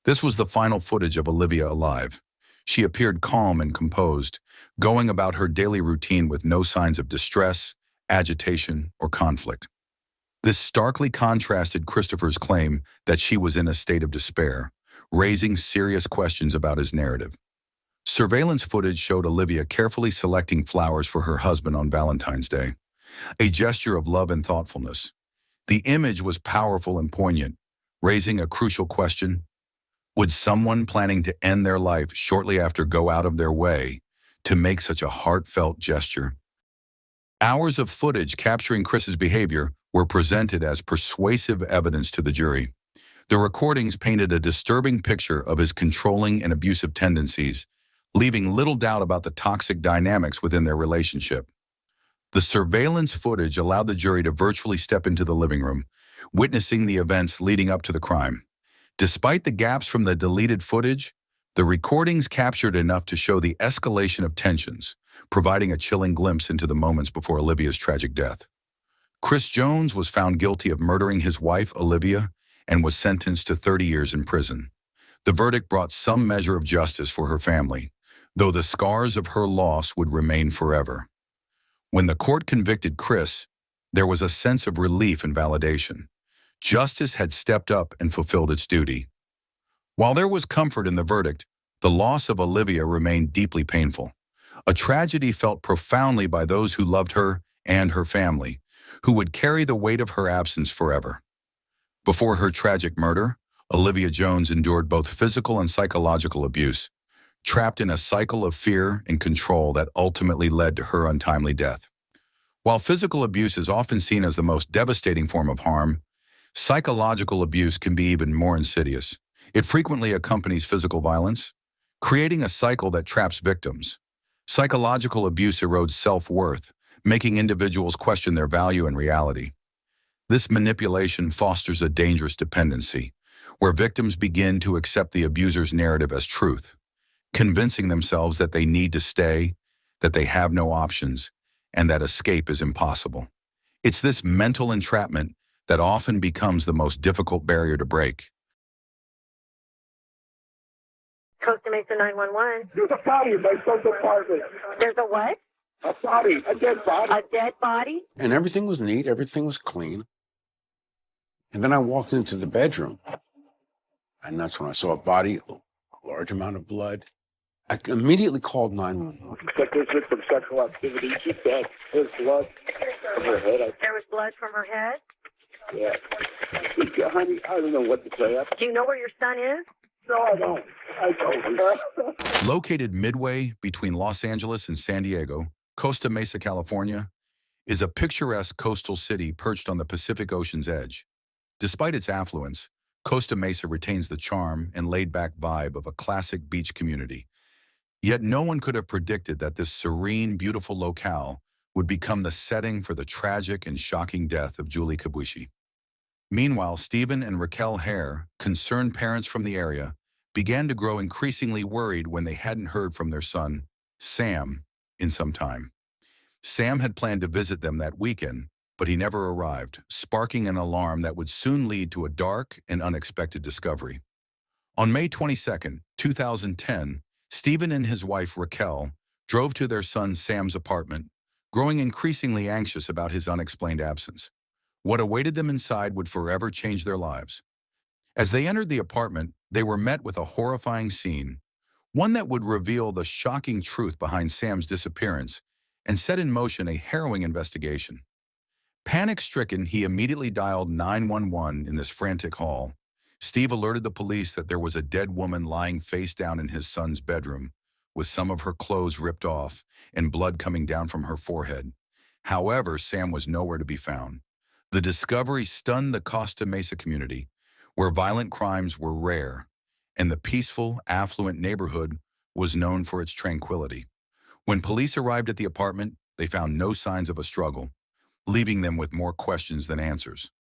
This was the final footage of Olivia alive. She appeared calm and composed, going about her daily routine with no signs of distress, agitation, or conflict. This starkly contrasted Christopher's claim that she was in a state of despair, raising serious questions about his narrative. Surveillance footage showed Olivia carefully selecting flowers for her husband on Valentine's Day, a gesture of love and thoughtfulness. The image was powerful and poignant, raising a crucial question. Would someone planning to end their life shortly after go out of their way to make such a heartfelt gesture? Hours of footage capturing Chris's behavior were presented as persuasive evidence to the jury. The recordings painted a disturbing picture of his controlling and abusive tendencies, leaving little doubt about the toxic dynamics within their relationship. The surveillance footage allowed the jury to virtually step into the living room, witnessing the events leading up to the crime. Despite the gaps from the deleted footage, the recordings captured enough to show the escalation of tensions, providing a chilling glimpse into the moments before Olivia's tragic death. Chris Jones was found guilty of murdering his wife, Olivia, and was sentenced to 30 years in prison. The verdict brought some measure of justice for her family, though the scars of her loss would remain forever. When the court convicted Chris, there was a sense of relief and validation. Justice had stepped up and fulfilled its duty. While there was comfort in the verdict, the loss of Olivia remained deeply painful, a tragedy felt profoundly by those who loved her and her family, who would carry the weight of her absence forever. Before her tragic murder, Olivia Jones endured both physical and psychological abuse, trapped in a cycle of fear and control that ultimately led to her untimely death. While physical abuse is often seen as the most devastating form of harm, psychological abuse can be even more insidious. It frequently accompanies physical violence, creating a cycle that traps victims. Psychological abuse erodes self-worth, making individuals question their value and reality. This manipulation fosters a dangerous dependency, where victims begin to accept the abuser's narrative as truth, convincing themselves that they need to stay, that they have no options, and that escape is impossible. It's this mental entrapment that often becomes the most difficult barrier to break. Costa Mesa 911. There's a fire in my son's apartment. There's a what? A body, a dead body. A dead body? And everything was neat, everything was clean. And then I walked into the bedroom, and that's when I saw a body, a large amount of blood. I immediately called 911. Except there's been some sexual activity. She said there's blood from her head. There was blood from her head? Yeah. Honey, I don't know what to say. Do you know where your son is? No, I don't. I don't. Located midway between Los Angeles and San Diego, Costa Mesa, California, is a picturesque coastal city perched on the Pacific Ocean's edge. Despite its affluence, Costa Mesa retains the charm and laid-back vibe of a classic beach community. Yet no one could have predicted that this serene, beautiful locale would become the setting for the tragic and shocking death of Julie Kibuishi. Meanwhile, Stephen and Raquel Hare, concerned parents from the area, began to grow increasingly worried when they hadn't heard from their son, Sam, in some time. Sam had planned to visit them that weekend, but he never arrived, sparking an alarm that would soon lead to a dark and unexpected discovery. On May 22, 2010, Stephen and his wife, Raquel, drove to their son Sam's apartment, growing increasingly anxious about his unexplained absence. What awaited them inside would forever change their lives. As they entered the apartment, they were met with a horrifying scene, one that would reveal the shocking truth behind Sam's disappearance and set in motion a harrowing investigation. Panic-stricken, he immediately dialed 911 in this frantic hall. Steve alerted the police that there was a dead woman lying face down in his son's bedroom, with some of her clothes ripped off and blood coming down from her forehead. However, Sam was nowhere to be found. The discovery stunned the Costa Mesa community, where violent crimes were rare, and the peaceful, affluent neighborhood was known for its tranquility. When police arrived at the apartment, they found no signs of a struggle, leaving them with more questions than answers.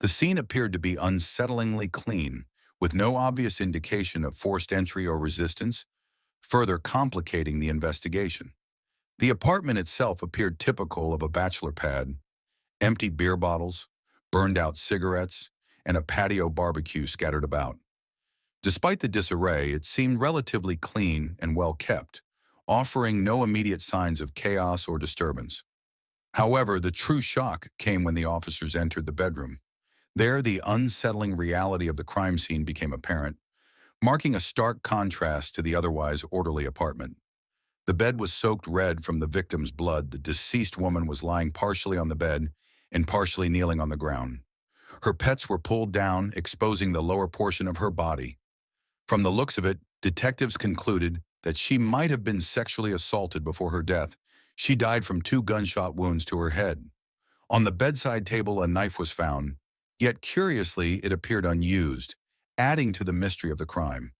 The scene appeared to be unsettlingly clean, with no obvious indication of forced entry or resistance, further complicating the investigation. The apartment itself appeared typical of a bachelor pad: empty beer bottles, burned-out cigarettes, and a patio barbecue scattered about. Despite the disarray, it seemed relatively clean and well-kept, offering no immediate signs of chaos or disturbance. However, the true shock came when the officers entered the bedroom. There, the unsettling reality of the crime scene became apparent, marking a stark contrast to the otherwise orderly apartment. The bed was soaked red from the victim's blood. The deceased woman was lying partially on the bed and partially kneeling on the ground. Her pets were pulled down, exposing the lower portion of her body. From the looks of it, detectives concluded that she might have been sexually assaulted before her death. She died from 2 gunshot wounds to her head. On the bedside table, a knife was found, yet curiously, it appeared unused, adding to the mystery of the crime.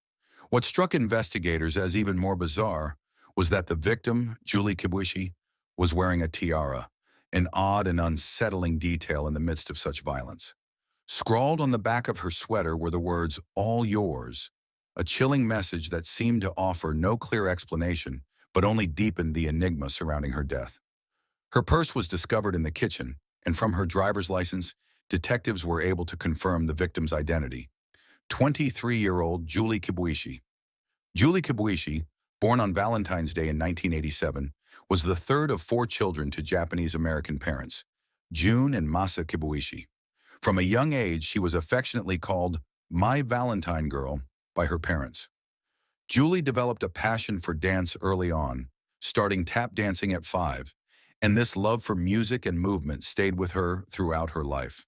What struck investigators as even more bizarre was that the victim, Julie Kibuishi, was wearing a tiara, an odd and unsettling detail in the midst of such violence. Scrawled on the back of her sweater were the words, "All yours," a chilling message that seemed to offer no clear explanation, but only deepened the enigma surrounding her death. Her purse was discovered in the kitchen, and from her driver's license, detectives were able to confirm the victim's identity: 23-year-old Julie Kibuishi. Julie Kibuishi, born on Valentine's Day in 1987, was the third of 4 children to Japanese-American parents, June and Masa Kibuishi. From a young age, she was affectionately called "My Valentine Girl" by her parents. Julie developed a passion for dance early on, starting tap dancing at 5, and this love for music and movement stayed with her throughout her life.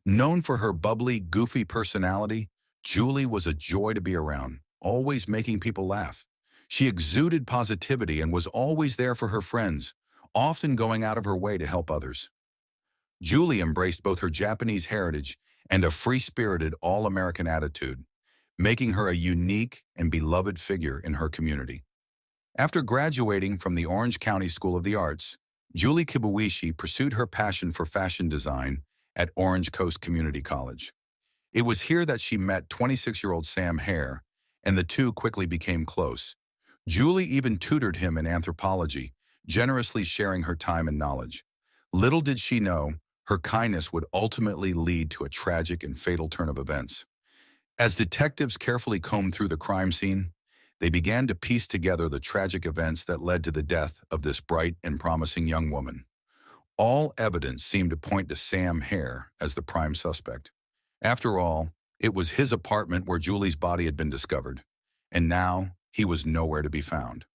Known for her bubbly, goofy personality, Julie was a joy to be around, always making people laugh. She exuded positivity and was always there for her friends, often going out of her way to help others. Julie embraced both her Japanese heritage and a free-spirited, all-American attitude, making her a unique and beloved figure in her community. After graduating from the Orange County School of the Arts, Julie Kibuishi pursued her passion for fashion design at Orange Coast Community College. It was here that she met 26-year-old Sam Hare, and the two quickly became close. Julie even tutored him in anthropology, generously sharing her time and knowledge. Little did she know, her kindness would ultimately lead to a tragic and fatal turn of events. As detectives carefully combed through the crime scene, they began to piece together the tragic events that led to the death of this bright and promising young woman. All evidence seemed to point to Sam Hare as the prime suspect. After all, it was his apartment where Julie's body had been discovered, and now he was nowhere to be found.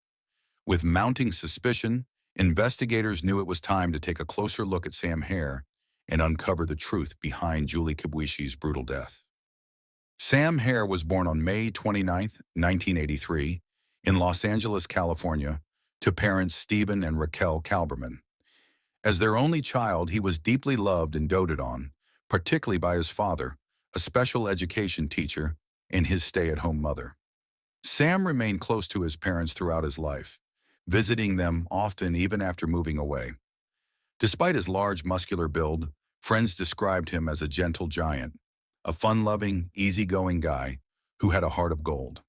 With mounting suspicion, investigators knew it was time to take a closer look at Sam Hare and uncover the truth behind Julie Kibuishi's brutal death. Sam Hare was born on May 29, 1983, in Los Angeles, California, to parents Stephen and Raquel Kalberman. As their only child, he was deeply loved and doted on, particularly by his father, a special education teacher, and his stay-at-home mother. Sam remained close to his parents throughout his life, visiting them often even after moving away. Despite his large muscular build, friends described him as a gentle giant, a fun-loving, easygoing guy who had a heart of gold.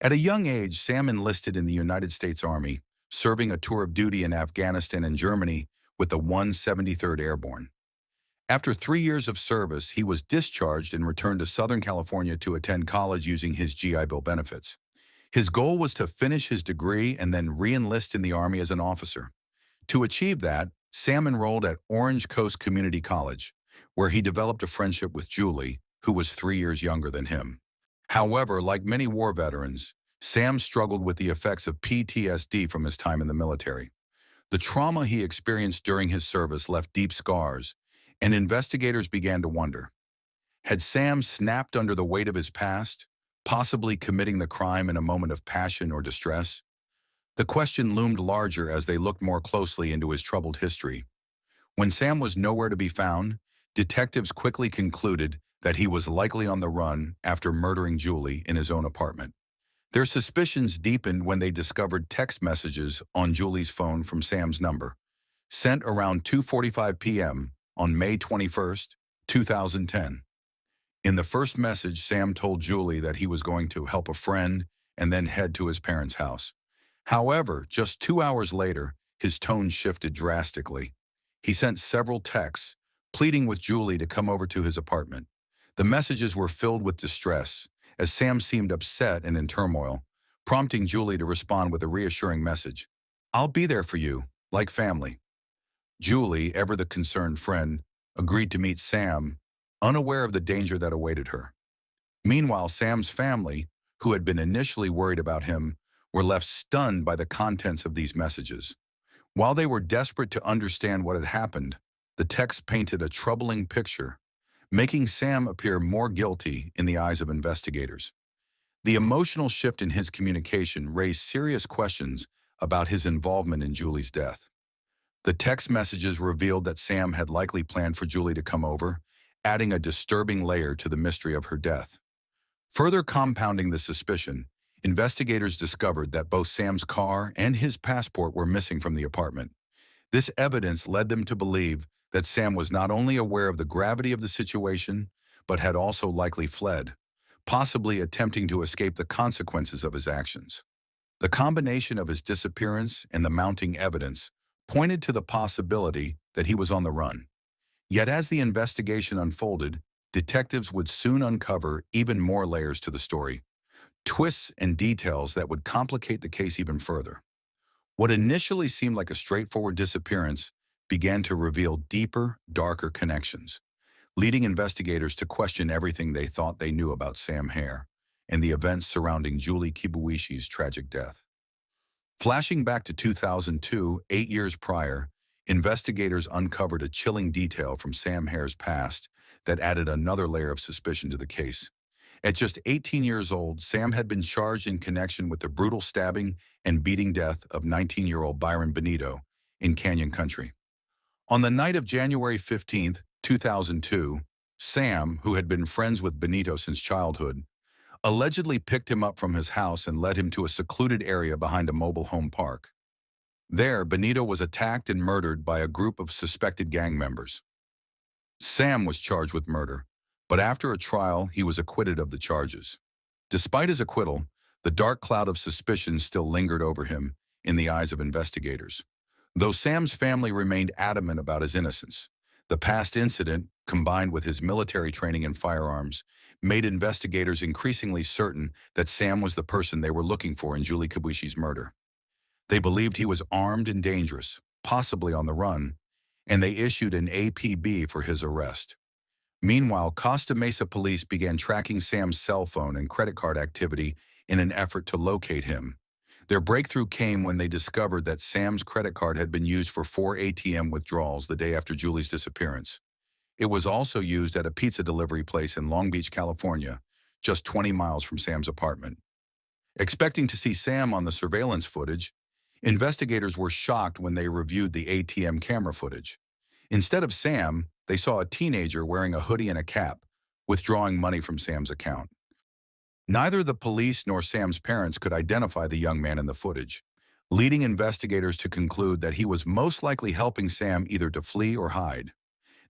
At a young age, Sam enlisted in the United States Army, serving a tour of duty in Afghanistan and Germany with the 173rd Airborne. After 3 years of service, he was discharged and returned to Southern California to attend college using his GI Bill benefits. His goal was to finish his degree and then re-enlist in the Army as an officer. To achieve that, Sam enrolled at Orange Coast Community College, where he developed a friendship with Julie, who was 3 years younger than him. However, like many war veterans, Sam struggled with the effects of PTSD from his time in the military. The trauma he experienced during his service left deep scars, and investigators began to wonder, had Sam snapped under the weight of his past, possibly committing the crime in a moment of passion or distress? The question loomed larger as they looked more closely into his troubled history. When Sam was nowhere to be found, detectives quickly concluded that he was likely on the run after murdering Julie in his own apartment. Their suspicions deepened when they discovered text messages on Julie's phone from Sam's number, sent around 2:45 p.m. on May 21, 2010. In the first message, Sam told Julie that he was going to help a friend and then head to his parents' house. However, just 2 hours later, his tone shifted drastically. He sent several texts, pleading with Julie to come over to his apartment. The messages were filled with distress, as Sam seemed upset and in turmoil, prompting Julie to respond with a reassuring message. "I'll be there for you, like family." Julie, ever the concerned friend, agreed to meet Sam, unaware of the danger that awaited her. Meanwhile, Sam's family, who had been initially worried about him, were left stunned by the contents of these messages. While they were desperate to understand what had happened, the text painted a troubling picture, making Sam appear more guilty in the eyes of investigators. The emotional shift in his communication raised serious questions about his involvement in Julie's death. The text messages revealed that Sam had likely planned for Julie to come over, adding a disturbing layer to the mystery of her death. Further compounding the suspicion, investigators discovered that both Sam's car and his passport were missing from the apartment. This evidence led them to believe that Sam was not only aware of the gravity of the situation, but had also likely fled, possibly attempting to escape the consequences of his actions. The combination of his disappearance and the mounting evidence pointed to the possibility that he was on the run. Yet as the investigation unfolded, detectives would soon uncover even more layers to the story, twists and details that would complicate the case even further. What initially seemed like a straightforward disappearance began to reveal deeper, darker connections, leading investigators to question everything they thought they knew about Sam Hare and the events surrounding Julie Kibuishi's tragic death. Flashing back to 2002, 8 years prior, investigators uncovered a chilling detail from Sam Hare's past that added another layer of suspicion to the case. At just 18 years old, Sam had been charged in connection with the brutal stabbing and beating death of 19-year-old Byron Benito in Canyon Country. On the night of January 15, 2002, Sam, who had been friends with Benito since childhood, allegedly picked him up from his house and led him to a secluded area behind a mobile home park. There, Benito was attacked and murdered by a group of suspected gang members. Sam was charged with murder, but after a trial, he was acquitted of the charges. Despite his acquittal, the dark cloud of suspicion still lingered over him in the eyes of investigators. Though Sam's family remained adamant about his innocence, The past incident, combined with his military training in firearms, made investigators increasingly certain that Sam was the person they were looking for in Julie Kibuishi's murder. They believed he was armed and dangerous, possibly on the run, and they issued an APB for his arrest. Meanwhile, Costa Mesa police began tracking Sam's cell phone and credit card activity in an effort to locate him. Their breakthrough came when they discovered that Sam's credit card had been used for 4 ATM withdrawals the day after Julie's disappearance. It was also used at a pizza delivery place in Long Beach, California, just 20 miles from Sam's apartment. Expecting to see Sam on the surveillance footage, investigators were shocked when they reviewed the ATM camera footage. Instead of Sam, they saw a teenager wearing a hoodie and a cap, withdrawing money from Sam's account. Neither the police nor Sam's parents could identify the young man in the footage, leading investigators to conclude that he was most likely helping Sam either to flee or hide.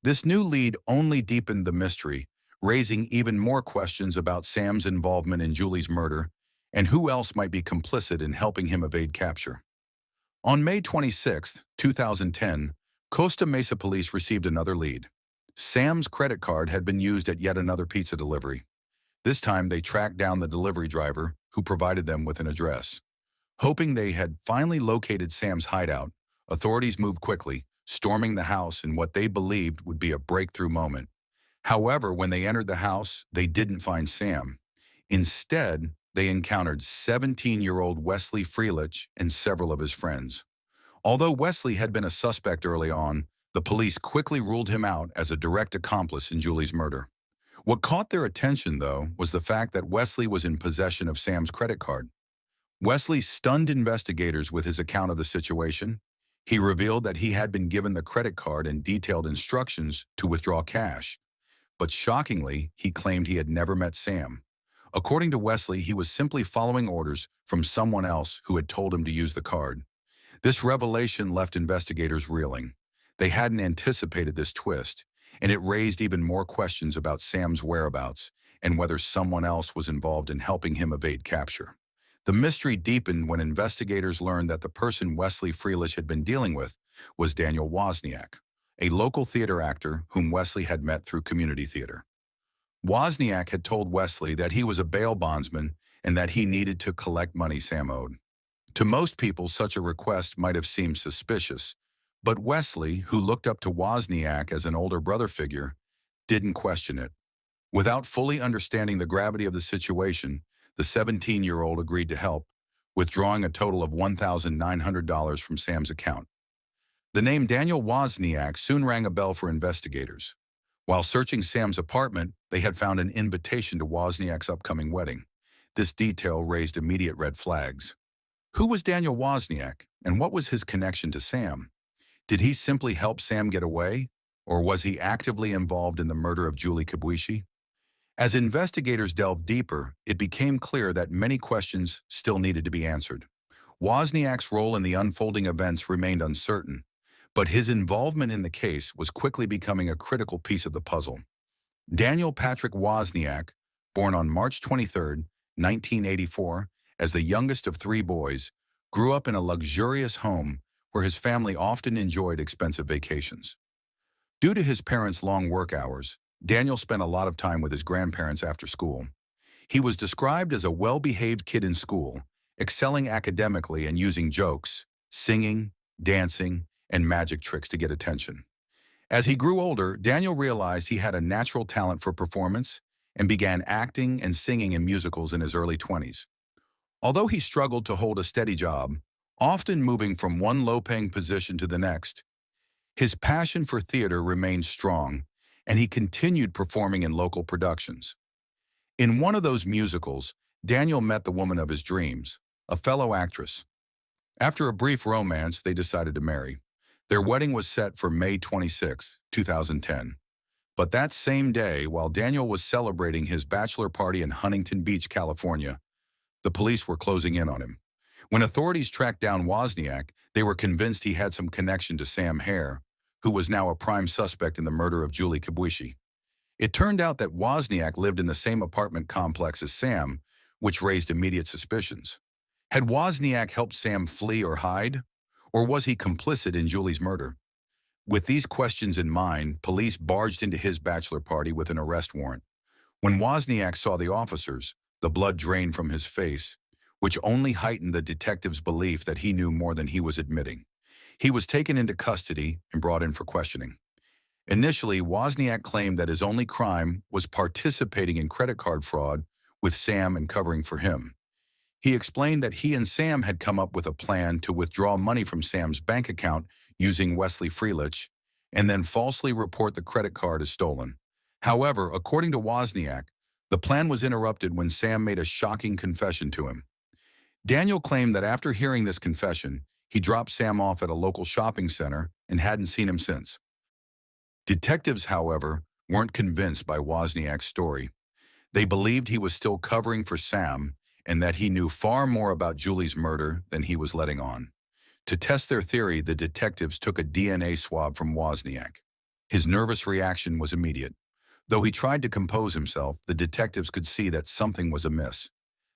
This new lead only deepened the mystery, raising even more questions about Sam's involvement in Julie's murder and who else might be complicit in helping him evade capture. On May 26, 2010, Costa Mesa police received another lead. Sam's credit card had been used at yet another pizza delivery. This time, they tracked down the delivery driver, who provided them with an address. Hoping they had finally located Sam's hideout, authorities moved quickly, storming the house in what they believed would be a breakthrough moment. However, when they entered the house, they didn't find Sam. Instead, they encountered 17-year-old Wesley Fluitt and several of his friends. Although Wesley had been a suspect early on, the police quickly ruled him out as a direct accomplice in Julie's murder. What caught their attention, though, was the fact that Wesley was in possession of Sam's credit card. Wesley stunned investigators with his account of the situation. He revealed that he had been given the credit card and detailed instructions to withdraw cash. But shockingly, he claimed he had never met Sam. According to Wesley, he was simply following orders from someone else who had told him to use the card. This revelation left investigators reeling. They hadn't anticipated this twist, and it raised even more questions about Sam's whereabouts and whether someone else was involved in helping him evade capture. The mystery deepened when investigators learned that the person Wesley Fluitt had been dealing with was Daniel Wozniak, a local theater actor whom Wesley had met through community theater. Wozniak had told Wesley that he was a bail bondsman and that he needed to collect money Sam owed. To most people, such a request might have seemed suspicious, but Wesley, who looked up to Wozniak as an older brother figure, didn't question it. Without fully understanding the gravity of the situation, the 17-year-old agreed to help, withdrawing a total of $1,900 from Sam's account. The name Daniel Wozniak soon rang a bell for investigators. While searching Sam's apartment, they had found an invitation to Wozniak's upcoming wedding. This detail raised immediate red flags. Who was Daniel Wozniak, and what was his connection to Sam? Did he simply help Sam get away, or was he actively involved in the murder of Julie Kibuishi? As investigators delved deeper, it became clear that many questions still needed to be answered. Wozniak's role in the unfolding events remained uncertain, but his involvement in the case was quickly becoming a critical piece of the puzzle. Daniel Patrick Wozniak, born on March 23, 1984, as the youngest of 3 boys, grew up in a luxurious home where his family often enjoyed expensive vacations. Due to his parents' long work hours, Daniel spent a lot of time with his grandparents after school. He was described as a well-behaved kid in school, excelling academically and using jokes, singing, dancing, and magic tricks to get attention. As he grew older, Daniel realized he had a natural talent for performance and began acting and singing in musicals in his early 20s. Although he struggled to hold a steady job, often moving from one low-paying position to the next, his passion for theater remained strong, and he continued performing in local productions. In one of those musicals, Daniel met the woman of his dreams, a fellow actress. After a brief romance, they decided to marry. Their wedding was set for May 26, 2010. But that same day, while Daniel was celebrating his bachelor party in Huntington Beach, California, the police were closing in on him. When authorities tracked down Wozniak, they were convinced he had some connection to Sam Hare, who was now a prime suspect in the murder of Julie Kibuishi. It turned out that Wozniak lived in the same apartment complex as Sam, which raised immediate suspicions. Had Wozniak helped Sam flee or hide? Or was he complicit in Julie's murder? With these questions in mind, police barged into his bachelor party with an arrest warrant. When Wozniak saw the officers, the blood drained from his face, which only heightened the detective's belief that he knew more than he was admitting. He was taken into custody and brought in for questioning. Initially, Wozniak claimed that his only crime was participating in credit card fraud with Sam and covering for him. He explained that he and Sam had come up with a plan to withdraw money from Sam's bank account using Wesley Fluitt and then falsely report the credit card as stolen. However, according to Wozniak, the plan was interrupted when Sam made a shocking confession to him. Daniel claimed that after hearing this confession, he dropped Sam off at a local shopping center and hadn't seen him since. Detectives, however, weren't convinced by Wozniak's story. They believed he was still covering for Sam and that he knew far more about Julie's murder than he was letting on. To test their theory, the detectives took a DNA swab from Wozniak. His nervous reaction was immediate. Though he tried to compose himself, the detectives could see that something was amiss.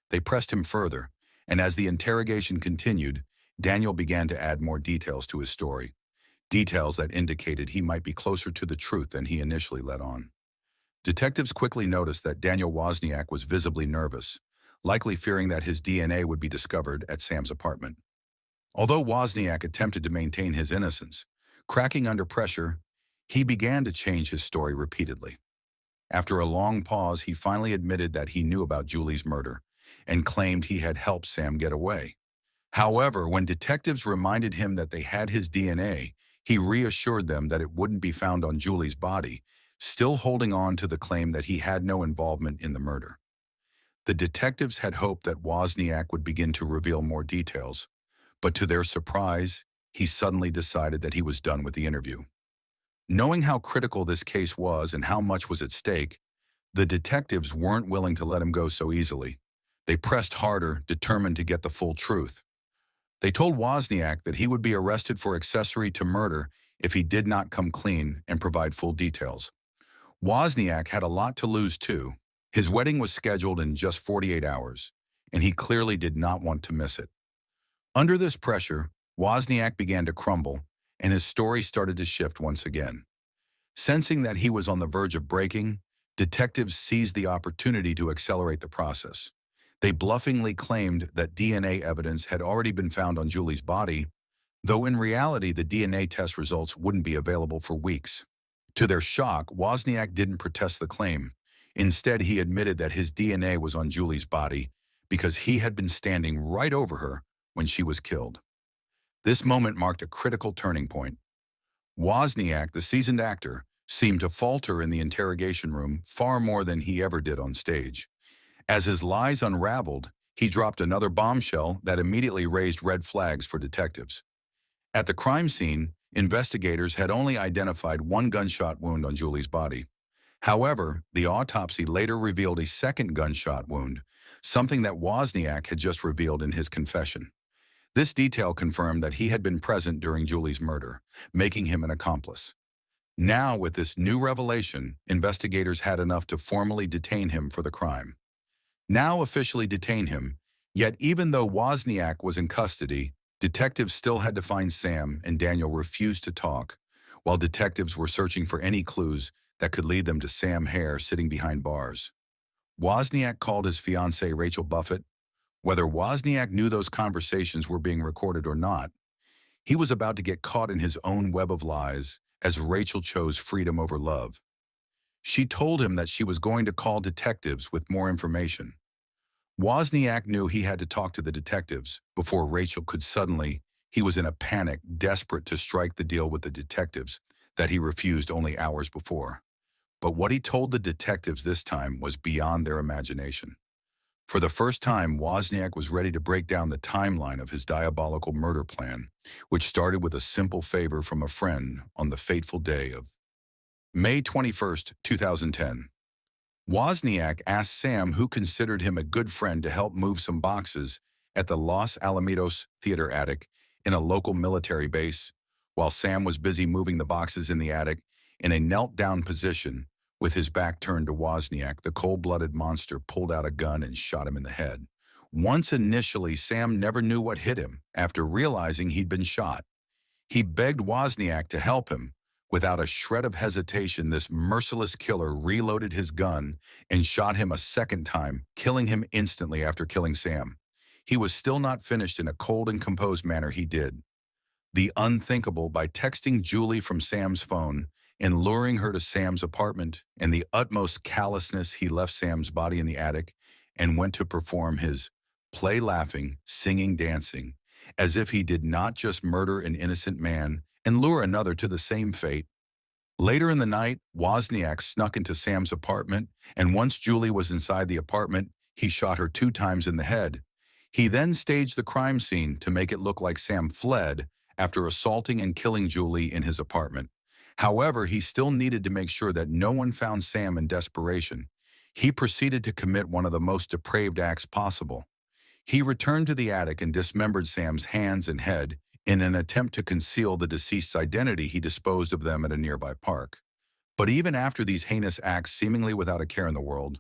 They pressed him further, and as the interrogation continued, Daniel began to add more details to his story. Details that indicated he might be closer to the truth than he initially let on. Detectives quickly noticed that Daniel Wozniak was visibly nervous, likely fearing that his DNA would be discovered at Sam's apartment. Although Wozniak attempted to maintain his innocence, cracking under pressure, he began to change his story repeatedly. After a long pause, he finally admitted that he knew about Julie's murder and claimed he had helped Sam get away. However, when detectives reminded him that they had his DNA, he reassured them that it wouldn't be found on Julie's body, still holding on to the claim that he had no involvement in the murder. The detectives had hoped that Wozniak would begin to reveal more details, but to their surprise, he suddenly decided that he was done with the interview. Knowing how critical this case was and how much was at stake, the detectives weren't willing to let him go so easily. They pressed harder, determined to get the full truth. They told Wozniak that he would be arrested for accessory to murder if he did not come clean and provide full details. Wozniak had a lot to lose too. His wedding was scheduled in just 48 hours, and he clearly did not want to miss it. Under this pressure, Wozniak began to crumble, and his story started to shift once again. Sensing that he was on the verge of breaking, detectives seized the opportunity to accelerate the process. They bluffingly claimed that DNA evidence had already been found on Julie's body, though in reality the DNA test results wouldn't be available for weeks. To their shock, Wozniak didn't protest the claim. Instead, he admitted that his DNA was on Julie's body because he had been standing right over her when she was killed. This moment marked a critical turning point. Wozniak, the seasoned actor, seemed to falter in the interrogation room far more than he ever did on stage. As his lies unraveled, he dropped another bombshell that immediately raised red flags for detectives. At the crime scene, investigators had only identified one gunshot wound on Julie's body. However, the autopsy later revealed a second gunshot wound, something that Wozniak had just revealed in his confession. This detail confirmed that he had been present during Julie's murder, making him an accomplice. Now, with this new revelation, investigators had enough to formally detain him for the crime. Now officially detain him, yet even though Wozniak was in custody, detectives still had to find Sam, and Daniel refused to talk, while detectives were searching for any clues that could lead them to Sam Hare sitting behind bars. Wozniak called his fiancée Rachel Buffett. Whether Wozniak knew those conversations were being recorded or not, he was about to get caught in his own web of lies as Rachel chose freedom over love. She told him that she was going to call detectives with more information. Wozniak knew he had to talk to the detectives before Rachel could suddenly. He was in a panic, desperate to strike the deal with the detectives that he refused only hours before. But what he told the detectives this time was beyond their imagination. For the first time, Wozniak was ready to break down the timeline of his diabolical murder plan, which started with a simple favor from a friend on the fateful day of May 21st, 2010. Wozniak asked Sam, who considered him a good friend, to help move some boxes at the Los Alamitos theater attic in a local military base. While Sam was busy moving the boxes in the attic, in a knelt-down position, with his back turned to Wozniak, the cold-blooded monster pulled out a gun and shot him in the head. Once initially, Sam never knew what hit him after realizing he'd been shot. He begged Wozniak to help him, Without a shred of hesitation, this merciless killer reloaded his gun and shot him a second time, killing him instantly after killing Sam. He was still not finished in a cold and composed manner. He did the unthinkable by texting Julie from Sam's phone and luring her to Sam's apartment. In the utmost callousness, he left Sam's body in the attic and went to perform his play laughing, singing, dancing, as if he did not just murder an innocent man and lure another to the same fate. Later in the night, Wozniak snuck into Sam's apartment, and once Julie was inside the apartment, he shot her 2 times in the head. He then staged the crime scene to make it look like Sam fled after assaulting and killing Julie in his apartment. However, he still needed to make sure that no one found Sam in desperation. He proceeded to commit one of the most depraved acts possible. He returned to the attic and dismembered Sam's hands and head. In an attempt to conceal the deceased's identity, he disposed of them at a nearby park. But even after these heinous acts, seemingly without a care in the world,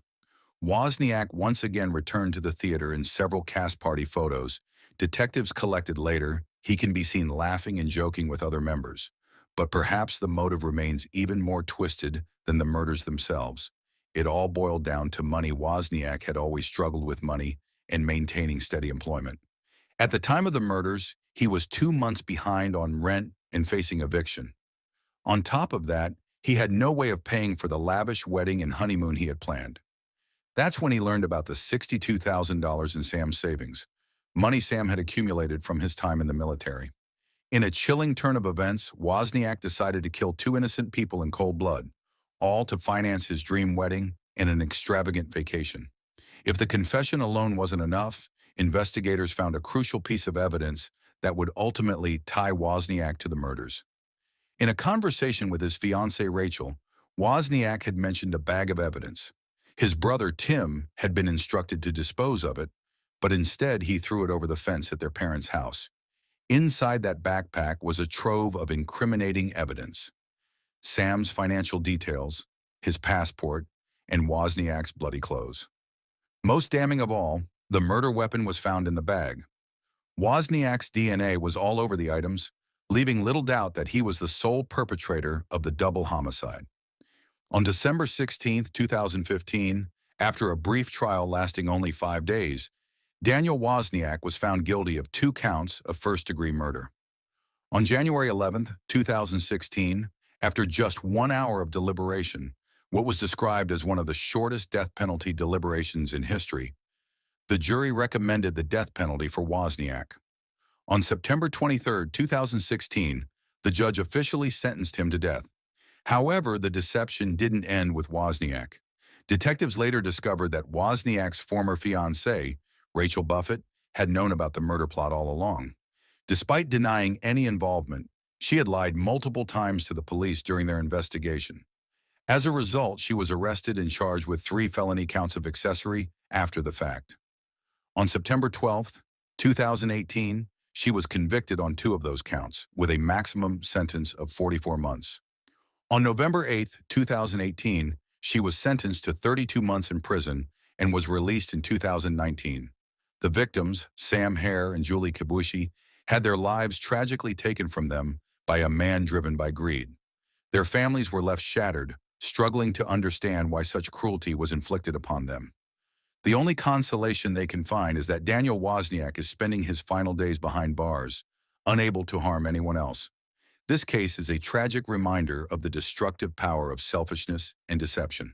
Wozniak once again returned to the theater in several cast party photos. Detectives collected later, he can be seen laughing and joking with other members. But perhaps the motive remains even more twisted than the murders themselves. It all boiled down to money. Wozniak had always struggled with money and maintaining steady employment. At the time of the murders, he was 2 months behind on rent and facing eviction. On top of that, he had no way of paying for the lavish wedding and honeymoon he had planned. That's when he learned about the $62,000 in Sam's savings, money Sam had accumulated from his time in the military. In a chilling turn of events, Wozniak decided to kill 2 innocent people in cold blood, all to finance his dream wedding and an extravagant vacation. If the confession alone wasn't enough, investigators found a crucial piece of evidence that would ultimately tie Wozniak to the murders. In a conversation with his fiancée Rachel, Wozniak had mentioned a bag of evidence. His brother Tim had been instructed to dispose of it, but instead he threw it over the fence at their parents' house. Inside that backpack was a trove of incriminating evidence: Sam's financial details, his passport, and Wozniak's bloody clothes. Most damning of all, the murder weapon was found in the bag. Wozniak's DNA was all over the items, leaving little doubt that he was the sole perpetrator of the double homicide. On December 16, 2015, after a brief trial lasting only 5 days, Daniel Wozniak was found guilty of 2 counts of first-degree murder. On January 11, 2016, after just 1 hour of deliberation, what was described as one of the shortest death penalty deliberations in history, the jury recommended the death penalty for Wozniak. On September 23, 2016, the judge officially sentenced him to death. However, the deception didn't end with Wozniak. Detectives later discovered that Wozniak's former fiancée, Rachel Buffett, had known about the murder plot all along. Despite denying any involvement, she had lied multiple times to the police during their investigation. As a result, she was arrested and charged with 3 felony counts of accessory after the fact. On September 12, 2018, she was convicted on 2 of those counts, with a maximum sentence of 44 months. On November 8, 2018, she was sentenced to 32 months in prison and was released in 2019. The victims, Sam Hare and Julie Kibuishi, had their lives tragically taken from them by a man driven by greed. Their families were left shattered, struggling to understand why such cruelty was inflicted upon them. The only consolation they can find is that Daniel Wozniak is spending his final days behind bars, unable to harm anyone else. This case is a tragic reminder of the destructive power of selfishness and deception.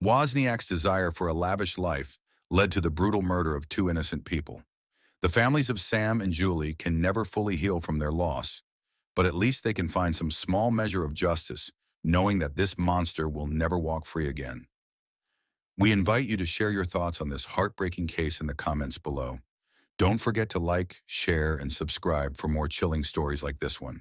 Wozniak's desire for a lavish life led to the brutal murder of 2 innocent people. The families of Sam and Julie can never fully heal from their loss, but at least they can find some small measure of justice, knowing that this monster will never walk free again. We invite you to share your thoughts on this heartbreaking case in the comments below. Don't forget to like, share, and subscribe for more chilling stories like this one.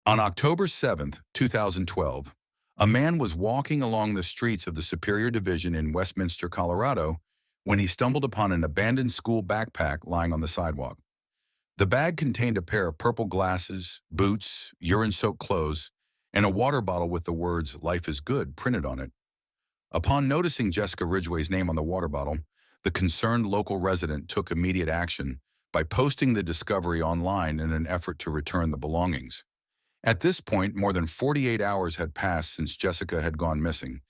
On October 7, 2012, a man was walking along the streets of the Superior Division in Westminster, Colorado, when he stumbled upon an abandoned school backpack lying on the sidewalk. The bag contained a pair of purple glasses, boots, urine-soaked clothes, and a water bottle with the words "Life is Good" printed on it. Upon noticing Jessica Ridgeway's name on the water bottle, the concerned local resident took immediate action by posting the discovery online in an effort to return the belongings. At this point, more than 48 hours had passed since Jessica had gone missing,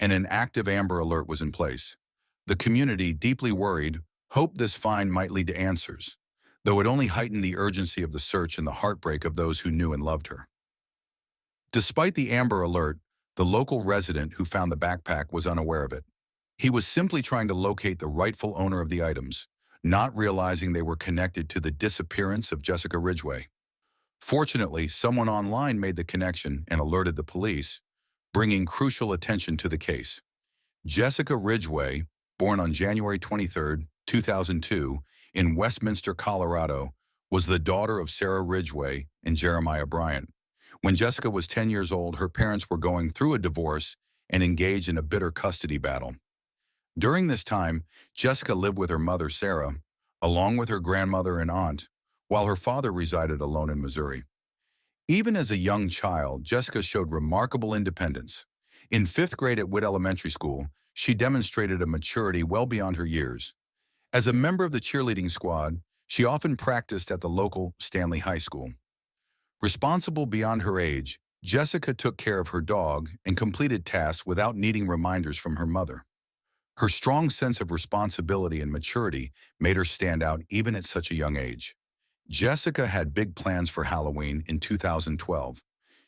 and an active Amber Alert was in place. The community, deeply worried, hoped this find might lead to answers, though it only heightened the urgency of the search and the heartbreak of those who knew and loved her. Despite the Amber Alert, the local resident who found the backpack was unaware of it. He was simply trying to locate the rightful owner of the items, not realizing they were connected to the disappearance of Jessica Ridgeway. Fortunately, someone online made the connection and alerted the police, bringing crucial attention to the case. Jessica Ridgeway, born on January 23, 2002, in Westminster, Colorado, was the daughter of Sarah Ridgeway and Jeremiah Bryant. When Jessica was 10 years old, her parents were going through a divorce and engaged in a bitter custody battle. During this time, Jessica lived with her mother, Sarah, along with her grandmother and aunt, while her father resided alone in Missouri. Even as a young child, Jessica showed remarkable independence. In 5th grade at Witt Elementary School, she demonstrated a maturity well beyond her years. As a member of the cheerleading squad, she often practiced at the local Stanley High School. Responsible beyond her age, Jessica took care of her dog and completed tasks without needing reminders from her mother. Her strong sense of responsibility and maturity made her stand out even at such a young age. Jessica had big plans for Halloween in 2012.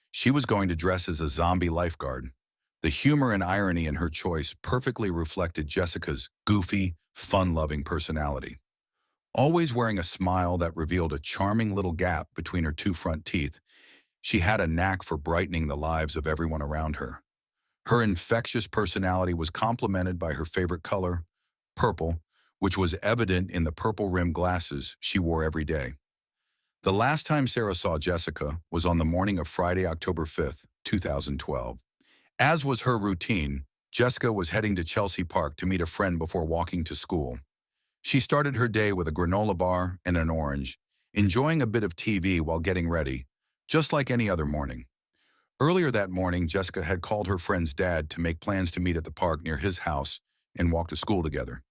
She was going to dress as a zombie lifeguard. The humor and irony in her choice perfectly reflected Jessica's goofy, fun-loving personality. Always wearing a smile that revealed a charming little gap between her 2 front teeth, she had a knack for brightening the lives of everyone around her. Her infectious personality was complemented by her favorite color, purple, which was evident in the purple-rimmed glasses she wore every day. The last time Sarah saw Jessica was on the morning of Friday, October 5, 2012. As was her routine, Jessica was heading to Chelsea Park to meet a friend before walking to school. She started her day with a granola bar and an orange, enjoying a bit of TV while getting ready, just like any other morning. Earlier that morning, Jessica had called her friend's dad to make plans to meet at the park near his house and walk to school together.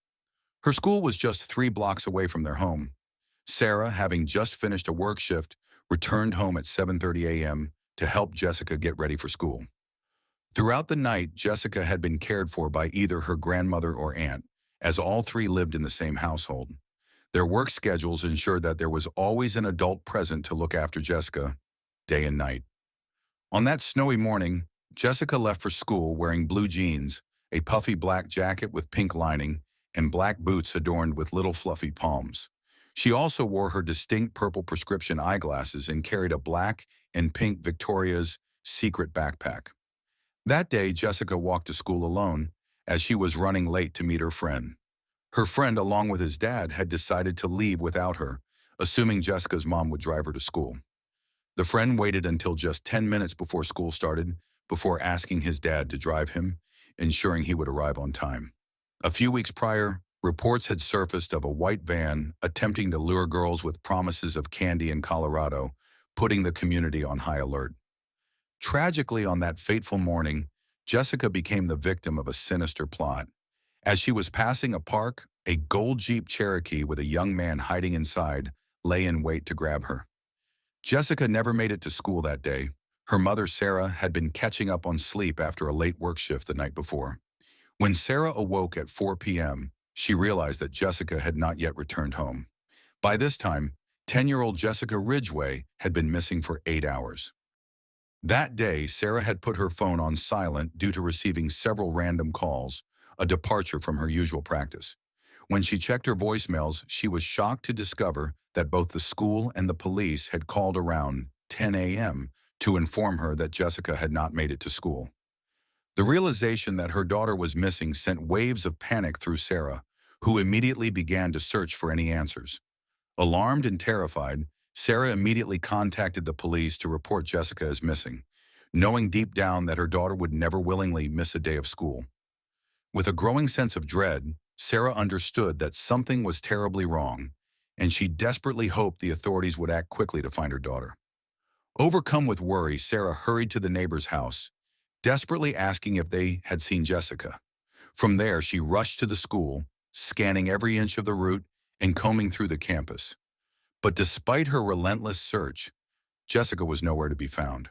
Her school was just 3 blocks away from their home. Sarah, having just finished a work shift, returned home at 7:30 a.m. to help Jessica get ready for school. Throughout the night, Jessica had been cared for by either her grandmother or aunt, as all 3 lived in the same household. Their work schedules ensured that there was always an adult present to look after Jessica, day and night. On that snowy morning, Jessica left for school wearing blue jeans, a puffy black jacket with pink lining, and black boots adorned with little fluffy palms. She also wore her distinct purple prescription eyeglasses and carried a black and pink Victoria's Secret backpack. That day, Jessica walked to school alone, as she was running late to meet her friend. Her friend, along with his dad, had decided to leave without her, assuming Jessica's mom would drive her to school. The friend waited until just 10 minutes before school started, before asking his dad to drive him, ensuring he would arrive on time. A few weeks prior, reports had surfaced of a white van attempting to lure girls with promises of candy in Colorado, putting the community on high alert. Tragically, on that fateful morning, Jessica became the victim of a sinister plot. As she was passing a park, a gold Jeep Cherokee with a young man hiding inside lay in wait to grab her. Jessica never made it to school that day. Her mother, Sarah, had been catching up on sleep after a late work shift the night before. When Sarah awoke at 4 p.m., she realized that Jessica had not yet returned home. By this time, 10-year-old Jessica Ridgeway had been missing for 8 hours. That day, Sarah had put her phone on silent due to receiving several random calls, a departure from her usual practice. When she checked her voicemails, she was shocked to discover that both the school and the police had called around 10 a.m. to inform her that Jessica had not made it to school. The realization that her daughter was missing sent waves of panic through Sarah, who immediately began to search for any answers. Alarmed and terrified, Sarah immediately contacted the police to report Jessica as missing, knowing deep down that her daughter would never willingly miss a day of school. With a growing sense of dread, Sarah understood that something was terribly wrong, and she desperately hoped the authorities would act quickly to find her daughter. Overcome with worry, Sarah hurried to the neighbor's house, desperately asking if they had seen Jessica. From there, she rushed to the school, scanning every inch of the route and combing through the campus. But despite her relentless search, Jessica was nowhere to be found.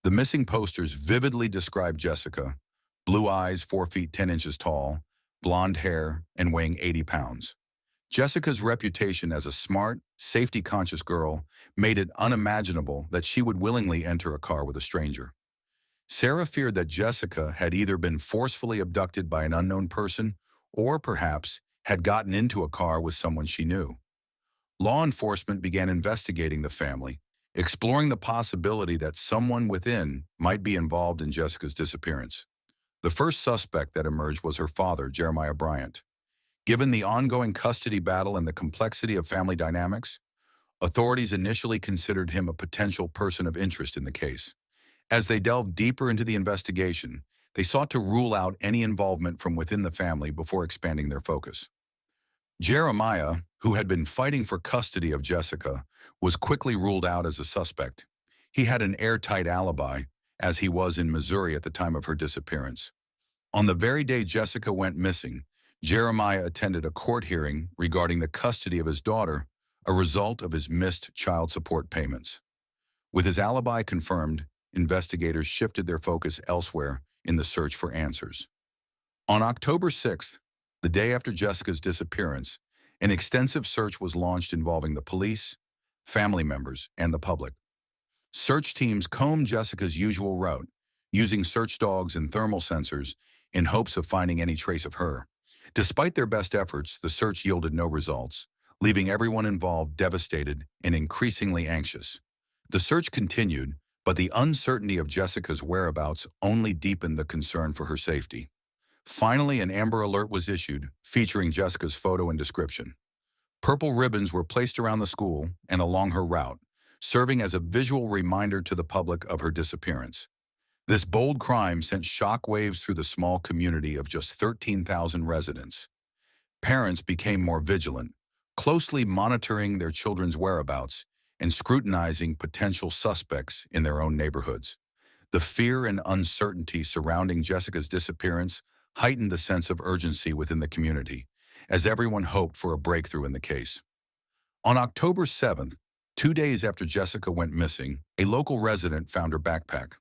The missing posters vividly describe Jessica: blue eyes, 4 feet 10 inches tall, blonde hair, and weighing 80 pounds. Jessica's reputation as a smart, safety-conscious girl made it unimaginable that she would willingly enter a car with a stranger. Sarah feared that Jessica had either been forcefully abducted by an unknown person or perhaps had gotten into a car with someone she knew. Law enforcement began investigating the family, exploring the possibility that someone within might be involved in Jessica's disappearance. The first suspect that emerged was her father, Jeremiah Bryant. Given the ongoing custody battle and the complexity of family dynamics, authorities initially considered him a potential person of interest in the case. As they delved deeper into the investigation, they sought to rule out any involvement from within the family before expanding their focus. Jeremiah, who had been fighting for custody of Jessica, was quickly ruled out as a suspect. He had an airtight alibi, as he was in Missouri at the time of her disappearance. On the very day Jessica went missing, Jeremiah attended a court hearing regarding the custody of his daughter, a result of his missed child support payments. With his alibi confirmed, investigators shifted their focus elsewhere in the search for answers. On October 6th, the day after Jessica's disappearance, an extensive search was launched involving the police, family members, and the public. Search teams combed Jessica's usual route, using search dogs and thermal sensors in hopes of finding any trace of her. Despite their best efforts, the search yielded no results, leaving everyone involved devastated and increasingly anxious. The search continued, but the uncertainty of Jessica's whereabouts only deepened the concern for her safety. Finally, an Amber Alert was issued, featuring Jessica's photo and description. Purple ribbons were placed around the school and along her route, serving as a visual reminder to the public of her disappearance. This bold crime sent shockwaves through the small community of just 13,000 residents. Parents became more vigilant, closely monitoring their children's whereabouts and scrutinizing potential suspects in their own neighborhoods. The fear and uncertainty surrounding Jessica's disappearance heightened the sense of urgency within the community, as everyone hoped for a breakthrough in the case. On October 7th, 2 days after Jessica went missing, a local resident found her backpack.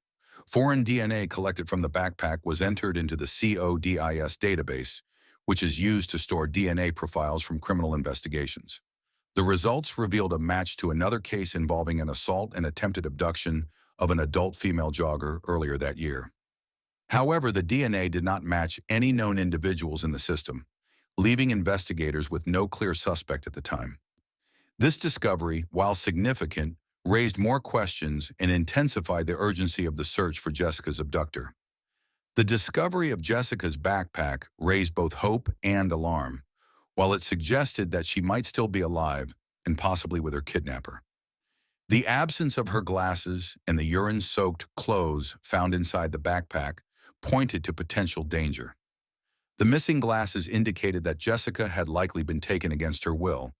Foreign DNA collected from the backpack was entered into the CODIS database, which is used to store DNA profiles from criminal investigations. The results revealed a match to another case involving an assault and attempted abduction of an adult female jogger earlier that year. However, the DNA did not match any known individuals in the system, leaving investigators with no clear suspect at the time. This discovery, while significant, raised more questions and intensified the urgency of the search for Jessica's abductor. The discovery of Jessica's backpack raised both hope and alarm, while it suggested that she might still be alive and possibly with her kidnapper. The absence of her glasses and the urine-soaked clothes found inside the backpack pointed to potential danger. The missing glasses indicated that Jessica had likely been taken against her will,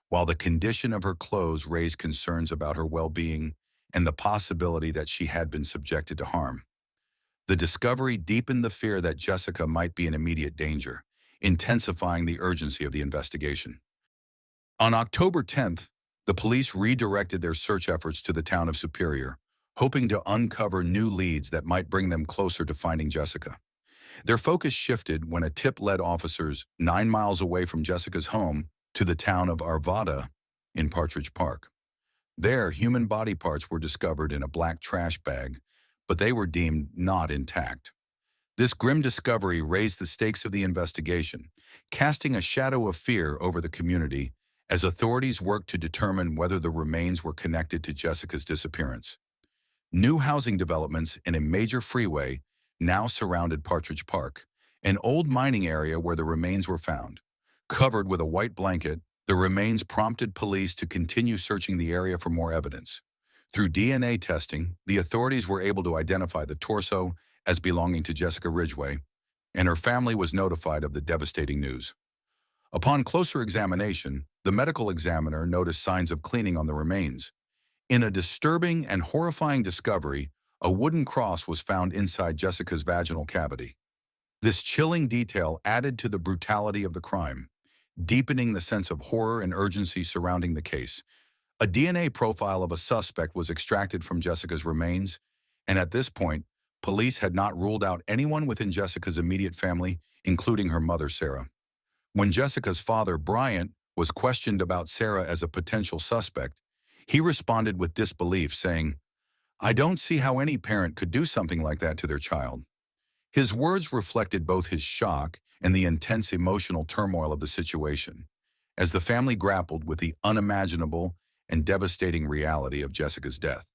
while the condition of her clothes raised concerns about her well-being and the possibility that she had been subjected to harm. The discovery deepened the fear that Jessica might be in immediate danger, intensifying the urgency of the investigation. On October 10th, the police redirected their search efforts to the town of Superior, hoping to uncover new leads that might bring them closer to finding Jessica. Their focus shifted when a tip led officers 9 miles away from Jessica's home to the town of Arvada in Partridge Park. There, human body parts were discovered in a black trash bag, but they were deemed not intact. This grim discovery raised the stakes of the investigation, casting a shadow of fear over the community as authorities worked to determine whether the remains were connected to Jessica's disappearance. New housing developments and a major freeway now surrounded Partridge Park, an old mining area where the remains were found. Covered with a white blanket, the remains prompted police to continue searching the area for more evidence. Through DNA testing, the authorities were able to identify the torso as belonging to Jessica Ridgeway, and her family was notified of the devastating news. Upon closer examination, the medical examiner noticed signs of cleaning on the remains. In a disturbing and horrifying discovery, a wooden cross was found inside Jessica's vaginal cavity. This chilling detail added to the brutality of the crime, deepening the sense of horror and urgency surrounding the case. A DNA profile of a suspect was extracted from Jessica's remains, and at this point, police had not ruled out anyone within Jessica's immediate family, including her mother, Sarah. When Jessica's father, Bryant, was questioned about Sarah as a potential suspect, he responded with disbelief, saying, "I don't see how any parent could do something like that to their child." His words reflected both his shock and the intense emotional turmoil of the situation, as the family grappled with the unimaginable and devastating reality of Jessica's death.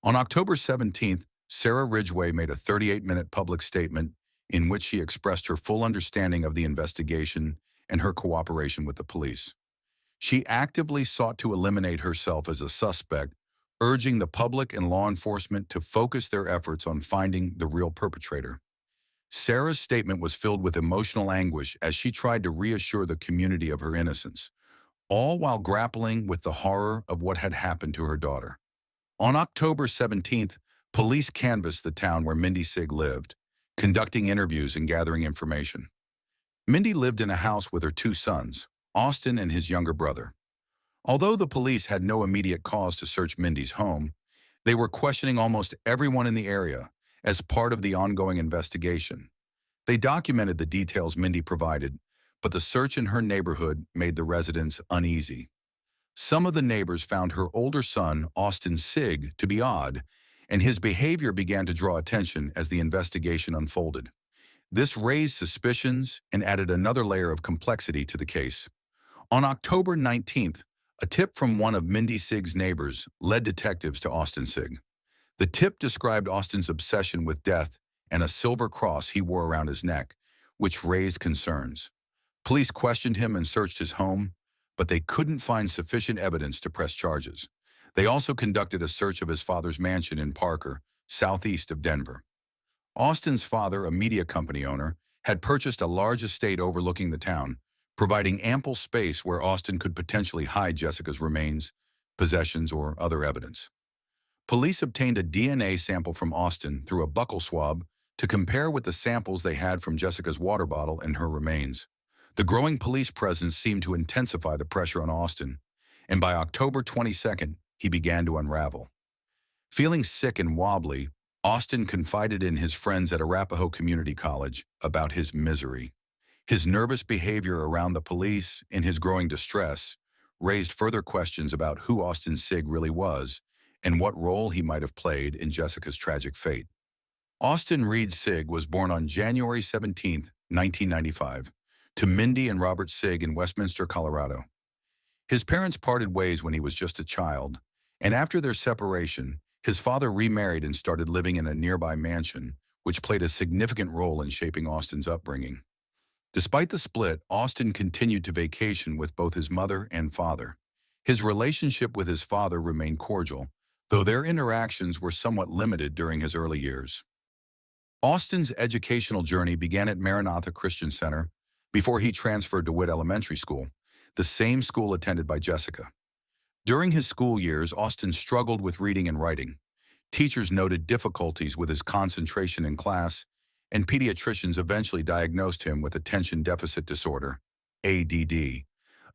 On October 17th, Sarah Ridgeway made a 38-minute public statement in which she expressed her full understanding of the investigation and her cooperation with the police. She actively sought to eliminate herself as a suspect, urging the public and law enforcement to focus their efforts on finding the real perpetrator. Sarah's statement was filled with emotional anguish as she tried to reassure the community of her innocence, all while grappling with the horror of what had happened to her daughter. On October 17th, police canvassed the town where Mindy Sigg lived, conducting interviews and gathering information. Mindy lived in a house with her two sons, Austin and his younger brother. Although the police had no immediate cause to search Mindy's home, they were questioning almost everyone in the area as part of the ongoing investigation. They documented the details Mindy provided, but the search in her neighborhood made the residents uneasy. Some of the neighbors found her older son, Austin Sigg, to be odd, and his behavior began to draw attention as the investigation unfolded. This raised suspicions and added another layer of complexity to the case. On October 19th, a tip from one of Mindy Sigg's neighbors led detectives to Austin Sigg. The tip described Austin's obsession with death and a silver cross he wore around his neck, which raised concerns. Police questioned him and searched his home, but they couldn't find sufficient evidence to press charges. They also conducted a search of his father's mansion in Parker, southeast of Denver. Austin's father, a media company owner, had purchased a large estate overlooking the town, providing ample space where Austin could potentially hide Jessica's remains, possessions, or other evidence. Police obtained a DNA sample from Austin through a buccal swab to compare with the samples they had from Jessica's water bottle and her remains. The growing police presence seemed to intensify the pressure on Austin, and by October 22nd, he began to unravel. Feeling sick and wobbly, Austin confided in his friends at Arapahoe Community College about his misery. His nervous behavior around the police and his growing distress raised further questions about who Austin Sigg really was and what role he might have played in Jessica's tragic fate. Austin Reed Sigg was born on January 17, 1995, to Mindy and Robert Sigg in Westminster, Colorado. His parents parted ways when he was just a child, and after their separation, his father remarried and started living in a nearby mansion, which played a significant role in shaping Austin's upbringing. Despite the split, Austin continued to vacation with both his mother and father. His relationship with his father remained cordial, though their interactions were somewhat limited during his early years. Austin's educational journey began at Maranatha Christian Center before he transferred to Witt Elementary School, the same school attended by Jessica. During his school years, Austin struggled with reading and writing. Teachers noted difficulties with his concentration in class, and pediatricians eventually diagnosed him with attention deficit disorder, ADD,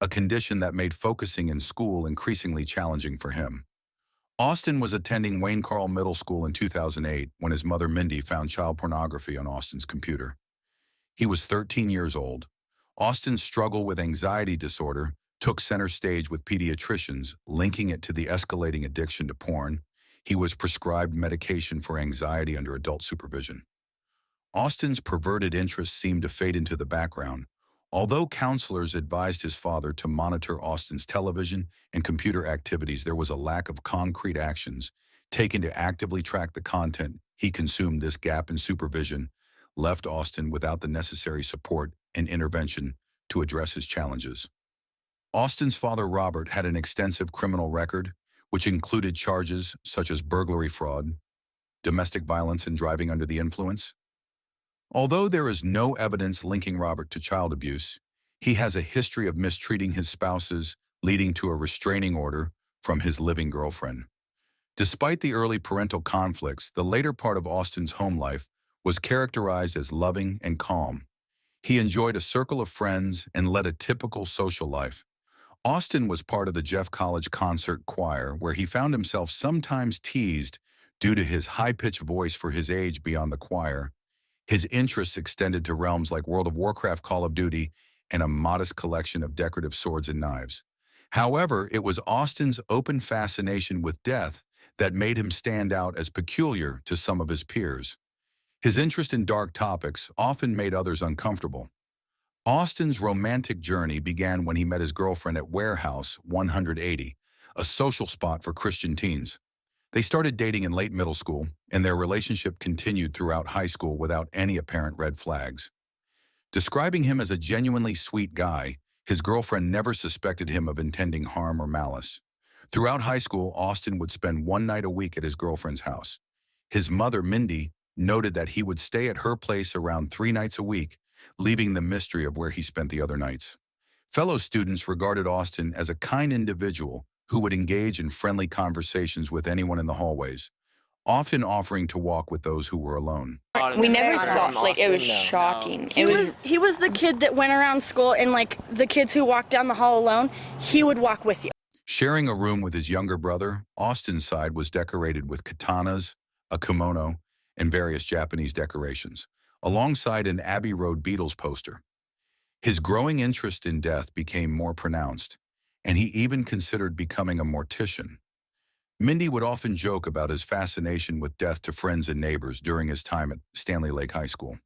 a condition that made focusing in school increasingly challenging for him. Austin was attending Wayne Carl Middle School in 2008 when his mother Mindy found child pornography on Austin's computer. He was 13 years old. Austin's struggle with anxiety disorder took center stage with pediatricians, linking it to the escalating addiction to porn. He was prescribed medication for anxiety under adult supervision. Austin's perverted interests seemed to fade into the background, although counselors advised his father to monitor Austin's television and computer activities. There was a lack of concrete actions taken to actively track the content he consumed. This gap in supervision left Austin without the necessary support and intervention to address his challenges. Austin's father, Robert, had an extensive criminal record, which included charges such as burglary fraud, domestic violence, and driving under the influence. Although there is no evidence linking Robert to child abuse, he has a history of mistreating his spouses, leading to a restraining order from his living girlfriend. Despite the early parental conflicts, the later part of Austin's home life was characterized as loving and calm. He enjoyed a circle of friends and led a typical social life. Austin was part of the Jeff College concert choir, where he found himself sometimes teased due to his high-pitched voice for his age beyond the choir. His interests extended to realms like World of Warcraft, Call of Duty, and a modest collection of decorative swords and knives. However, it was Austin's open fascination with death that made him stand out as peculiar to some of his peers. His interest in dark topics often made others uncomfortable. Austin's romantic journey began when he met his girlfriend at Warehouse 180, a social spot for Christian teens. They started dating in late middle school, and their relationship continued throughout high school without any apparent red flags. Describing him as a genuinely sweet guy, his girlfriend never suspected him of intending harm or malice. Throughout high school, Austin would spend one night a week at his girlfriend's house. His mother, Mindy, noted that he would stay at her place around 3 nights a week, leaving the mystery of where he spent the other nights. Fellow students regarded Austin as a kind individual who would engage in friendly conversations with anyone in the hallways, often offering to walk with those who were alone. We never thought, like, it was shocking. He was the kid that went around school and, like, the kids who walked down the hall alone, he would walk with you. Sharing a room with his younger brother, Austin's side was decorated with katanas, a kimono, and various Japanese decorations, alongside an Abbey Road Beatles poster. His growing interest in death became more pronounced, and he even considered becoming a mortician. Mindy would often joke about his fascination with death to friends and neighbors during his time at Stanley Lake High School.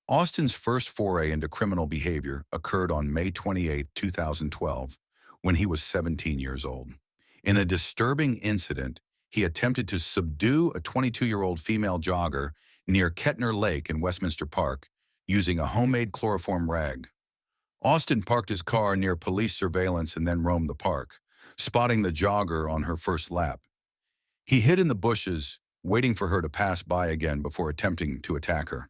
Austin's first foray into criminal behavior occurred on May 28, 2012, when he was 17 years old. In a disturbing incident, he attempted to subdue a 22-year-old female jogger near Kettner Lake in Westminster Park using a homemade chloroform rag. Austin parked his car near police surveillance and then roamed the park, spotting the jogger on her first lap. He hid in the bushes, waiting for her to pass by again before attempting to attack her.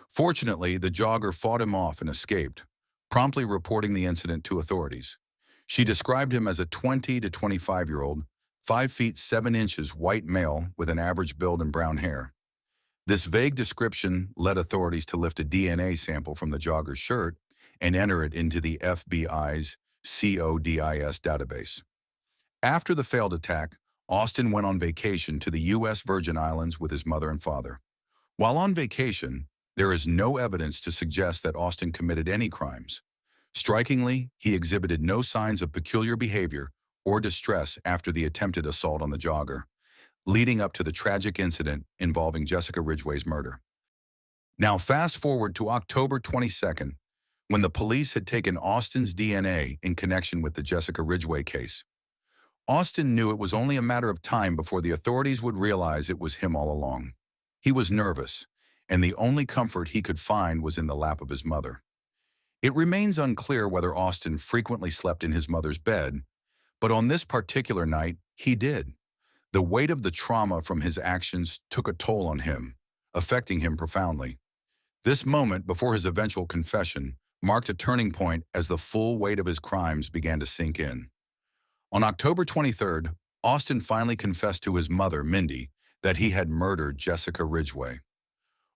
Fortunately, the jogger fought him off and escaped, promptly reporting the incident to authorities. She described him as a 20 to 25-year-old, 5 feet 7 inches white male with an average build and brown hair. This vague description led authorities to lift a DNA sample from the jogger's shirt and enter it into the FBI's CODIS database. After the failed attack, Austin went on vacation to the U.S. Virgin Islands with his mother and father. While on vacation, there is no evidence to suggest that Austin committed any crimes. Strikingly, he exhibited no signs of peculiar behavior or distress after the attempted assault on the jogger, leading up to the tragic incident involving Jessica Ridgeway's murder. Now fast forward to October 22nd, when the police had taken Austin's DNA in connection with the Jessica Ridgeway case. Austin knew it was only a matter of time before the authorities would realize it was him all along. He was nervous, and the only comfort he could find was in the lap of his mother. It remains unclear whether Austin frequently slept in his mother's bed, but on this particular night, he did. The weight of the trauma from his actions took a toll on him, affecting him profoundly. This moment, before his eventual confession, marked a turning point as the full weight of his crimes began to sink in. On October 23rd, Austin finally confessed to his mother, Mindy, that he had murdered Jessica Ridgeway.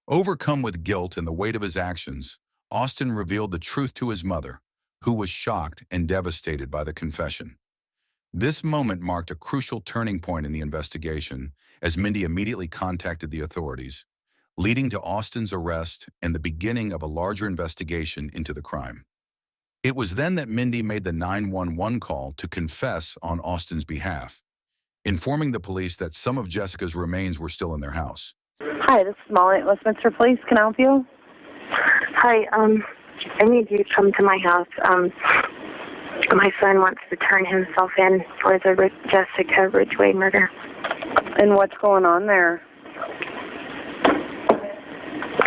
Overcome with guilt and the weight of his actions, Austin revealed the truth to his mother, who was shocked and devastated by the confession. This moment marked a crucial turning point in the investigation, as Mindy immediately contacted the authorities, leading to Austin's arrest and the beginning of a larger investigation into the crime. It was then that Mindy made the 911 call to confess on Austin's behalf, informing the police that some of Jessica's remains were still in their house. Hi, this is Molly at Westminster Police. Can I help you? Hi, I need you to come to my house. My son wants to turn himself in for the Jessica Ridgeway murder. And what's going on there?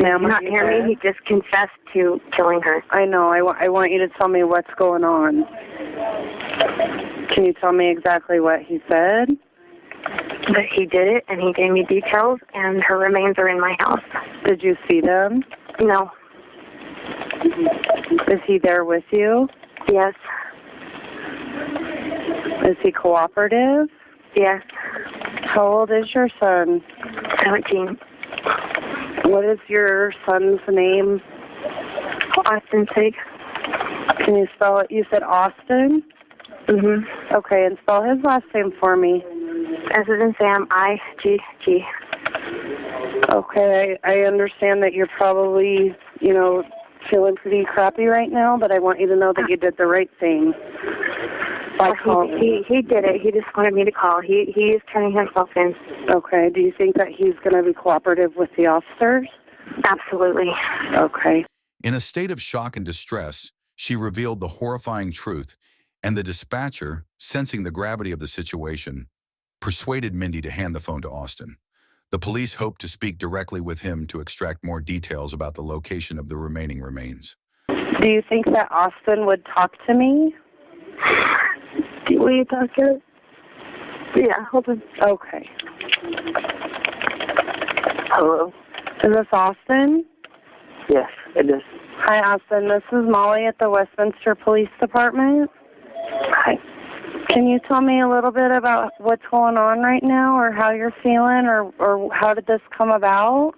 Ma'am, not hear me? He just confessed to killing her. I know. I want you to tell me what's going on. Can you tell me exactly what he said? But he did it, and he gave me details, and her remains are in my house. Did you see them? No. Is he there with you? Yes. Is he cooperative? Yes. How old is your son? 17. What is your son's name? Austin Sig. Can you spell it? You said Austin? Okay, and spell his last name for me. S as in Sam, I-G-G. Okay, I understand that you're probably, feeling pretty crappy right now, but I want you to know that you did the right thing. He did it. He just wanted me to call. He is turning himself in. Okay, do you think that he's going to be cooperative with the officers? Absolutely. Okay. In a state of shock and distress, she revealed the horrifying truth, and the dispatcher, sensing the gravity of the situation, persuaded Mindy to hand the phone to Austin. The police hoped to speak directly with him to extract more details about the location of the remaining remains. Do you think that Austin would talk to me? Will you talk to him? Yeah, hold on. Okay. Hello? Is this Austin? Yes, it is. Hi, Austin. This is Molly at the Westminster Police Department. Hi. Can you tell me a little bit about what's going on right now, or how you're feeling, or how did this come about?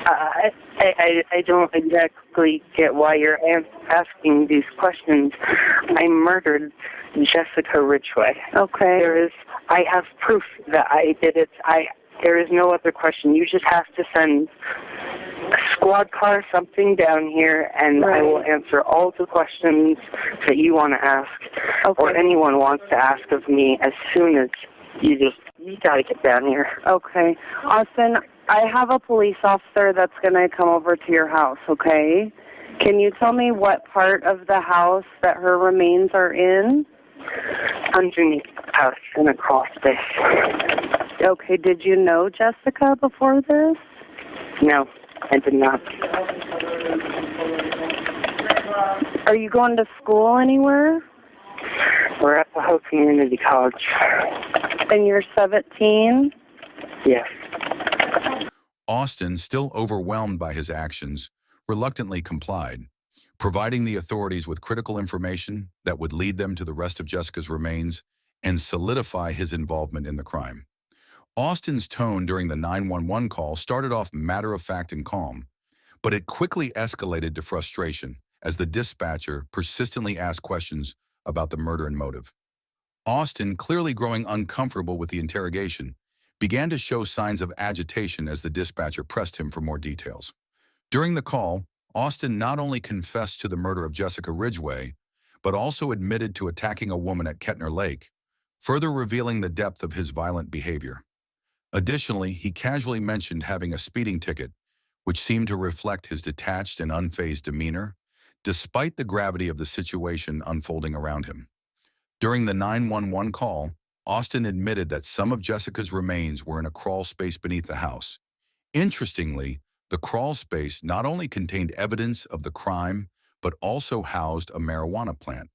I don't exactly get why you're asking these questions. I murdered Jessica Ridgeway. Okay. I have proof that I did it. There is no other question. You just have to send a squad car, something down here, and I will answer all the questions that you want to ask, or anyone wants to ask of me as soon as you got to get down here. Okay. Austin, I have a police officer that's going to come over to your house, okay? Can you tell me what part of the house that her remains are in? Underneath the house in a crawl space. Okay. Did you know Jessica before this? No, I did not. Are you going to school anywhere? We're at the Hope Community College. And you're 17? Yes. Austin, still overwhelmed by his actions, reluctantly complied, providing the authorities with critical information that would lead them to the rest of Jessica's remains and solidify his involvement in the crime. Austin's tone during the 911 call started off matter-of-fact and calm, but it quickly escalated to frustration as the dispatcher persistently asked questions about the murder and motive. Austin, clearly growing uncomfortable with the interrogation, began to show signs of agitation as the dispatcher pressed him for more details. During the call, Austin not only confessed to the murder of Jessica Ridgeway, but also admitted to attacking a woman at Kettner Lake, further revealing the depth of his violent behavior. Additionally, he casually mentioned having a speeding ticket, which seemed to reflect his detached and unfazed demeanor, despite the gravity of the situation unfolding around him. During the 911 call, Austin admitted that some of Jessica's remains were in a crawl space beneath the house. Interestingly, the crawl space not only contained evidence of the crime, but also housed a marijuana plant.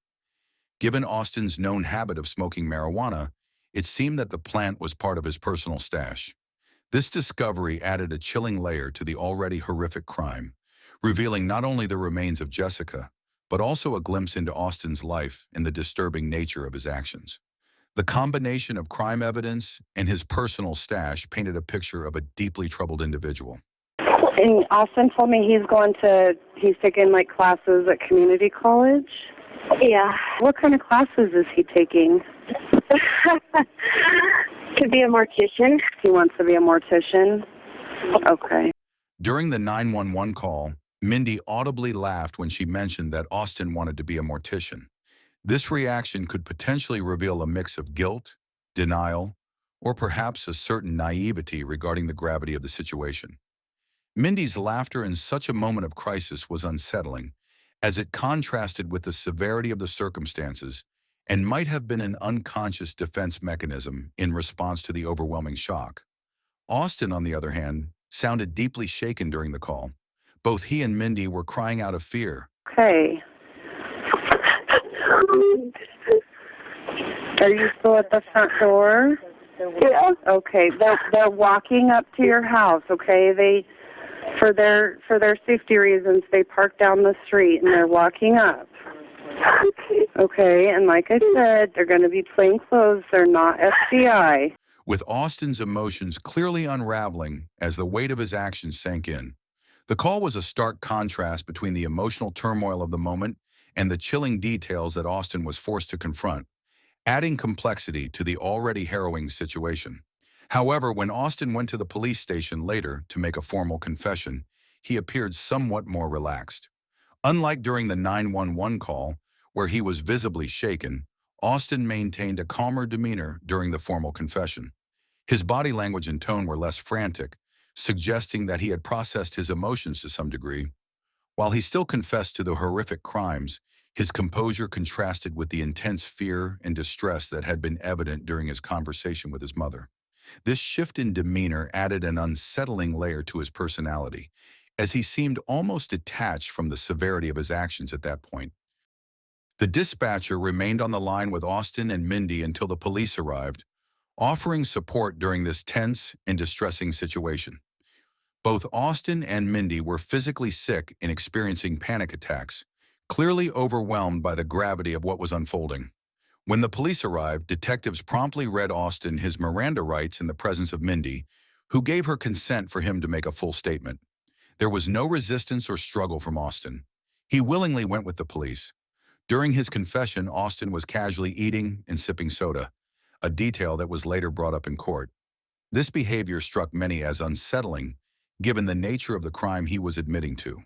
Given Austin's known habit of smoking marijuana, it seemed that the plant was part of his personal stash. This discovery added a chilling layer to the already horrific crime, revealing not only the remains of Jessica, but also a glimpse into Austin's life and the disturbing nature of his actions. The combination of crime evidence and his personal stash painted a picture of a deeply troubled individual. And Austin told me he's taking like classes at community college. Yeah. What kind of classes is he taking? To be a mortician. He wants to be a mortician? Okay. During the 911 call, Mindy audibly laughed when she mentioned that Austin wanted to be a mortician. This reaction could potentially reveal a mix of guilt, denial, or perhaps a certain naivety regarding the gravity of the situation. Mindy's laughter in such a moment of crisis was unsettling, as it contrasted with the severity of the circumstances and might have been an unconscious defense mechanism in response to the overwhelming shock. Austin, on the other hand, sounded deeply shaken during the call. Both he and Mindy were crying out of fear. Okay. Are you still at the front door? Yeah. Okay. They're walking up to your house, okay? For their safety reasons, they park down the street and they're walking up. Okay, and like I said, they're going to be plain clothes. They're not FBI. With Austin's emotions clearly unraveling as the weight of his actions sank in, the call was a stark contrast between the emotional turmoil of the moment and the chilling details that Austin was forced to confront, adding complexity to the already harrowing situation. However, when Austin went to the police station later to make a formal confession, he appeared somewhat more relaxed. Unlike during the 911 call, where he was visibly shaken, Austin maintained a calmer demeanor during the formal confession. His body language and tone were less frantic, suggesting that he had processed his emotions to some degree. While he still confessed to the horrific crimes, his composure contrasted with the intense fear and distress that had been evident during his conversation with his mother. This shift in demeanor added an unsettling layer to his personality, as he seemed almost detached from the severity of his actions at that point. The dispatcher remained on the line with Austin and Mindy until the police arrived, offering support during this tense and distressing situation. Both Austin and Mindy were physically sick and experiencing panic attacks, clearly overwhelmed by the gravity of what was unfolding. When the police arrived, detectives promptly read Austin his Miranda rights in the presence of Mindy, who gave her consent for him to make a full statement. There was no resistance or struggle from Austin. He willingly went with the police. During his confession, Austin was casually eating and sipping soda, a detail that was later brought up in court. This behavior struck many as unsettling, given the nature of the crime he was admitting to.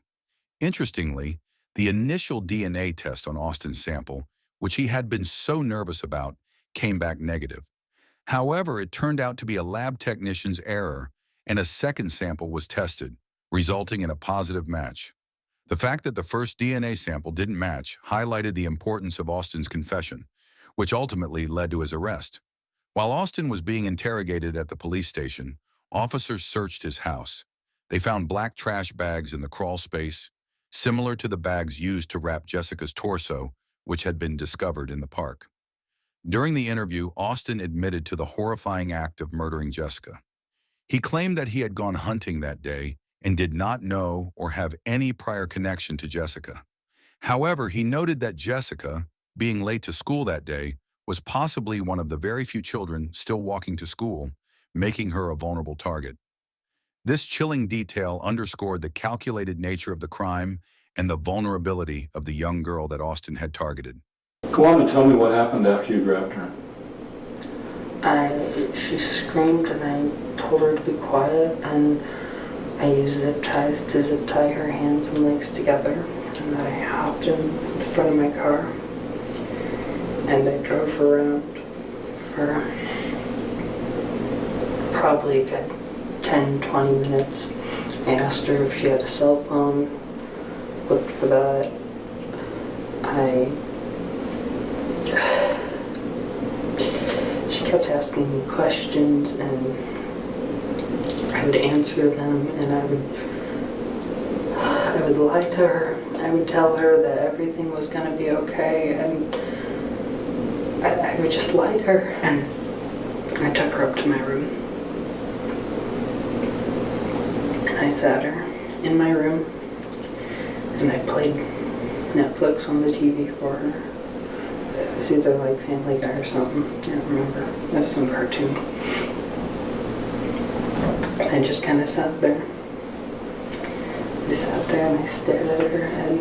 Interestingly, the initial DNA test on Austin's sample, which he had been so nervous about, came back negative. However, it turned out to be a lab technician's error, and a second sample was tested, resulting in a positive match. The fact that the first DNA sample didn't match highlighted the importance of Austin's confession, which ultimately led to his arrest. While Austin was being interrogated at the police station, officers searched his house. They found black trash bags in the crawl space, similar to the bags used to wrap Jessica's torso, which had been discovered in the park. During the interview, Austin admitted to the horrifying act of murdering Jessica. He claimed that he had gone hunting that day and did not know or have any prior connection to Jessica. However, he noted that Jessica, being late to school that day, was possibly one of the very few children still walking to school, making her a vulnerable target. This chilling detail underscored the calculated nature of the crime and the vulnerability of the young girl that Austin had targeted. Go on and tell me what happened after you grabbed her. She screamed and I told her to be quiet, and I used zip ties to zip tie her hands and legs together, and then I hopped in the front of my car and I drove her around for probably a good 10-20 minutes. I asked her if she had a cell phone, looked for that. She kept asking me questions, and I would answer them, and I would lie to her. I would tell her that everything was going to be okay, and I would just lie to her. And I took her up to my room, and I sat her in my room, and I played Netflix on the TV for her. It was either like Family Guy or something. I don't remember. It was some cartoon. I just kind of sat there. I sat there and I stared at her, and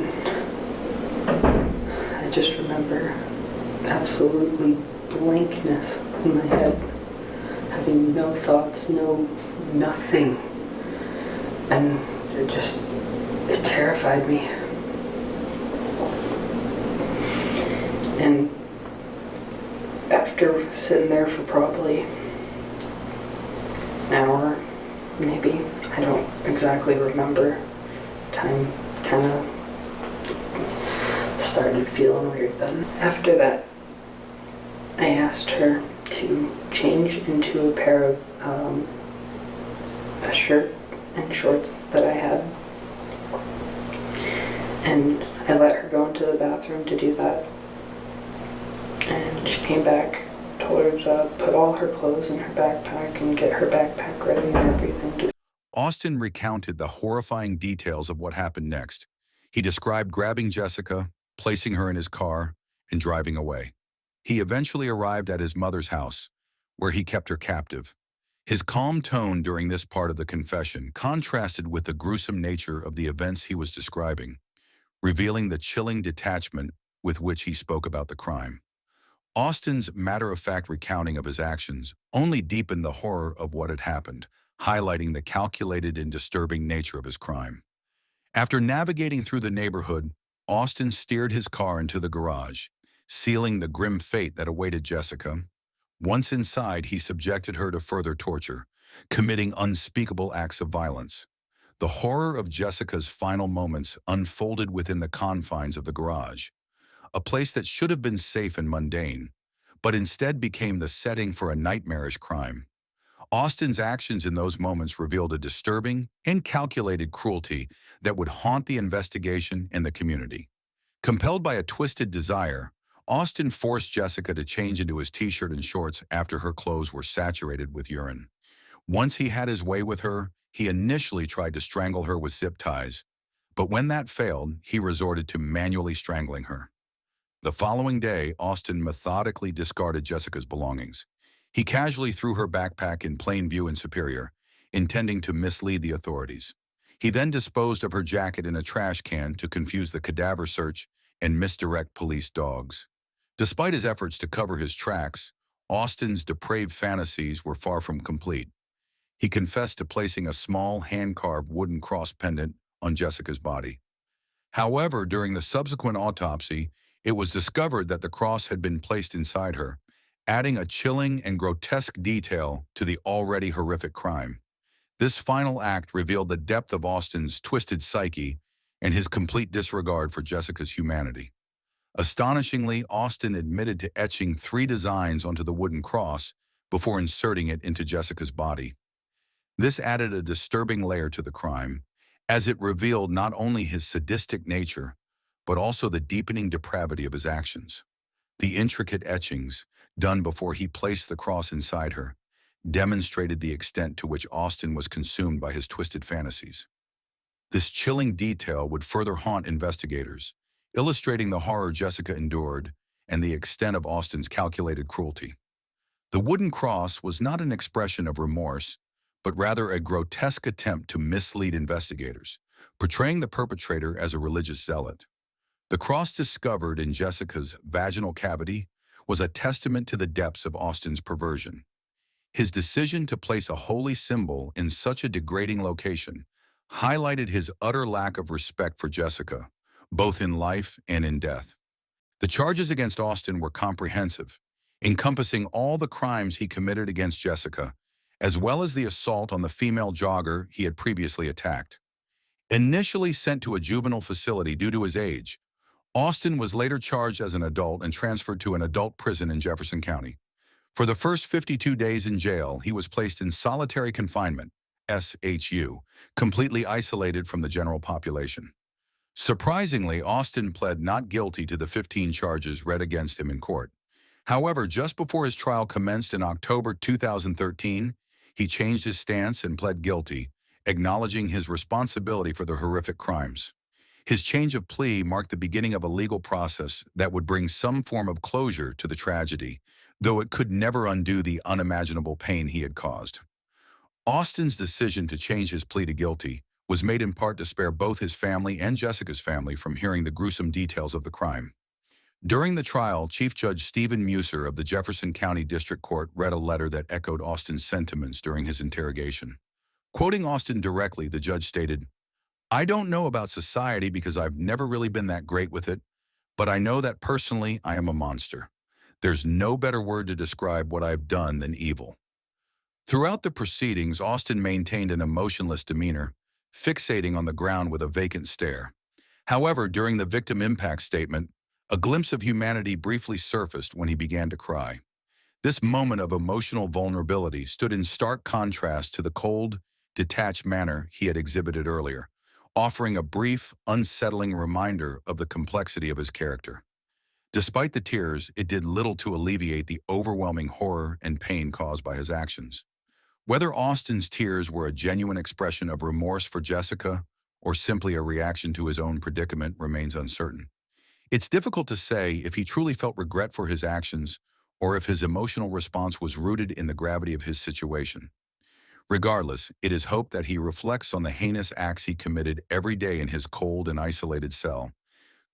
I just remember absolutely blankness in my head, having no thoughts, nothing. And it terrified me. And after sitting there for probably an hour, maybe, I don't exactly remember, time kind of started feeling weird then. After that, I asked her to change into a pair of a shirt and shorts that I had, and I let her go into the bathroom to do that. And she came back, told her to put all her clothes in her backpack and get her backpack ready and everything. Austin recounted the horrifying details of what happened next. He described grabbing Jessica, placing her in his car, and driving away. He eventually arrived at his mother's house, where he kept her captive. His calm tone during this part of the confession contrasted with the gruesome nature of the events he was describing. revealing the chilling detachment with which he spoke about the crime. Austin's matter-of-fact recounting of his actions only deepened the horror of what had happened, highlighting the calculated and disturbing nature of his crime. After navigating through the neighborhood, Austin steered his car into the garage, sealing the grim fate that awaited Jessica. Once inside, he subjected her to further torture, committing unspeakable acts of violence. The horror of Jessica's final moments unfolded within the confines of the garage, a place that should have been safe and mundane, but instead became the setting for a nightmarish crime. Austin's actions in those moments revealed a disturbing and calculated cruelty that would haunt the investigation and the community. Compelled by a twisted desire, Austin forced Jessica to change into his t-shirt and shorts after her clothes were saturated with urine. Once he had his way with her, he initially tried to strangle her with zip ties, but when that failed, he resorted to manually strangling her. The following day, Austin methodically discarded Jessica's belongings. He casually threw her backpack in plain view in Superior, intending to mislead the authorities. He then disposed of her jacket in a trash can to confuse the cadaver search and misdirect police dogs. Despite his efforts to cover his tracks, Austin's depraved fantasies were far from complete. He confessed to placing a small hand-carved wooden cross pendant on Jessica's body. However, during the subsequent autopsy, it was discovered that the cross had been placed inside her, adding a chilling and grotesque detail to the already horrific crime. This final act revealed the depth of Austin's twisted psyche and his complete disregard for Jessica's humanity. Astonishingly, Austin admitted to etching 3 designs onto the wooden cross before inserting it into Jessica's body. This added a disturbing layer to the crime, as it revealed not only his sadistic nature, but also the deepening depravity of his actions. The intricate etchings, done before he placed the cross inside her, demonstrated the extent to which Austin was consumed by his twisted fantasies. This chilling detail would further haunt investigators, illustrating the horror Jessica endured and the extent of Austin's calculated cruelty. The wooden cross was not an expression of remorse, but rather a grotesque attempt to mislead investigators, portraying the perpetrator as a religious zealot. The cross discovered in Jessica's vaginal cavity was a testament to the depths of Austin's perversion. His decision to place a holy symbol in such a degrading location highlighted his utter lack of respect for Jessica, both in life and in death. The charges against Austin were comprehensive, encompassing all the crimes he committed against Jessica, as well as the assault on the female jogger he had previously attacked. Initially sent to a juvenile facility due to his age, Austin was later charged as an adult and transferred to an adult prison in Jefferson County. For the first 52 days in jail, he was placed in solitary confinement, SHU, completely isolated from the general population. Surprisingly, Austin pled not guilty to the 15 charges read against him in court. However, just before his trial commenced in October 2013, he changed his stance and pled guilty, acknowledging his responsibility for the horrific crimes. His change of plea marked the beginning of a legal process that would bring some form of closure to the tragedy, though it could never undo the unimaginable pain he had caused. Austin's decision to change his plea to guilty was made in part to spare both his family and Jessica's family from hearing the gruesome details of the crime. During the trial, Chief Judge Stephen Muser of the Jefferson County District Court read a letter that echoed Austin's sentiments during his interrogation. Quoting Austin directly, the judge stated, "I don't know about society because I've never really been that great with it, but I know that personally I am a monster. There's no better word to describe what I've done than evil." Throughout the proceedings, Austin maintained an emotionless demeanor, fixating on the ground with a vacant stare. However, during the victim impact statement, a glimpse of humanity briefly surfaced when he began to cry. This moment of emotional vulnerability stood in stark contrast to the cold, detached manner he had exhibited earlier, offering a brief, unsettling reminder of the complexity of his character. Despite the tears, it did little to alleviate the overwhelming horror and pain caused by his actions. Whether Austin's tears were a genuine expression of remorse for Jessica or simply a reaction to his own predicament remains uncertain. It's difficult to say if he truly felt regret for his actions or if his emotional response was rooted in the gravity of his situation. Regardless, it is hoped that he reflects on the heinous acts he committed every day in his cold and isolated cell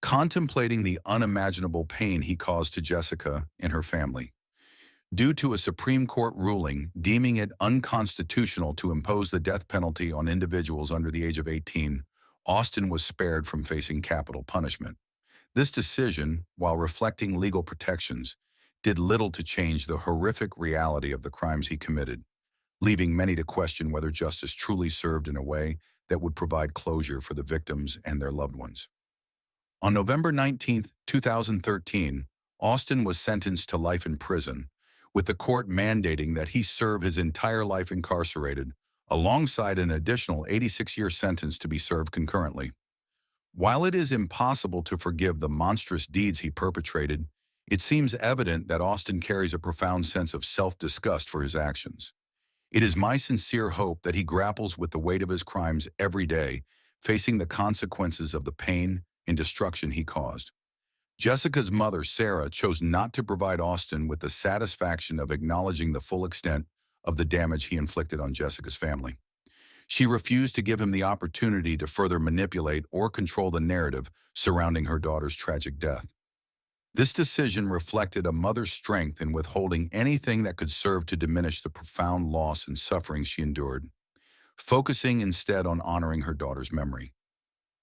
contemplating the unimaginable pain he caused to Jessica and her family. Due to a Supreme Court ruling deeming it unconstitutional to impose the death penalty on individuals under the age of 18, Austin was spared from facing capital punishment. This decision, while reflecting legal protections, did little to change the horrific reality of the crimes he committed, leaving many to question whether justice truly served in a way that would provide closure for the victims and their loved ones. On November 19, 2013, Austin was sentenced to life in prison, with the court mandating that he serve his entire life incarcerated, alongside an additional 86-year sentence to be served concurrently. While it is impossible to forgive the monstrous deeds he perpetrated, it seems evident that Austin carries a profound sense of self-disgust for his actions. It is my sincere hope that he grapples with the weight of his crimes every day, facing the consequences of the pain and destruction he caused. Jessica's mother, Sarah, chose not to provide Austin with the satisfaction of acknowledging the full extent of the damage he inflicted on Jessica's family. She refused to give him the opportunity to further manipulate or control the narrative surrounding her daughter's tragic death. This decision reflected a mother's strength in withholding anything that could serve to diminish the profound loss and suffering she endured, focusing instead on honoring her daughter's memory.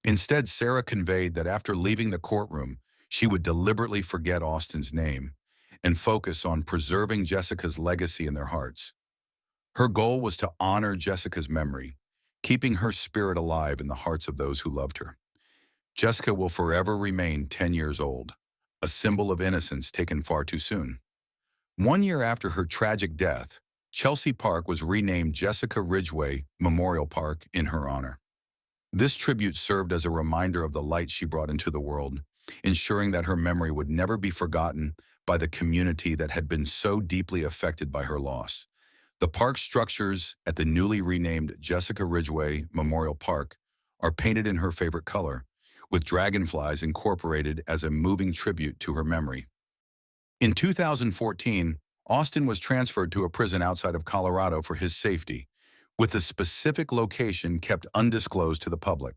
Instead, Sarah conveyed that after leaving the courtroom, she would deliberately forget Austin's name and focus on preserving Jessica's legacy in their hearts. Her goal was to honor Jessica's memory, keeping her spirit alive in the hearts of those who loved her. Jessica will forever remain 10 years old, a symbol of innocence taken far too soon. 1 year after her tragic death, Chelsea Park was renamed Jessica Ridgeway Memorial Park in her honor. This tribute served as a reminder of the light she brought into the world, ensuring that her memory would never be forgotten by the community that had been so deeply affected by her loss. The park structures at the newly renamed Jessica Ridgeway Memorial Park are painted in her favorite color, with dragonflies incorporated as a moving tribute to her memory. In 2014, Austin was transferred to a prison outside of Colorado for his safety, with the specific location kept undisclosed to the public.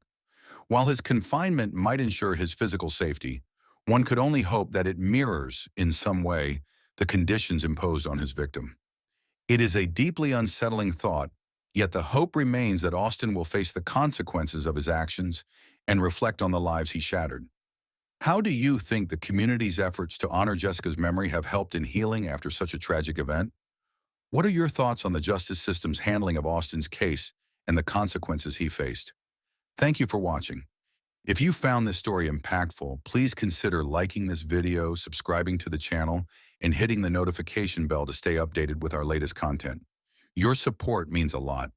While his confinement might ensure his physical safety, one could only hope that it mirrors, in some way, the conditions imposed on his victim. It is a deeply unsettling thought, yet the hope remains that Austin will face the consequences of his actions and reflect on the lives he shattered. How do you think the community's efforts to honor Jessica's memory have helped in healing after such a tragic event? What are your thoughts on the justice system's handling of Austin's case and the consequences he faced? Thank you for watching. If you found this story impactful, please consider liking this video, subscribing to the channel, and hitting the notification bell to stay updated with our latest content. Your support means a lot.